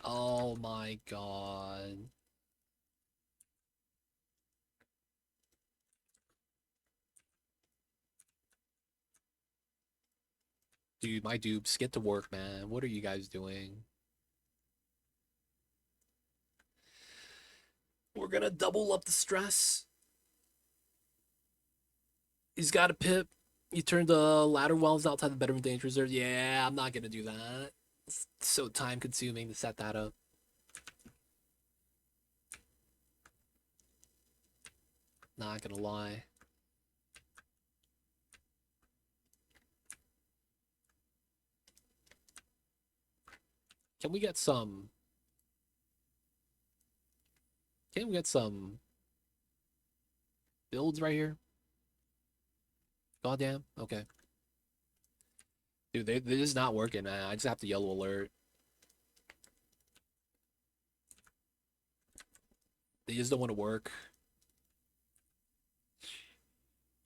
Oh my god. Dude, my dupes, get to work, man. What are you guys doing? We're gonna double up the stress. He's got a pip. You turned the ladder wells outside the bedroom danger reserve. Yeah, I'm not gonna do that. It's so time consuming to set that up. Not gonna lie. Can we get some? Can we get some builds right here? Goddamn. Okay. Dude, they're just not working, man. I just have to yellow alert. They just don't want to work.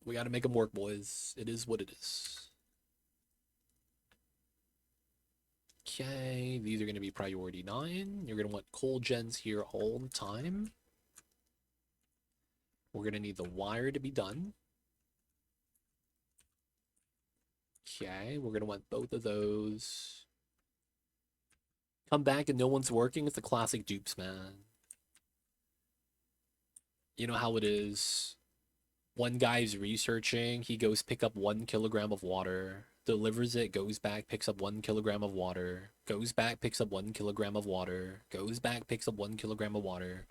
We gotta make them work, boys. It is what it is. Okay, these are gonna be priority 9. You're gonna want coal gens here all the time. We're gonna need the wire to be done. Okay, we're gonna want both of those. Come back and no one's working. It's the classic dupes, man. You know how it is. One guy's researching, he goes pick up 1 kilogram of water, delivers it, goes back, picks up 1 kilogram of water, goes back, picks up 1 kilogram of water, goes back, picks up 1 kilogram of water.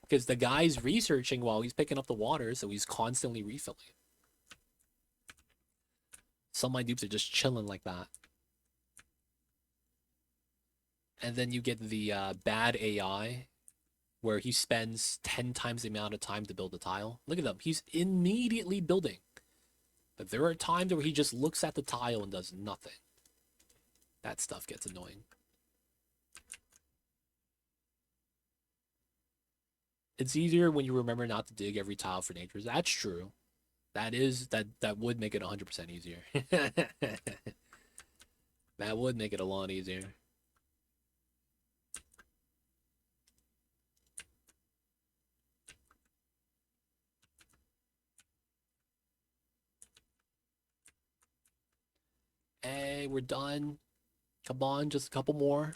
Because the guy's researching while he's picking up the water, so he's constantly refilling. Some of my dupes are just chilling like that. And then you get the bad AI, where he spends 10 times the amount of time to build a tile. Look at them. He's immediately building. But there are times where he just looks at the tile and does nothing. That stuff gets annoying. It's easier when you remember not to dig every tile for natures. That's true. That would make it 100% easier. That would make it a lot easier. Hey, we're done. Come on, just a couple more.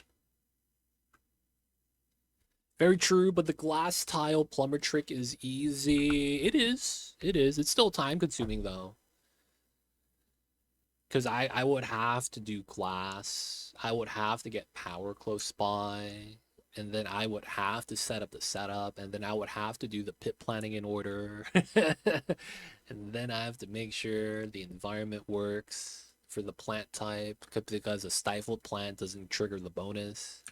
Very true, but the glass tile plumber trick is easy. It is. It is. It's still time consuming though. Because I would have to do glass. I would have to get power close by. And then I would have to set up the setup. And then I would have to do the pit planning in order. And then I have to make sure the environment works for the plant type. Because a stifled plant doesn't trigger the bonus.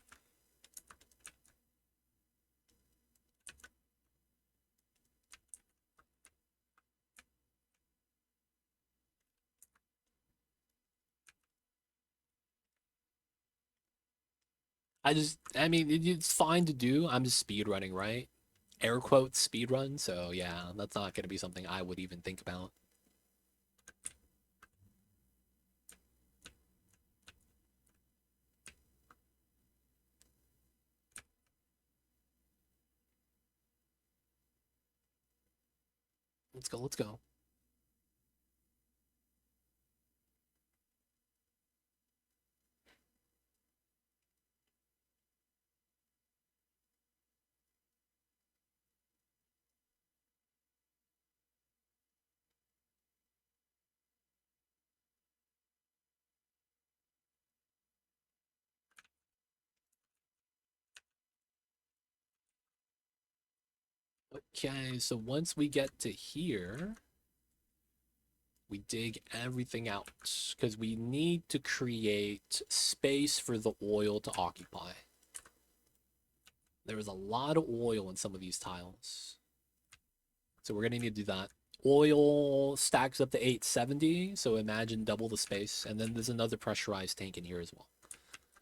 I mean, it's fine to do. I'm just speed running, right? Air quotes speed run. So yeah, that's not going to be something I would even think about. Let's go. Let's go. Okay, so once we get to here, we dig everything out because we need to create space for the oil to occupy. There is a lot of oil in some of these tiles. So we're going to need to do that. Oil stacks up to 870, so imagine double the space. And then there's another pressurized tank in here as well.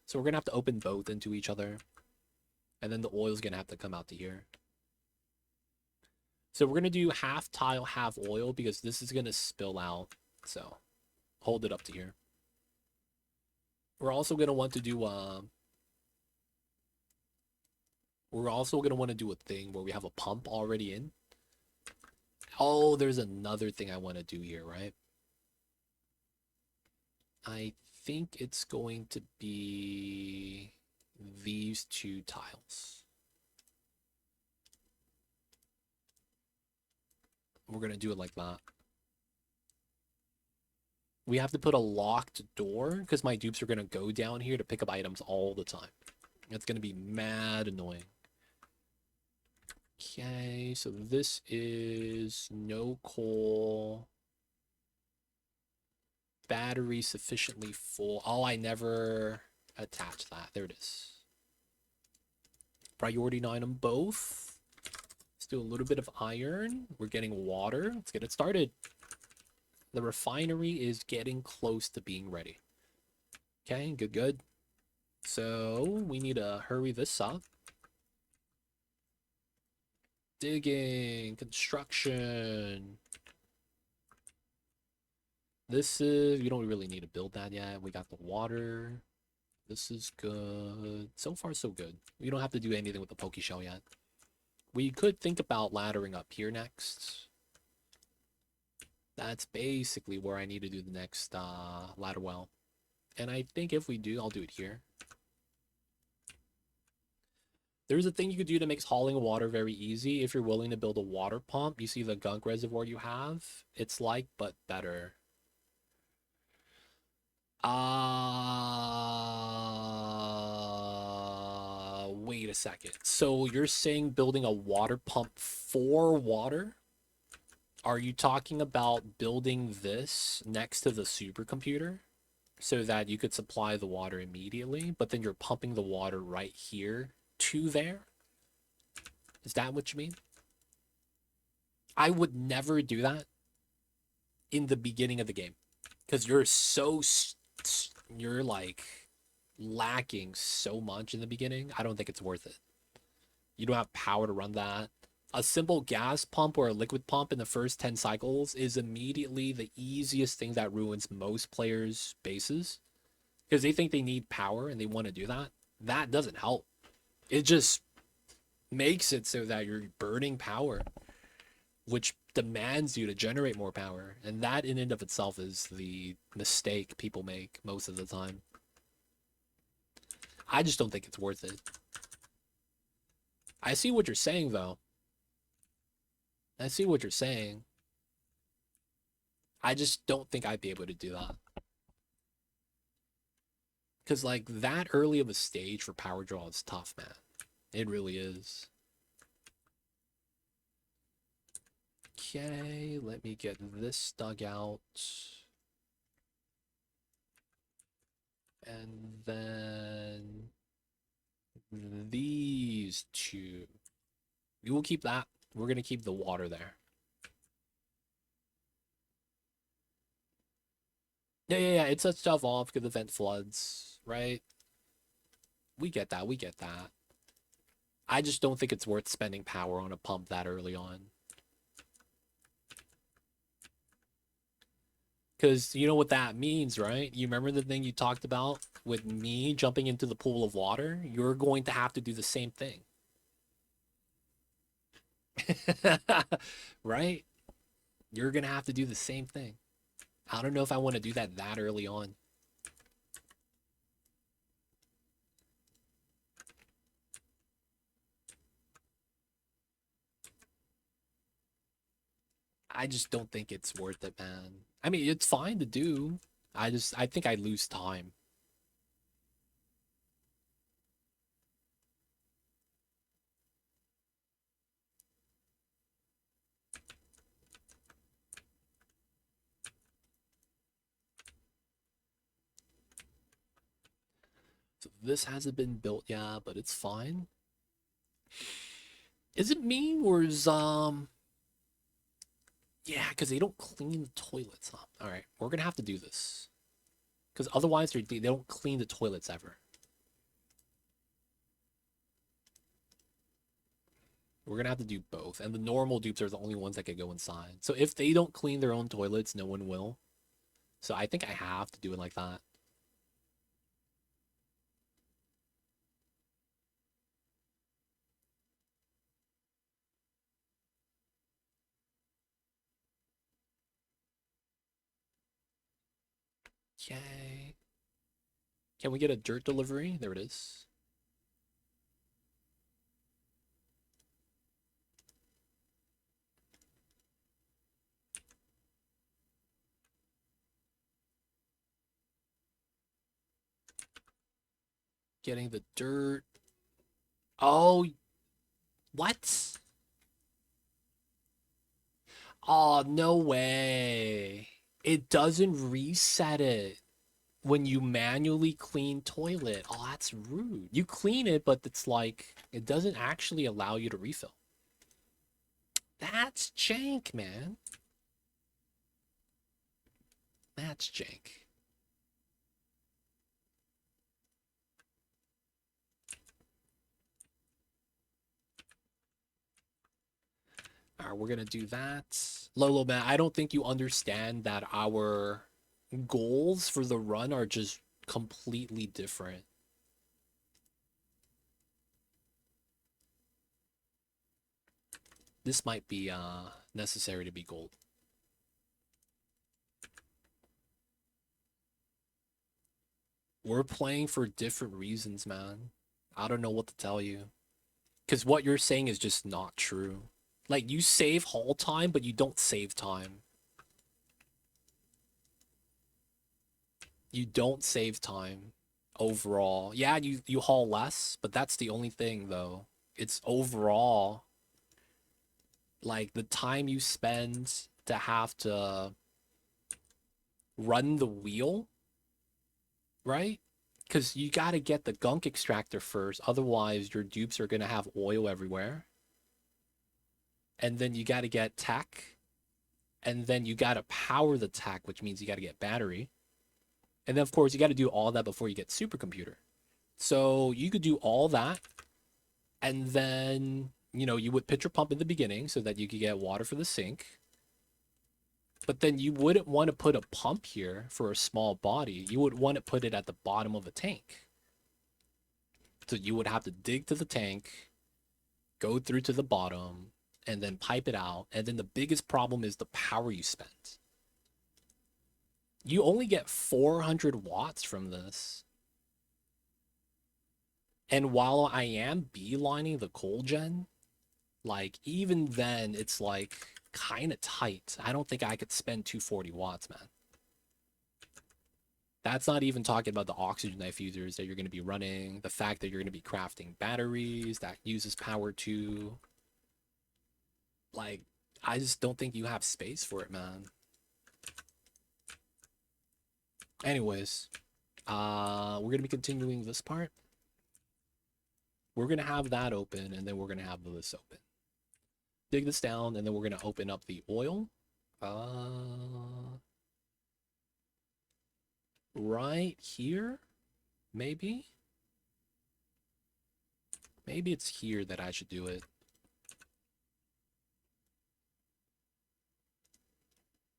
So we're going to have to open both into each other. And then the oil is going to have to come out to here. So we're going to do half tile, half oil, because this is going to spill out. So hold it up to here. We're also going to want to do a thing where we have a pump already in. Oh, there's another thing I want to do here, right? I think it's going to be these two tiles. We're going to do it like that. We have to put a locked door because my dupes are going to go down here to pick up items all the time. It's going to be mad annoying. Okay, so this is no coal. Battery sufficiently full. Oh, I never attached that. There it is. Priority 9 on both. Let's do a little bit of iron. We're getting water. Let's get it started. The refinery is getting close to being ready. Okay, good, good. So we need to hurry this up. Digging, construction. This is, we don't really need to build that yet. We got the water. This is good. So far, so good. We don't have to do anything with the Poke Shell yet. We could think about laddering up here next. That's basically where I need to do the next ladder well. And I think if we do, I'll do it here. There's a thing you could do that makes hauling water very easy if you're willing to build a water pump. You see the gunk reservoir you have? It's like, but better. Wait a second. So you're saying building a water pump for water? Are you talking about building this next to the supercomputer so that you could supply the water immediately, but then you're pumping the water right here to there? Is that what you mean? I would never do that in the beginning of the game because you're like lacking so much in the beginning. I don't think it's worth it. You don't have power to run that. A simple gas pump or a liquid pump in the first 10 cycles is immediately the easiest thing that ruins most players' bases because they think they need power and they want to do that. That doesn't help. It just makes it so that you're burning power, which demands you to generate more power. And that in and of itself is the mistake people make most of the time. I just don't think it's worth it. I see what you're saying, though. I see what you're saying. I just don't think I'd be able to do that. Because, like, that early of a stage for power draw is tough, man. It really is. Okay, let me get this dug out. And then these two. We will keep that. We're going to keep the water there. Yeah. It sets stuff off because the vent floods, right? We get that. We get that. I just don't think it's worth spending power on a pump that early on. Because you know what that means, right? You remember the thing you talked about with me jumping into the pool of water? You're going to have to do the same thing. Right? You're going to have to do the same thing. I don't know if I want to do that early on. I just don't think it's worth it, man. I mean, it's fine to do. I think I lose time. So this hasn't been built yet, but it's fine. Is it me or is yeah, because they don't clean the toilets, huh? All right, we're gonna have to do this because otherwise they don't clean the toilets ever. We're gonna have to do both, and the normal dupes are the only ones that can go inside. So if they don't clean their own toilets, no one will. So I think I have to do it like that. Okay. Can we get a dirt delivery? There it is. Getting the dirt. Oh, what? Oh, no way. It doesn't reset it when you manually clean toilet. Oh, that's rude. You clean it, but it's like, it doesn't actually allow you to refill. That's jank, man. That's jank. All right, we're gonna do that. Lolo, man, I don't think you understand that our goals for the run are just completely different. This might be necessary to be gold. We're playing for different reasons, man. I don't know what to tell you. Because what you're saying is just not true. Like, you save haul time, but you don't save time. You don't save time overall. Yeah, you haul less, but that's the only thing, though. It's overall, like, the time you spend to have to run the wheel, right? Because you got to get the gunk extractor first. Otherwise, your dupes are going to have oil everywhere. And then you got to get tech. And then you got to power the tech, which means you got to get battery. And then, of course, you got to do all that before you get supercomputer. So you could do all that. And then, you would pitcher pump in the beginning so that you could get water for the sink. But then you wouldn't want to put a pump here for a small body. You would want to put it at the bottom of a tank. So you would have to dig to the tank, go through to the bottom, and then pipe it out. And then the biggest problem is the power you spend. You only get 400 watts from this. And while I am beelining the coal gen, like, even then, it's, like, kind of tight. I don't think I could spend 240 watts, man. That's not even talking about the oxygen diffusers that you're going to be running, the fact that you're going to be crafting batteries that uses power too. Like, I just don't think you have space for it, man. Anyways, we're going to be continuing this part. We're going to have that open, and then we're going to have this open. Dig this down, and then we're going to open up the oil. Right here, maybe? Maybe it's here that I should do it.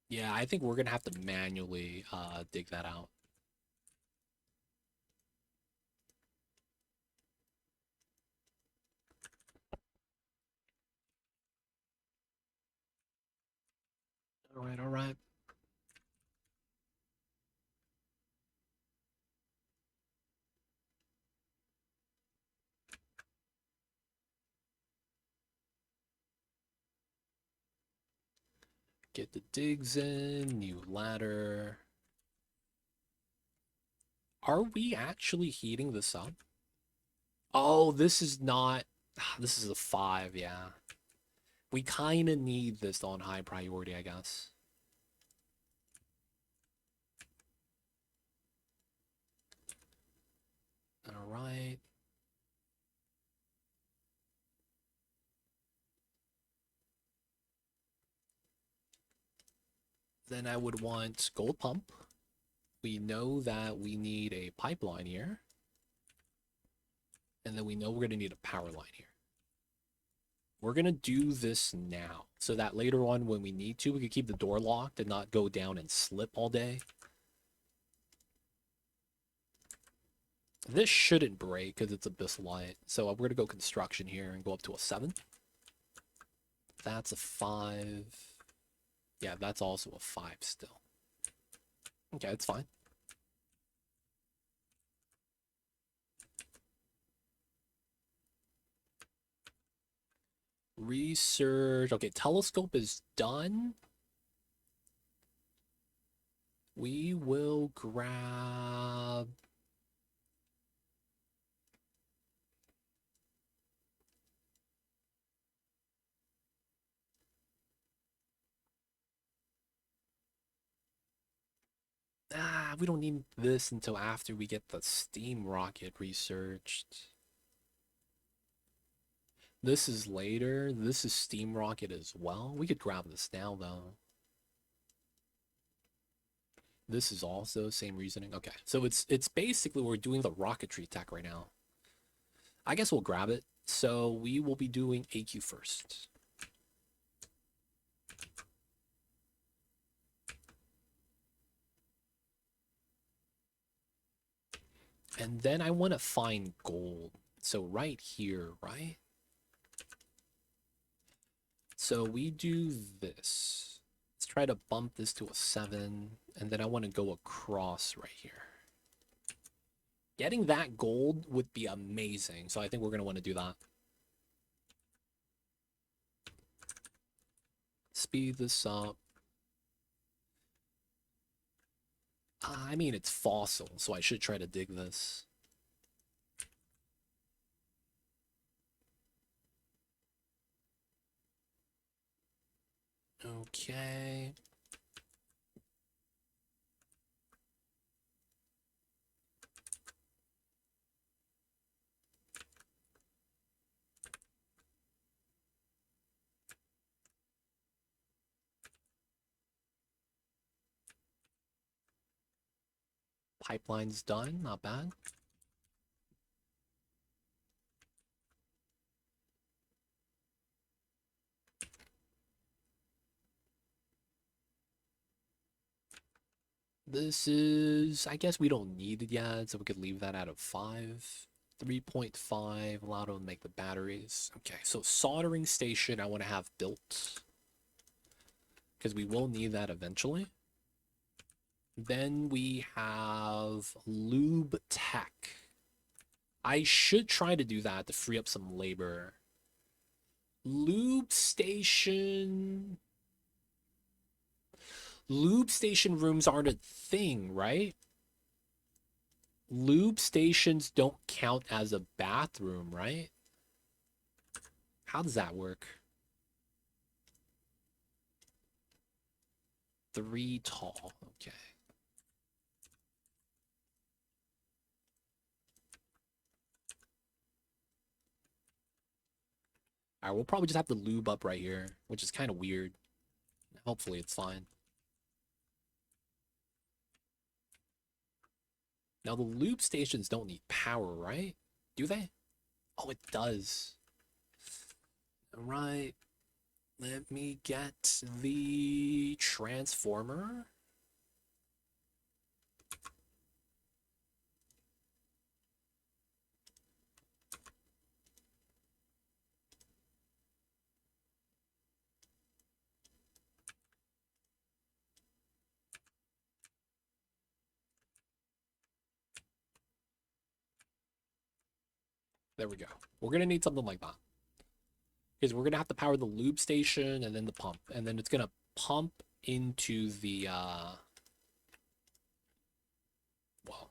Yeah, I think we're going to have to manually dig that out. All right, all right. Get the digs in, new ladder. Are we actually heating this up? Oh, this is not... This is a 5, yeah. We kind of need this on high priority, I guess. All right. Then I would want gold pump. We know that we need a pipeline here. And then we know we're going to need a power line here. We're going to do this now so that later on when we need to, we can keep the door locked and not go down and slip all day. This shouldn't break because it's Abyss Light. So we're going to go construction here and go up to a 7. That's a 5. Yeah, that's also a 5 still. Okay, it's fine. Research. Okay, telescope is done. We will grab... we don't need this until after we get the steam rocket researched. This is later. This is steam rocket as well. We could grab this now, though. This is also same reasoning. Okay, so it's basically we're doing the rocketry tech right now. I guess we'll grab it. So we will be doing AQ first. And then I want to find gold. So right here, right? So we do this. Let's try to bump this to a 7. And then I want to go across right here. Getting that gold would be amazing. So I think we're going to want to do that. Speed this up. I mean, it's fossil, so I should try to dig this. Okay. Pipeline's done, not bad. This is, I guess we don't need it yet, so we could leave that out of 5. 3.5, allow them to make the batteries. Okay, so soldering station I want to have built, because we will need that eventually. Then we have lube tech. I should try to do that to free up some labor. Lube station... Lube station rooms aren't a thing, right? Lube stations don't count as a bathroom, right? How does that work? 3 tall, okay. Alright, we'll probably just have to lube up right here, which is kind of weird. Hopefully it's fine. Now, the lube stations don't need power, right? Do they? Oh, it does. Alright. Let me get the transformer. There we go. We're going to need something like that. Because we're going to have to power the lube station and then the pump. And then it's going to pump into the, well.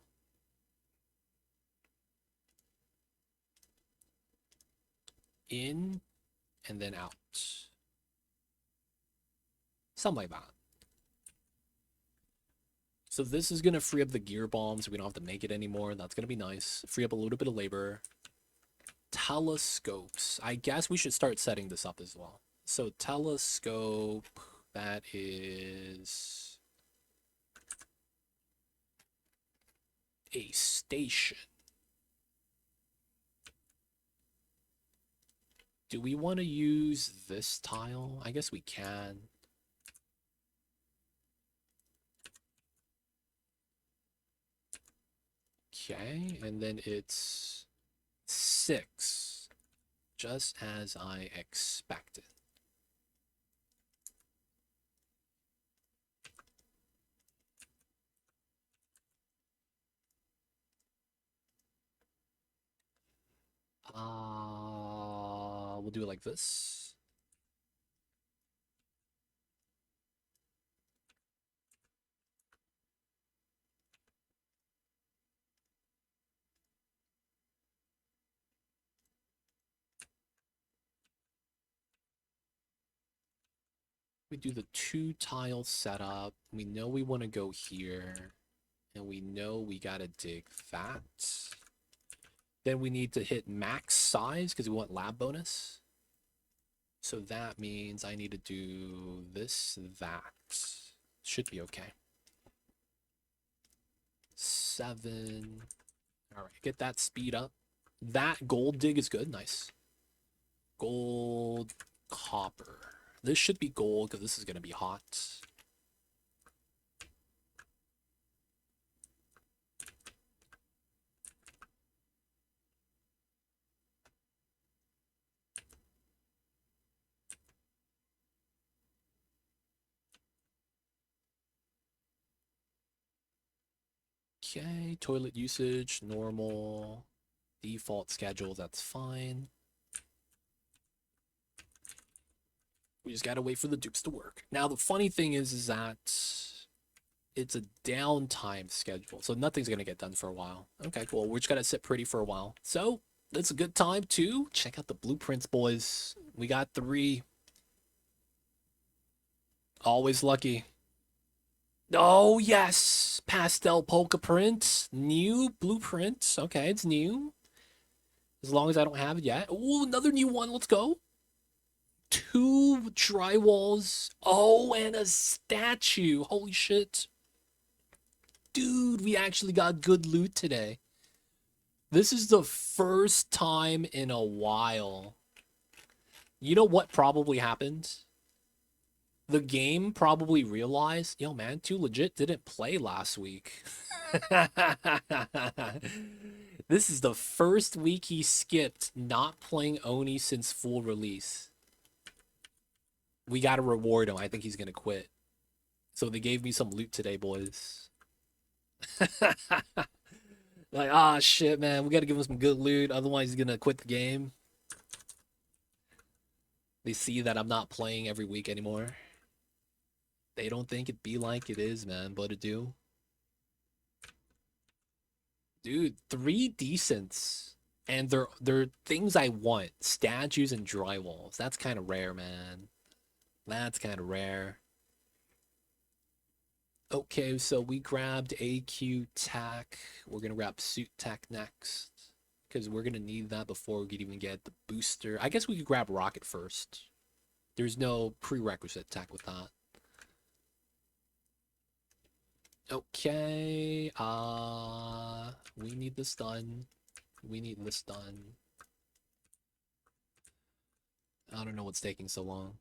In and then out. Something like that. So this is going to free up the gear bomb so we don't have to make it anymore. That's going to be nice. Free up a little bit of labor. Telescopes. I guess we should start setting this up as well. So telescope, that is a station. Do we want to use this tile? I guess we can. Okay, and then it's 6, just as I expected. We'll do it like this. We do the 2 tile setup. We know we want to go here. And we know we gotta dig that. Then we need to hit max size because we want lab bonus. So that means I need to do this, that. Should be okay. 7. Alright, get that speed up. That gold dig is good, nice. Gold, copper. This should be gold because this is going to be hot. Okay, toilet usage, normal. Default schedule, that's fine. We just gotta wait for the dupes to work. Now, the funny thing is that it's a downtime schedule, so nothing's gonna get done for a while. Okay, cool. We're just gonna sit pretty for a while. So, it's a good time to check out the blueprints, boys. We got 3. Always lucky. Oh, yes! Pastel polka print. New blueprint. Okay, it's new. As long as I don't have it yet. Oh, another new one. Let's go. 2 drywalls. Oh, and a statue. Holy shit. Dude, we actually got good loot today. This is the first time in a while. You know what probably happened? The game probably realized, yo, man, 2 legit didn't play last week. This is the first week he skipped not playing Oni since full release. We gotta reward him. I think he's gonna quit. So they gave me some loot today, boys. Like, ah, shit, man. We gotta give him some good loot. Otherwise, he's gonna quit the game. They see that I'm not playing every week anymore. They don't think it be like it is, man, but it do. Dude, 3 decents. And they're things I want. Statues and drywalls. That's kind of rare, man. That's kind of rare. Okay, so we grabbed AQ tack. We're gonna grab suit tack next. Because we're gonna need that before we could even get the booster. I guess we could grab rocket first. There's no prerequisite tack with that. Okay, we need this done. We need this done. I don't know what's taking so long.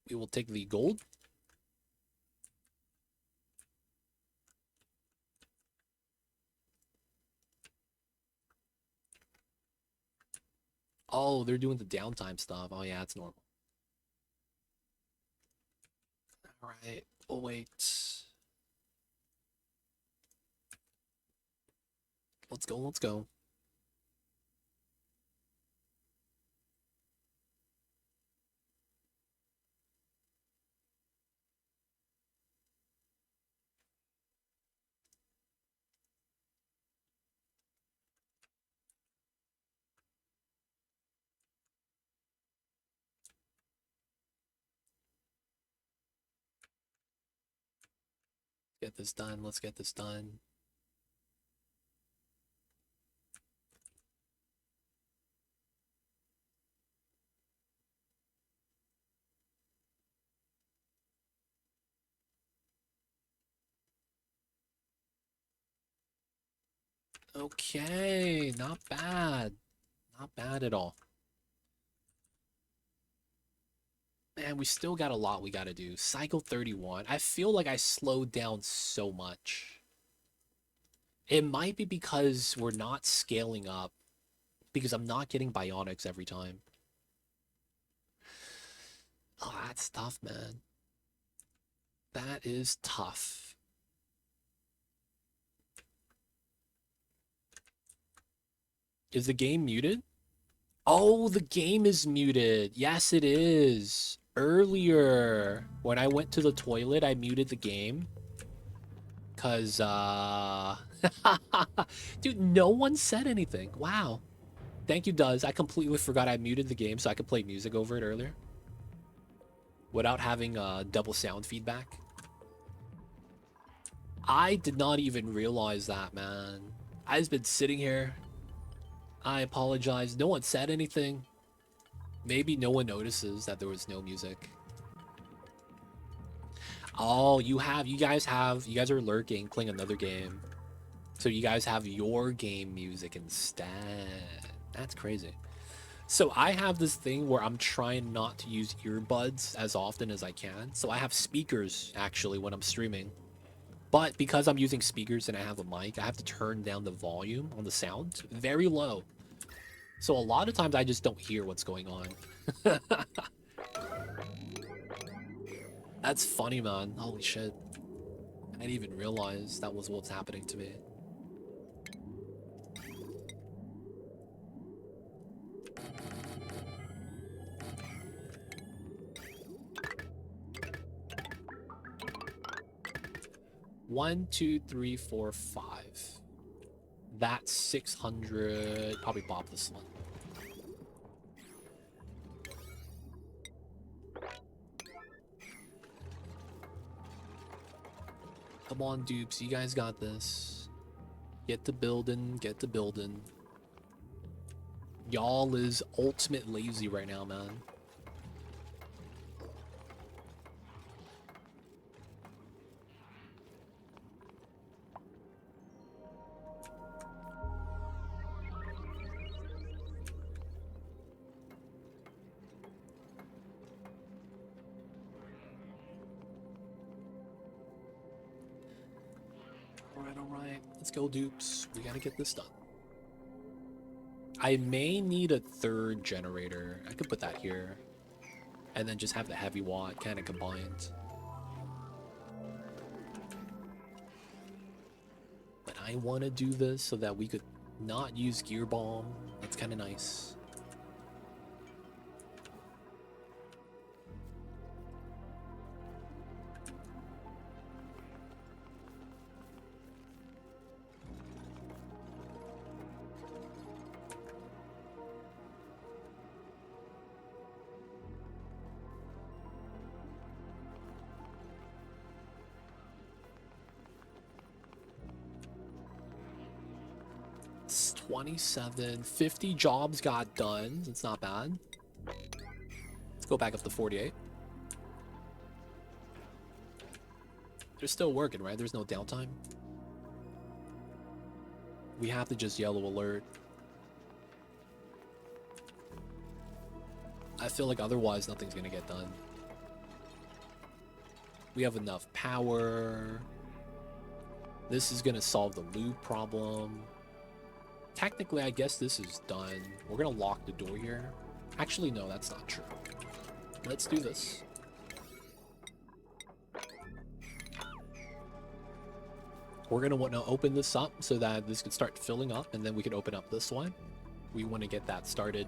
We will take the gold. Oh, they're doing the downtime stuff. Oh yeah, it's normal. Alright, we'll wait. Let's go, let's go. Get this done, let's get this done. Okay, not bad. Not bad at all. Man, we still got a lot we gotta do. Cycle 31. I feel like I slowed down so much. It might be because we're not scaling up. Because I'm not getting Bionics every time. Oh, that's tough, man. That is tough. Is the game muted? Oh, the game is muted. Yes, it is. Earlier, when I went to the toilet, I muted the game. Cause, dude, no one said anything. Wow. Thank you, Duz. I completely forgot I muted the game so I could play music over it earlier. Without having double sound feedback. I did not even realize that, man. I've been sitting here. I apologize. No one said anything. Maybe no one notices that there was no music. Oh, you guys are lurking, playing another game. So you guys have your game music instead. That's crazy. So I have this thing where I'm trying not to use earbuds as often as I can. So I have speakers, actually, when I'm streaming. But because I'm using speakers and I have a mic, I have to turn down the volume on the sound very low. So a lot of times I just don't hear what's going on. That's funny, man. Holy shit. I didn't even realize that was what's happening to me. 1, 2, 3, 4, 5. That's 600. Probably pop this one. Come on, dupes. You guys got this. Get to building. Get to building. Y'all is ultimate lazy right now, man. Alright. Let's go, dupes. We gotta get this done. I may need a third generator. I could put that here. And then just have the heavy watt kind of combined. But I want to do this so that we could not use gear bomb. That's kind of nice. It's 27, 50 jobs got done. It's not bad. Let's go back up to 48. They're still working, right? There's no downtime. We have to just yellow alert. I feel like otherwise nothing's gonna get done. We have enough power. This is gonna solve the loot problem. Technically, I guess this is done. We're gonna lock the door here. Actually, no, that's not true. Let's do this. We're gonna want to open this up so that this could start filling up, and then we can open up this one. We want to get that started.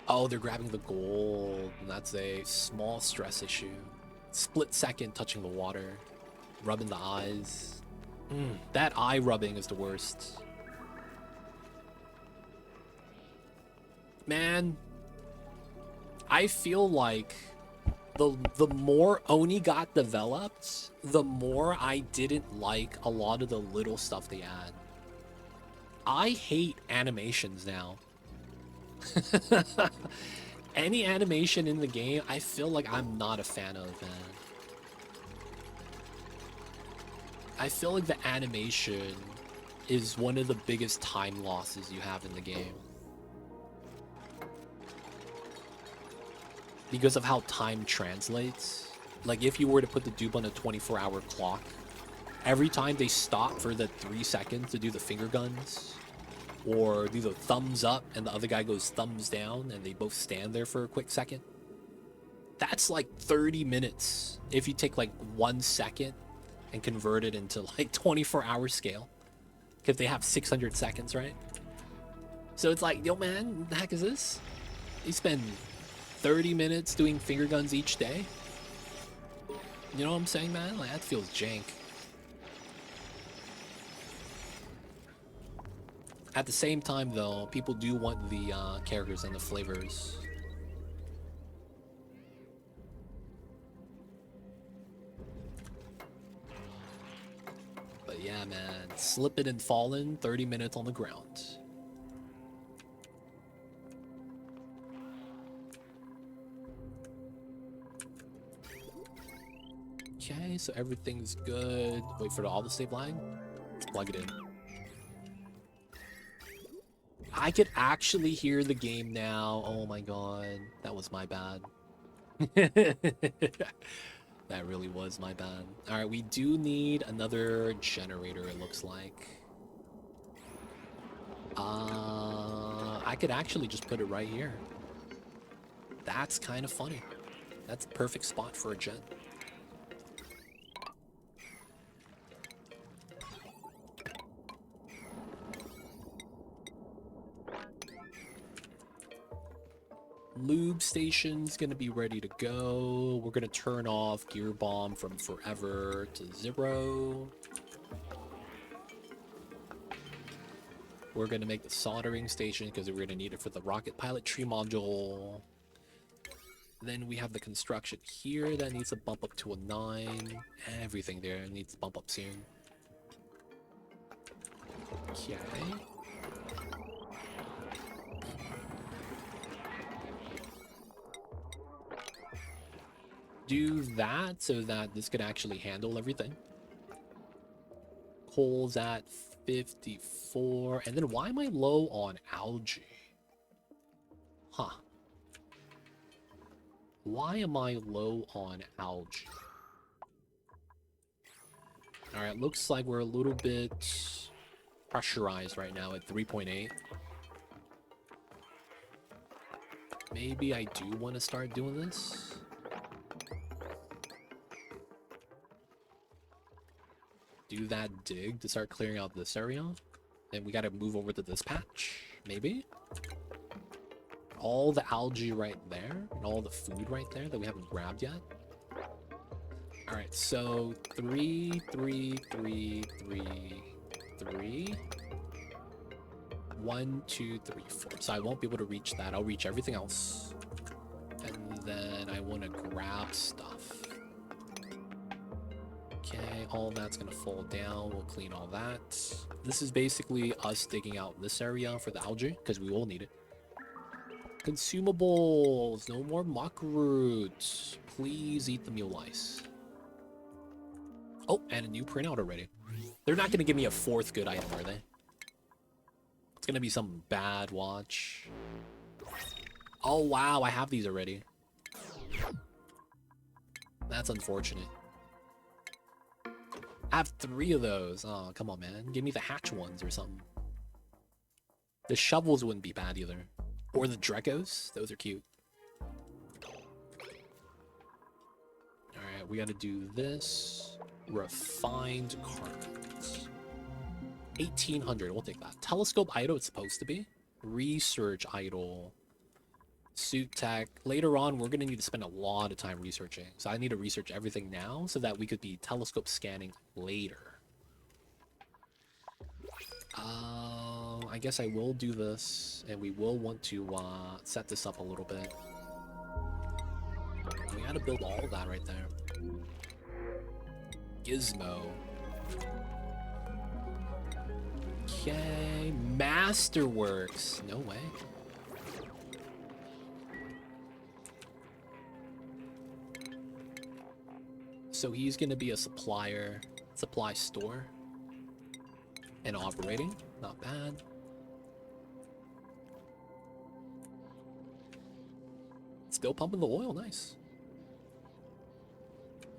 Oh, they're grabbing the gold. And that's a small stress issue. Split second touching the water. Rubbing the eyes. That eye rubbing is the worst. Man, I feel like the more Oni got developed, the more I didn't like a lot of the little stuff they add. I hate animations now. Any animation in the game, I feel like I'm not a fan of, man. I feel like the animation is one of the biggest time losses you have in the game. Because of how time translates. Like, if you were to put the dupe on a 24-hour clock, every time they stop for the 3 seconds to do the finger guns, or do the thumbs up and the other guy goes thumbs down, and they both stand there for a quick second, that's like 30 minutes if you take like 1 second and convert it into like 24-hour scale. If they have 600 seconds, right? So it's like, yo man, what the heck is this? You spend 30 minutes doing finger guns each day? You know what I'm saying, man? Like, that feels jank. At the same time, though, people do want the characters and the flavors. But yeah, man, slipping and falling, 30 minutes on the ground. Okay, so everything's good. Wait for the auto-save line. Let's plug it in. I could actually hear the game now. Oh my god. That was my bad. That really was my bad. Alright, we do need another generator, it looks like. I could actually just put it right here. That's kind of funny. That's the perfect spot for a gen. Lube station's gonna be ready to go. We're gonna turn off gear bomb from forever to 0. We're gonna make the soldering station because we're gonna need it for the rocket pilot tree module. Then we have the construction here that needs to bump up to a 9. Everything there needs to bump up soon. Okay. Do that so that this could actually handle everything. Coal's at 54. And then why am I low on algae? Huh. Why am I low on algae? Alright, looks like we're a little bit pressurized right now at 3.8. Maybe I do want to start doing this. Do that dig to start clearing out this area. Then we gotta move over to this patch, maybe. All the algae right there, and all the food right there that we haven't grabbed yet. Alright, so 3, 3, 3, 3, 3. 1, 2, 3, 4. So I won't be able to reach that. I'll reach everything else. And then I want to grab stuff. Okay, all that's gonna fall down. We'll clean all that. This is basically us digging out this area for the algae, because we will need it. Consumables! No more muck roots. Please eat the mule ice. Oh, and a new printout already. They're not gonna give me a 4th good item, are they? It's gonna be some bad watch. Oh wow, I have these already. That's unfortunate. I have 3 of those. Oh, come on, man. Give me the hatch ones or something. The shovels wouldn't be bad either. Or the Drecos. Those are cute. Alright, we gotta do this. Refined carpets. 1800. We'll take that. Telescope idle, it's supposed to be. Research idle. Suit tech. Later on, we're going to need to spend a lot of time researching. So I need to research everything now so that we could be telescope scanning later. I guess I will do this, and we will want to set this up a little bit. We got to build all of that right there. Gizmo. Okay, Masterworks. No way. So he's going to be a supplier, supply store, and operating. Not bad. Still pumping the oil. Nice.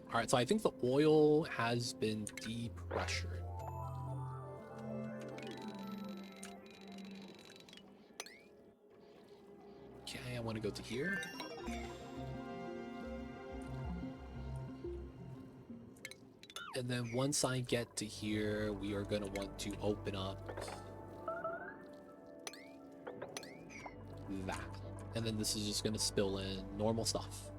All right, so I think the oil has been depressured. Okay, I want to go to here. And then once I get to here, we are going to want to open up that. And then this is just going to spill in normal stuff.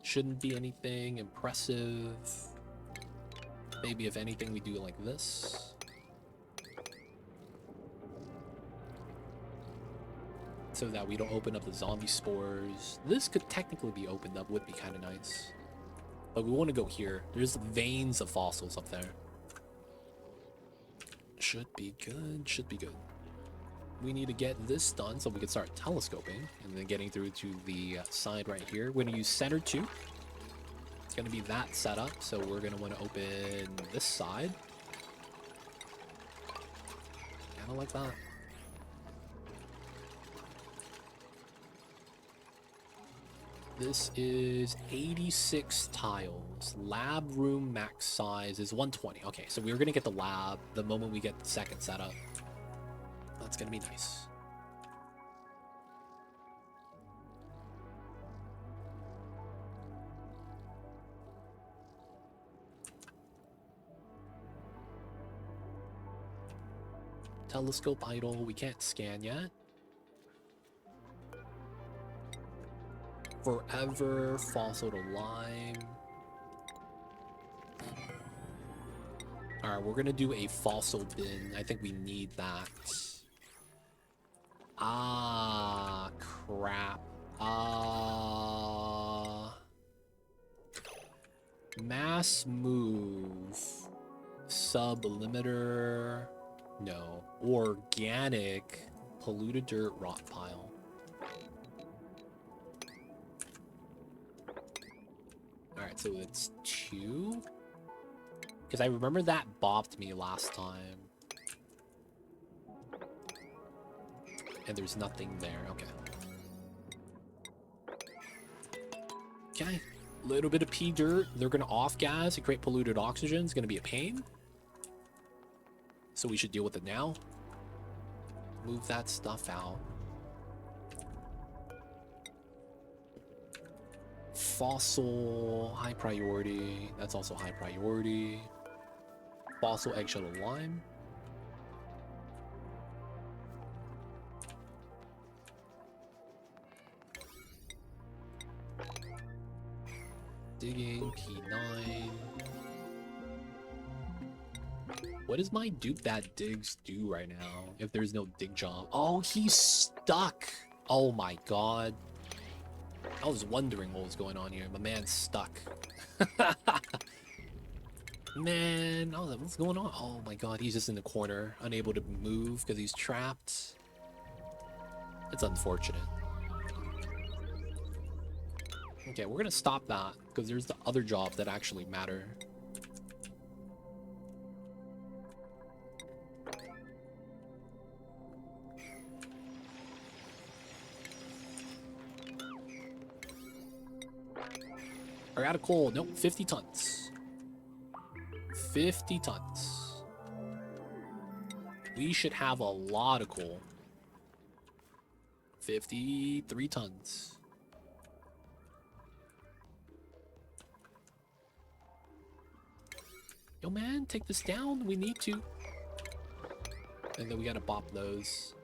Shouldn't be anything impressive. Maybe if anything, we do it like this. So that we don't open up the zombie spores. This could technically be opened up, would be kind of nice. But we want to go here. There's veins of fossils up there. Should be good, should be good. We need to get this done so we can start telescoping. And then getting through to the side right here. We're going to use center 2. It's going to be that setup. So we're going to want to open this side. Kind of like that. This is 86 tiles. Lab room max size is 120. Okay, so we're going to get the lab the moment we get the second setup. That's going to be nice. Telescope idle. We can't scan yet. Forever, fossil to lime. Alright, we're gonna do a fossil bin. I think we need that. Ah, crap. Mass move. Sublimiter. No. Organic. Polluted dirt rock pile. Alright, so it's 2. Because I remember that bopped me last time. And there's nothing there. Okay. Okay. Little bit of pea dirt. They're going to off gas and create polluted oxygen. It's going to be a pain. So we should deal with it now. Move that stuff out. Fossil, high priority. That's also high priority. Fossil, eggshell, and lime. Digging, P9. What does my dupe that digs do right now if there's no dig job? Oh, he's stuck. Oh my god. I was wondering what was going on here. My man's stuck. Man, I was like, what's going on? Oh my god, he's just in the corner, unable to move because he's trapped. It's unfortunate. Okay, we're gonna stop that because there's the other jobs that actually matter. We're out of coal. Nope, 50 tons. 50 tons. We should have a lot of coal. 53 tons. Yo, man, take this down. We need to. And then we gotta bop those.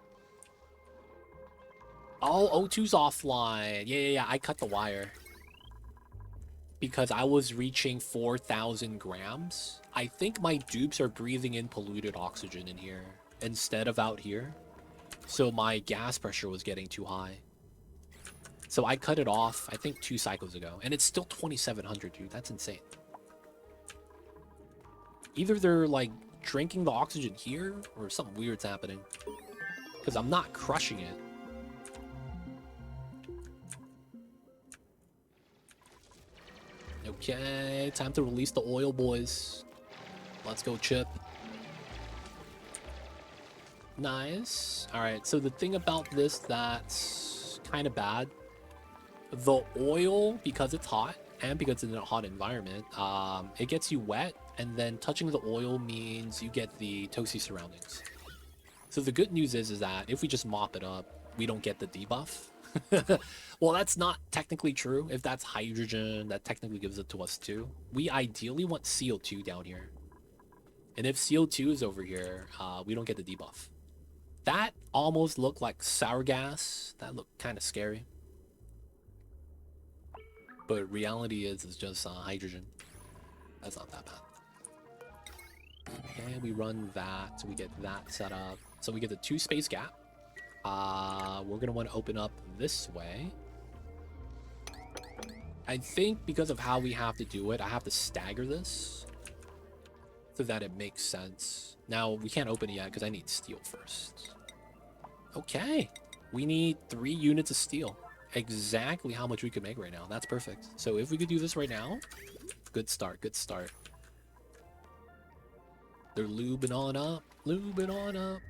Oh, O2's offline. Yeah. I cut the wire. Because I was reaching 4,000 grams. I think my dupes are breathing in polluted oxygen in here instead of out here. So my gas pressure was getting too high. So I cut it off, I think 2 cycles ago. And it's still 2,700, dude. That's insane. Either they're like drinking the oxygen here or something weird's happening. Because I'm not crushing it. Okay, time to release the oil, boys. Let's go, Chip. Nice. Alright, so the thing about this that's kind of bad, the oil, because it's hot, and because it's in a hot environment, it gets you wet, and then touching the oil means you get the toasty surroundings. So the good news is that if we just mop it up, we don't get the debuff. Well, that's not technically true. If that's hydrogen, that technically gives it to us too. We ideally want CO2 down here. And if CO2 is over here, we don't get the debuff. That almost looked like sour gas. That looked kind of scary. But reality is it's just hydrogen. That's not that bad. Okay, we run that, so we get that set up. So we get the 2 space gap. We're gonna want to open up this way. I think because of how we have to do it, I have to stagger this so that it makes sense. Now, we can't open it yet because I need steel first. Okay, we need 3 units of steel. Exactly how much we could make right now. That's perfect. So if we could do this right now, good start, good start. They're lubing on up, lubing on up.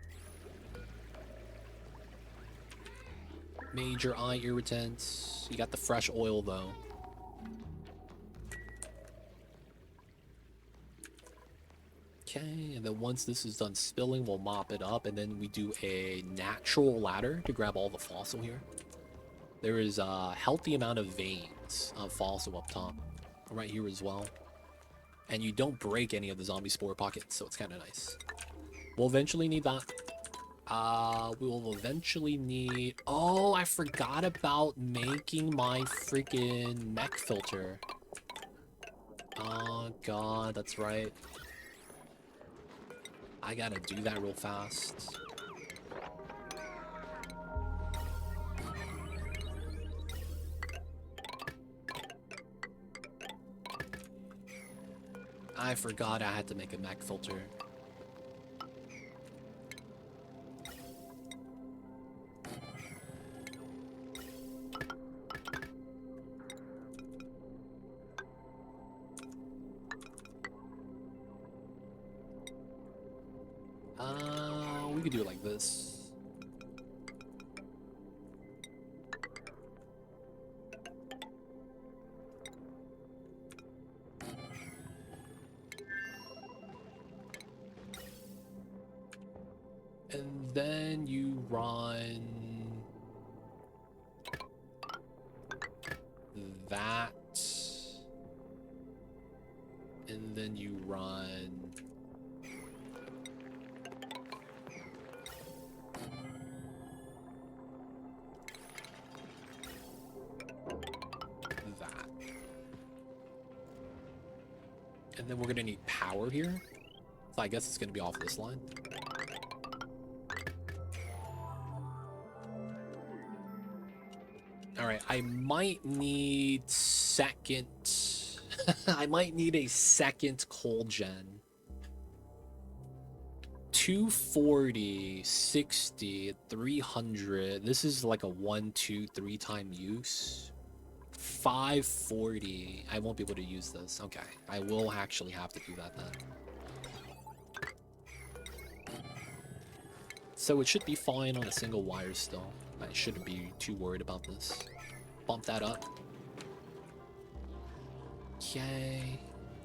Major eye irritants. You got the fresh oil though. Okay, and then once this is done spilling, we'll mop it up, and then we do a natural ladder to grab all the fossil here. There is a healthy amount of veins of fossil up top, right here as well. And you don't break any of the zombie spore pockets, so it's kind of nice. We'll eventually need that. We will eventually need... Oh, I forgot about making my freaking mech filter. Oh, God, that's right. I gotta do that real fast. I forgot I had to make a mech filter. We could do it like this. And then you run that. And then you run that. And then we're gonna need power here. So I guess it's gonna be off this line. Alright, I might need second... I might need a second cold gen. 240, 60, 300. This is like a 1, 2, 3 time use. 540. I won't be able to use this. Okay, I will actually have to do that then. So it should be fine on a single wire still. I shouldn't be too worried about this. Bump that up. Okay.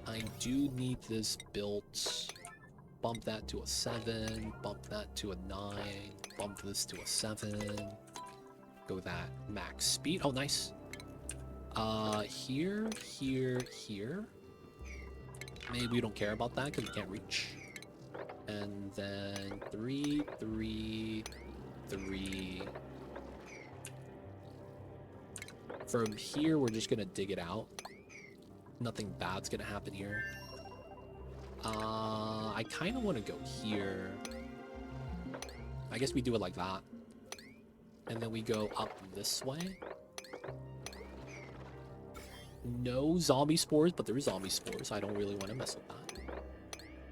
I do need this built. Bump that to a 7. Bump that to a 9. Bump this to a 7. Go that max speed. Oh, nice. Here, here, here. Maybe we don't care about that because we can't reach. And then 3, 3, 3. From here, we're just gonna dig it out. Nothing bad's gonna happen here. I kind of want to go here. I guess we do it like that. And then we go up this way. No zombie spores, but there is zombie spores. I don't really want to mess with that.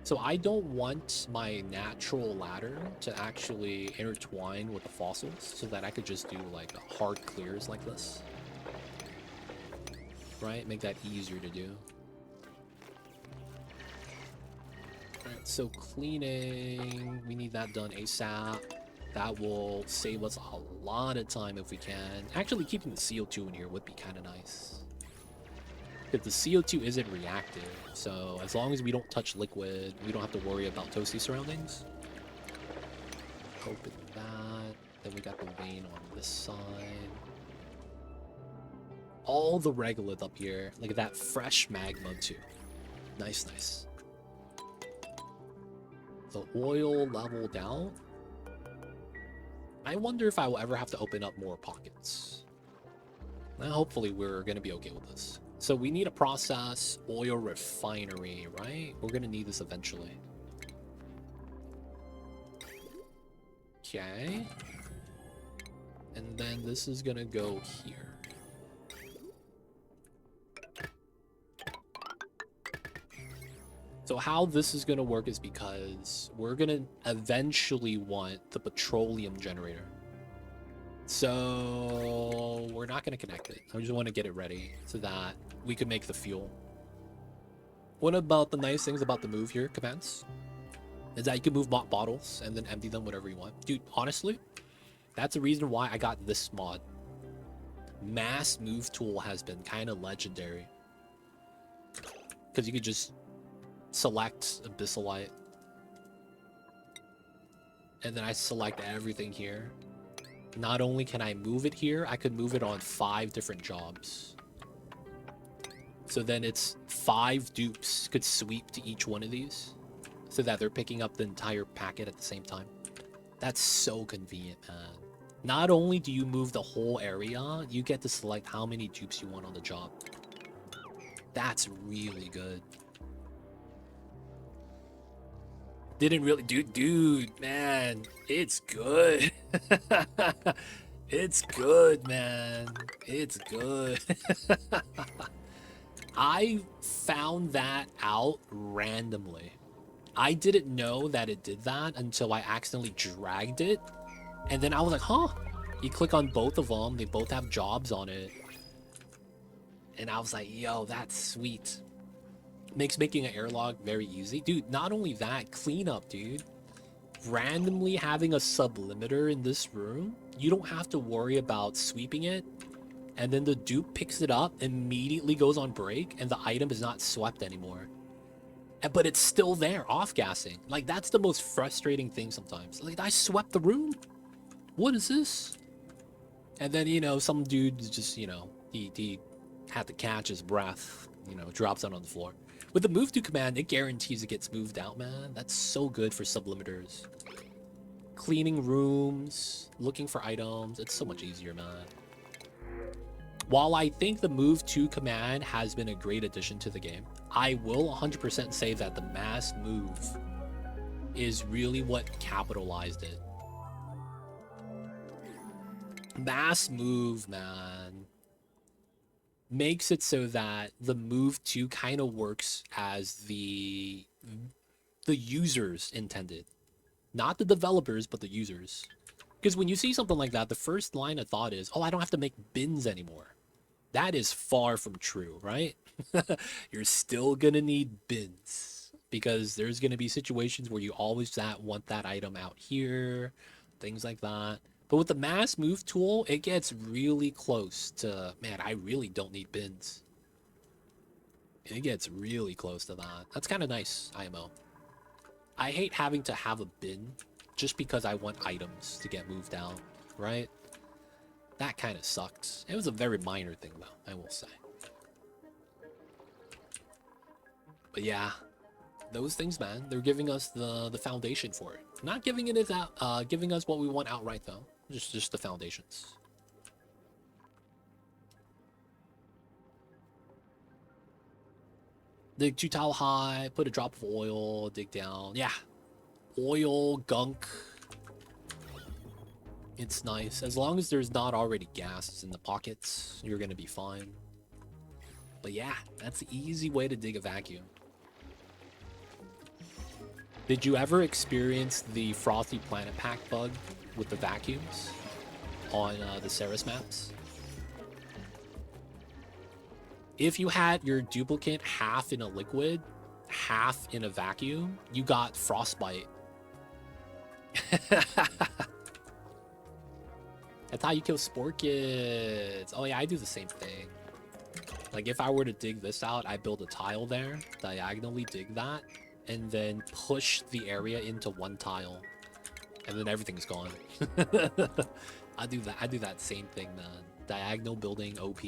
So I don't want my natural ladder to actually intertwine with the fossils so that I could just do like hard clears like this. Right? Make that easier to do. Alright, so cleaning, we need that done ASAP. That will save us a lot of time if we can. Actually, keeping the CO2 in here would be kind of nice. Because the CO2 isn't reactive, so as long as we don't touch liquid, we don't have to worry about toasty surroundings. Open that. Then we got the vein on this side. All the regolith up here. Look at that fresh magma too. Nice, nice. The oil level down. I wonder if I will ever have to open up more pockets. Well, hopefully we're going to be okay with this. So we need a process oil refinery, right? We're going to need this eventually. Okay. And then this is going to go here. So how this is going to work is because we're going to eventually want the petroleum generator. So we're not going to connect it. I just want to get it ready so that we can make the fuel. One about the nice things about the move here, commands, is that you can move bottles and then empty them whatever you want. Dude, honestly, that's the reason why I got this mod. Mass move tool has been kind of legendary. Because you could just select Abyssalite. And then I select everything here. Not only can I move it here, I could move it on 5 different jobs. So then it's 5 dupes could sweep to each one of these. So that they're picking up the entire packet at the same time. That's so convenient, man. Not only do you move the whole area, you get to select how many dupes you want on the job. That's really good. Didn't really... Dude, man. It's good. It's good, man. It's good. I found that out randomly. I didn't know that it did that until I accidentally dragged it. And then I was like, huh? You click on both of them. They both have jobs on it. And I was like, yo, that's sweet. Makes making an airlock very easy. Dude, not only that, cleanup, dude. Randomly having a sublimiter in this room, you don't have to worry about sweeping it. And then the dupe picks it up, immediately goes on break, and the item is not swept anymore. But it's still there, off-gassing. Like, that's the most frustrating thing sometimes. Like, I swept the room? What is this? And then, you know, some dude just, you know, he had to catch his breath, you know, drops out on the floor. With the move to command, it guarantees it gets moved out, man. That's so good for sublimiters. Cleaning rooms, looking for items, it's so much easier, man. While I think the move to command has been a great addition to the game, I will 100% say that the mass move is really what capitalized it. Mass move, man, makes it so that the move 2 kind of works as the users intended. Not the developers, but the users. Because when you see something like that, the first line of thought is, oh, I don't have to make bins anymore. That is far from true, right? You're still going to need bins. Because there's going to be situations where you always want that item out here. Things like that. But with the mass move tool, it gets really close to, man, I really don't need bins. It gets really close to that. That's kind of nice, IMO. I hate having to have a bin just because I want items to get moved out, right? That kind of sucks. It was a very minor thing, though, I will say. But yeah, those things, man, they're giving us the foundation for it. Not giving it out, giving us what we want outright, though. Just the foundations. Dig 2 tile high, put a drop of oil, dig down. Yeah, oil, gunk. It's nice. As long as there's not already gases in the pockets, you're gonna be fine. But yeah, that's an easy way to dig a vacuum. Did you ever experience the Frosty Planet Pack bug with the vacuums on the Ceres maps? If you had your duplicate half in a liquid, half in a vacuum, you got frostbite. That's how you kill spore kids. Oh yeah, I do the same thing. Like if I were to dig this out, I build a tile there, diagonally dig that, and then push the area into one tile. And then everything's gone. I do that same thing, man. Diagonal building OP.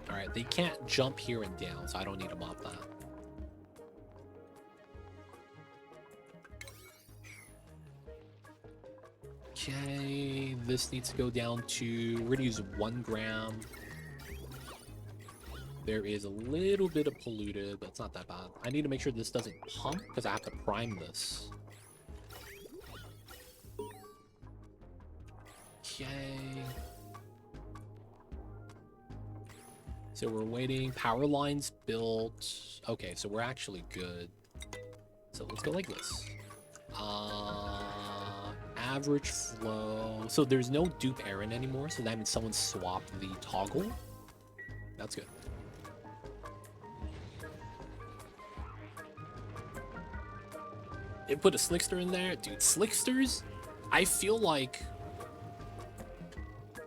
Alright, they can't jump here and down, so I don't need to mop that. Okay, this needs to go down to... We're gonna use 1 gram. There is a little bit of polluted, but it's not that bad. I need to make sure this doesn't pump, because I have to prime this. Okay. So we're waiting. Power lines built. Okay, so we're actually good. So let's go like this. Average flow. So there's no dupe errand anymore, so that means someone swapped the toggle. That's good. It put a slickster in there. Dude, slicksters, I feel like...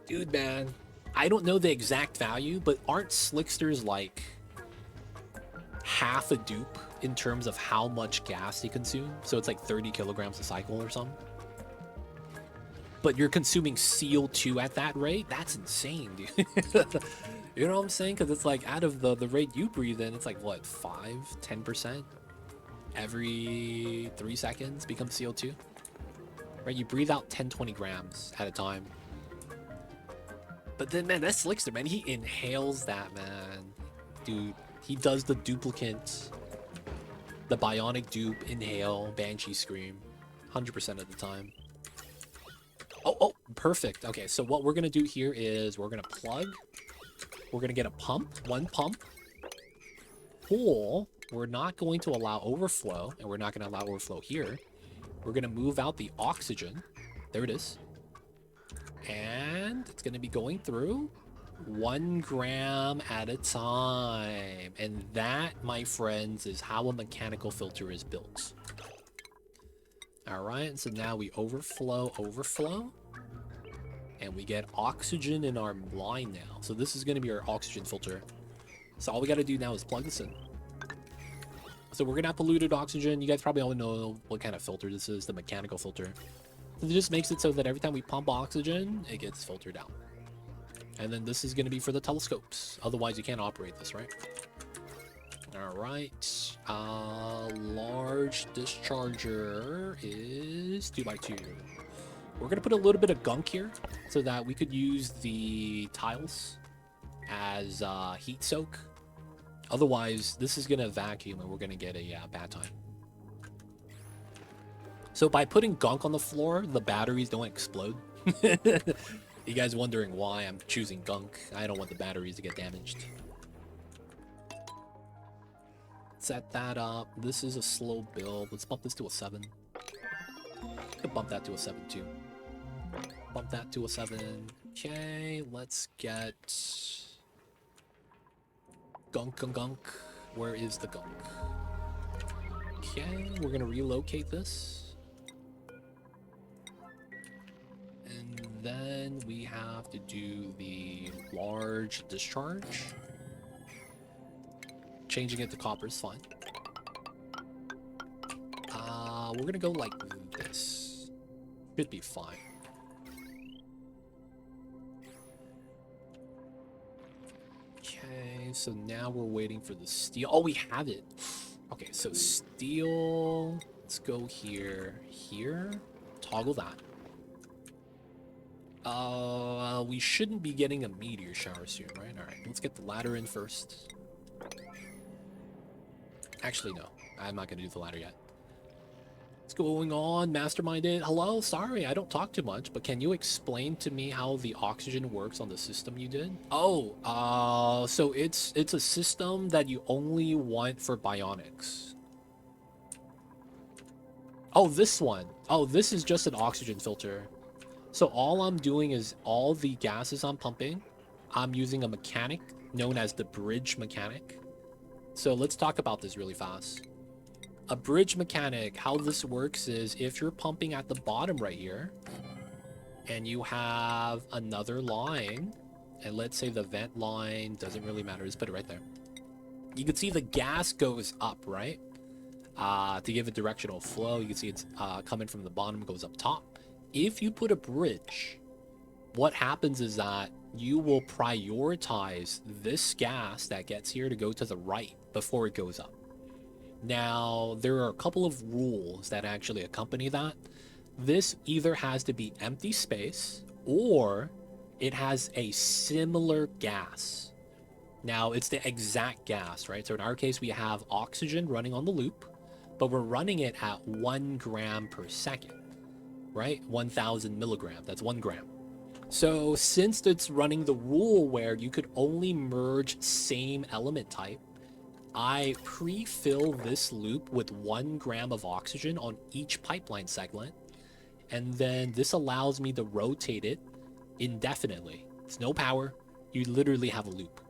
Dude, man, I don't know the exact value, but aren't slicksters like half a dupe in terms of how much gas they consume? So it's like 30 kilograms a cycle or something. But you're consuming CO2 at that rate? That's insane, dude. You know what I'm saying? Because it's like out of the rate you breathe in, it's like what, 5-10%? every 3 seconds becomes CO2. Right? You breathe out 10, 20 grams at a time. But then, man, that Slickster, man, he inhales that, man. Dude, he does the duplicate, the Bionic dupe, inhale, Banshee scream, 100% of the time. Oh, perfect. Okay, so what we're gonna do here is we're gonna plug. We're gonna get a pump, one pump. Pull. We're not going to allow overflow, and we're not gonna allow overflow here. We're gonna move out the oxygen. There it is. And it's going to be going through 1 gram at a time. And that, my friends, is how a mechanical filter is built. All right, so now we overflow. And we get oxygen in our line now. So this is going to be our oxygen filter. So all we got to do now is plug this in. So we're going to have polluted oxygen. You guys probably all know what kind of filter this is, the mechanical filter. It just makes it so that every time we pump oxygen, it gets filtered out. And then this is going to be for the telescopes. Otherwise, you can't operate this, right? All right. Large discharger is 2x2. We're going to put a little bit of gunk here so that we could use the tiles as heat soak. Otherwise, this is going to vacuum and we're going to get a bad time. So by putting gunk on the floor, the batteries don't explode. You guys wondering why I'm choosing gunk? I don't want the batteries to get damaged. Set that up. This is a slow build. Let's bump this to a 7. I could bump that to a 7 too. Bump that to a 7. Okay, let's get gunk. Where is the gunk? Okay, we're gonna relocate this. And then we have to do the large discharge. Changing it to copper is fine. We're gonna go like this. Should be fine. Okay, so now we're waiting for the steel. Oh, we have it. Okay, so steel. Let's go here. Toggle that. We shouldn't be getting a meteor shower soon, right? All right, let's get the ladder in first. Actually, no. I'm not gonna do the ladder yet. What's going on, Masterminded? Hello? Sorry, I don't talk too much, but can you explain to me how the oxygen works on the system you did? Oh, so it's a system that you only want for Bionics. Oh, this one. Oh, this is just an oxygen filter. So all I'm doing is all the gases I'm pumping, I'm using a mechanic known as the bridge mechanic. So let's talk about this really fast. A bridge mechanic, how this works is if you're pumping at the bottom right here, and you have another line, and let's say the vent line, doesn't really matter, just put it right there. You can see the gas goes up, right? To give it directional flow, you can see it's coming from the bottom, goes up top. If you put a bridge, what happens is that you will prioritize this gas that gets here to go to the right before it goes up. Now, there are a couple of rules that actually accompany that. This either has to be empty space or it has a similar gas. Now, it's the exact gas, right? So in our case, we have oxygen running on the loop, but we're running it at 1 gram per second, right? 1,000 milligrams, that's 1 gram. So since it's running the rule where you could only merge same element type, I pre-fill this loop with 1 gram of oxygen on each pipeline segment, and then this allows me to rotate it indefinitely. It's no power, you literally have a loop.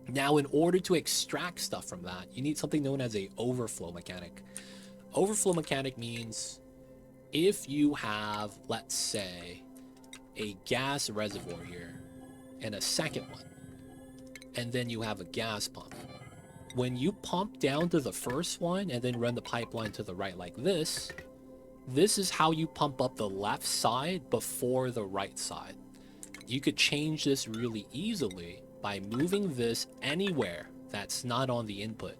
Now, in order to extract stuff from that, you need something known as a overflow mechanic. Overflow mechanic means if you have, let's say, a gas reservoir here and a second one, and then you have a gas pump. When you pump down to the first one and then run the pipeline to the right like this is how you pump up the left side before the right side. You could change this really easily by moving this anywhere that's not on the input.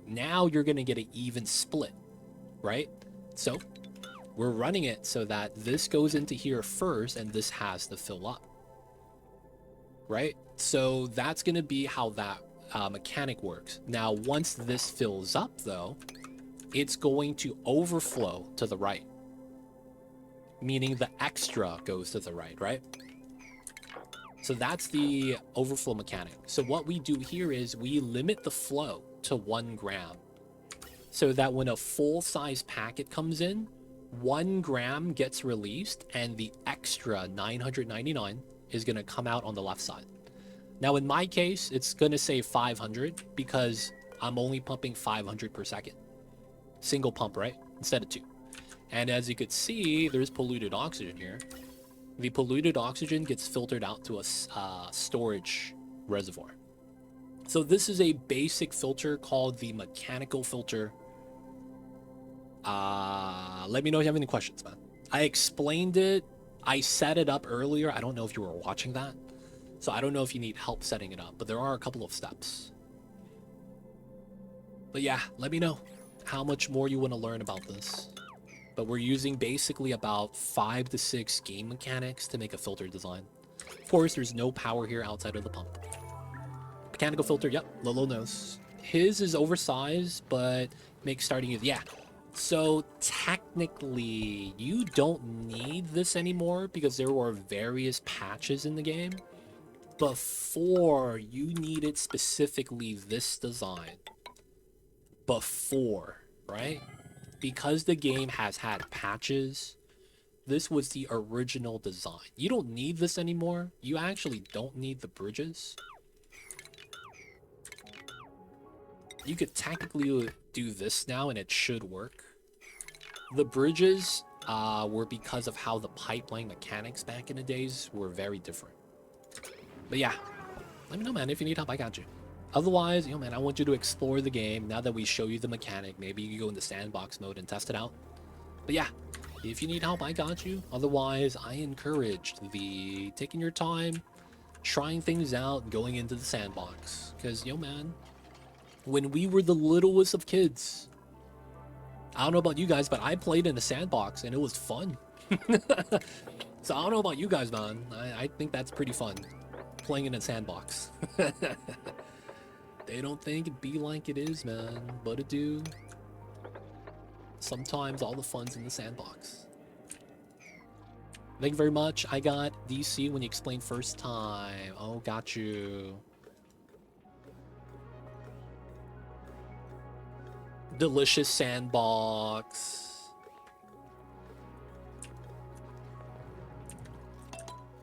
Now you're going to get an even split, right? So we're running it so that this goes into here first and this has to fill up, right? So that's going to be how that mechanic works. Now, once this fills up, though, it's going to overflow to the right, meaning the extra goes to the right? So that's the overflow mechanic. So what we do here is we limit the flow to 1 gram so that when a full-size packet comes in, 1 gram gets released and the extra 999 is going to come out on the left side. Now, in my case, it's going to say 500 because I'm only pumping 500 per second. Single pump, right? Instead of 2. And as you could see, there's polluted oxygen here. The polluted oxygen gets filtered out to a storage reservoir. So this is a basic filter called the mechanical filter. Let me know if you have any questions, man. I explained it. I set it up earlier. I don't know if you were watching that. So I don't know if you need help setting it up, but there are a couple of steps. But yeah, let me know how much more you want to learn about this. But we're using basically about 5 to 6 game mechanics to make a filter design. Of course, there's no power here outside of the pump. Mechanical filter, yep, Lolo knows. His is oversized, but makes starting use, yeah. So technically, you don't need this anymore because there were various patches in the game. Before, you needed specifically this design. Before, right? Because the game has had patches, this was the original design. You don't need this anymore. You actually don't need the bridges. You could technically do this now and it should work. The bridges were because of how the pipeline mechanics back in the days were very different. But yeah, let me know, man, if you need help, I got you. Otherwise, you know, man, I want you to explore the game. Now that we show you the mechanic, maybe you can go into sandbox mode and test it out. But yeah, if you need help, I got you. Otherwise, I encouraged the taking your time, trying things out, going into the sandbox. Because, yo, man, when we were the littlest of kids, I don't know about you guys, but I played in a sandbox and it was fun. So I don't know about you guys, man. I think that's pretty fun, playing in a sandbox. They don't think it be like it is, man, but it do. Sometimes all the fun's in the sandbox. Thank you very much. I got DC when you explained first time. Oh, got you. Delicious sandbox.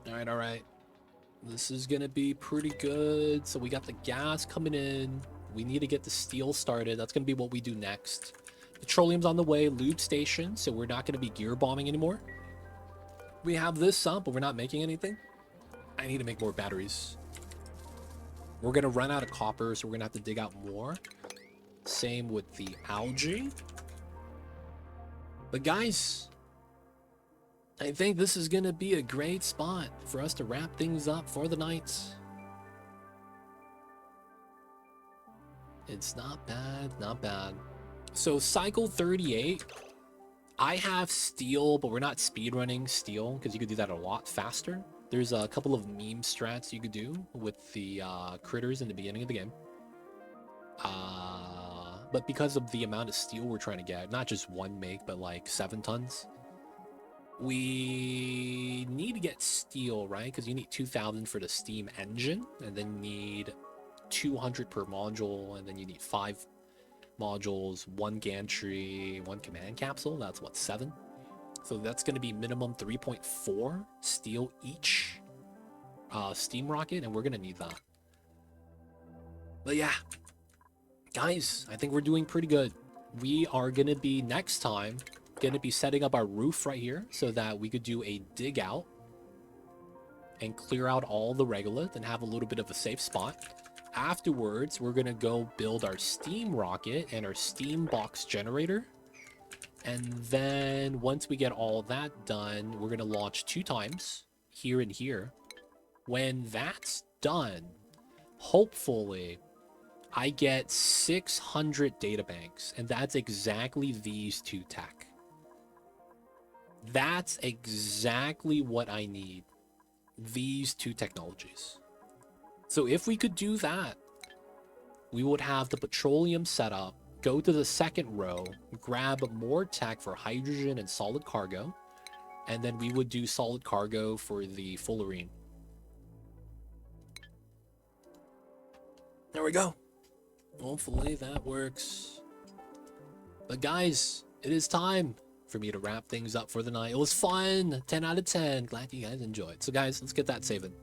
All right. This is gonna be pretty good. So we got the gas coming in. We need to get the steel started. That's gonna be what we do next. Petroleum's on the way. Lube station. So we're not gonna be gear bombing anymore. We have this up, but we're not making anything. I need to make more batteries. We're gonna run out of copper, so we're gonna have to dig out more. Same with the algae. But guys, I think this is gonna be a great spot for us to wrap things up for the night. It's not bad, not bad. So cycle 38, I have steel, but we're not speedrunning steel because you could do that a lot faster. There's a couple of meme strats you could do with the critters in the beginning of the game. But because of the amount of steel we're trying to get, not just 1 make, but like 7 tons, we need to get steel, right? Because you need 2,000 for the steam engine, and then you need 200 per module, and then you need 5 modules, 1 gantry, 1 command capsule. That's what, 7? So that's going to be minimum 3.4 steel each steam rocket, and we're going to need that. But yeah, guys, I think we're doing pretty good. We are going to be, next time, going to be setting up our roof right here so that we could do a dig out and clear out all the regolith and have a little bit of a safe spot. Afterwards, we're going to go build our steam rocket and our steam box generator. And then once we get all that done, we're going to launch 2 times, here and here. When that's done, hopefully, I get 600 data banks, and that's exactly these two tech. That's exactly what I need. These two technologies. So if we could do that, we would have the petroleum set up, go to the second row, grab more tech for hydrogen and solid cargo, and then we would do solid cargo for the fullerene. There we go. Hopefully that works. But guys, it is time for me to wrap things up for the night. It was fun. 10 out of 10. Glad you guys enjoyed. So guys, let's get that saving.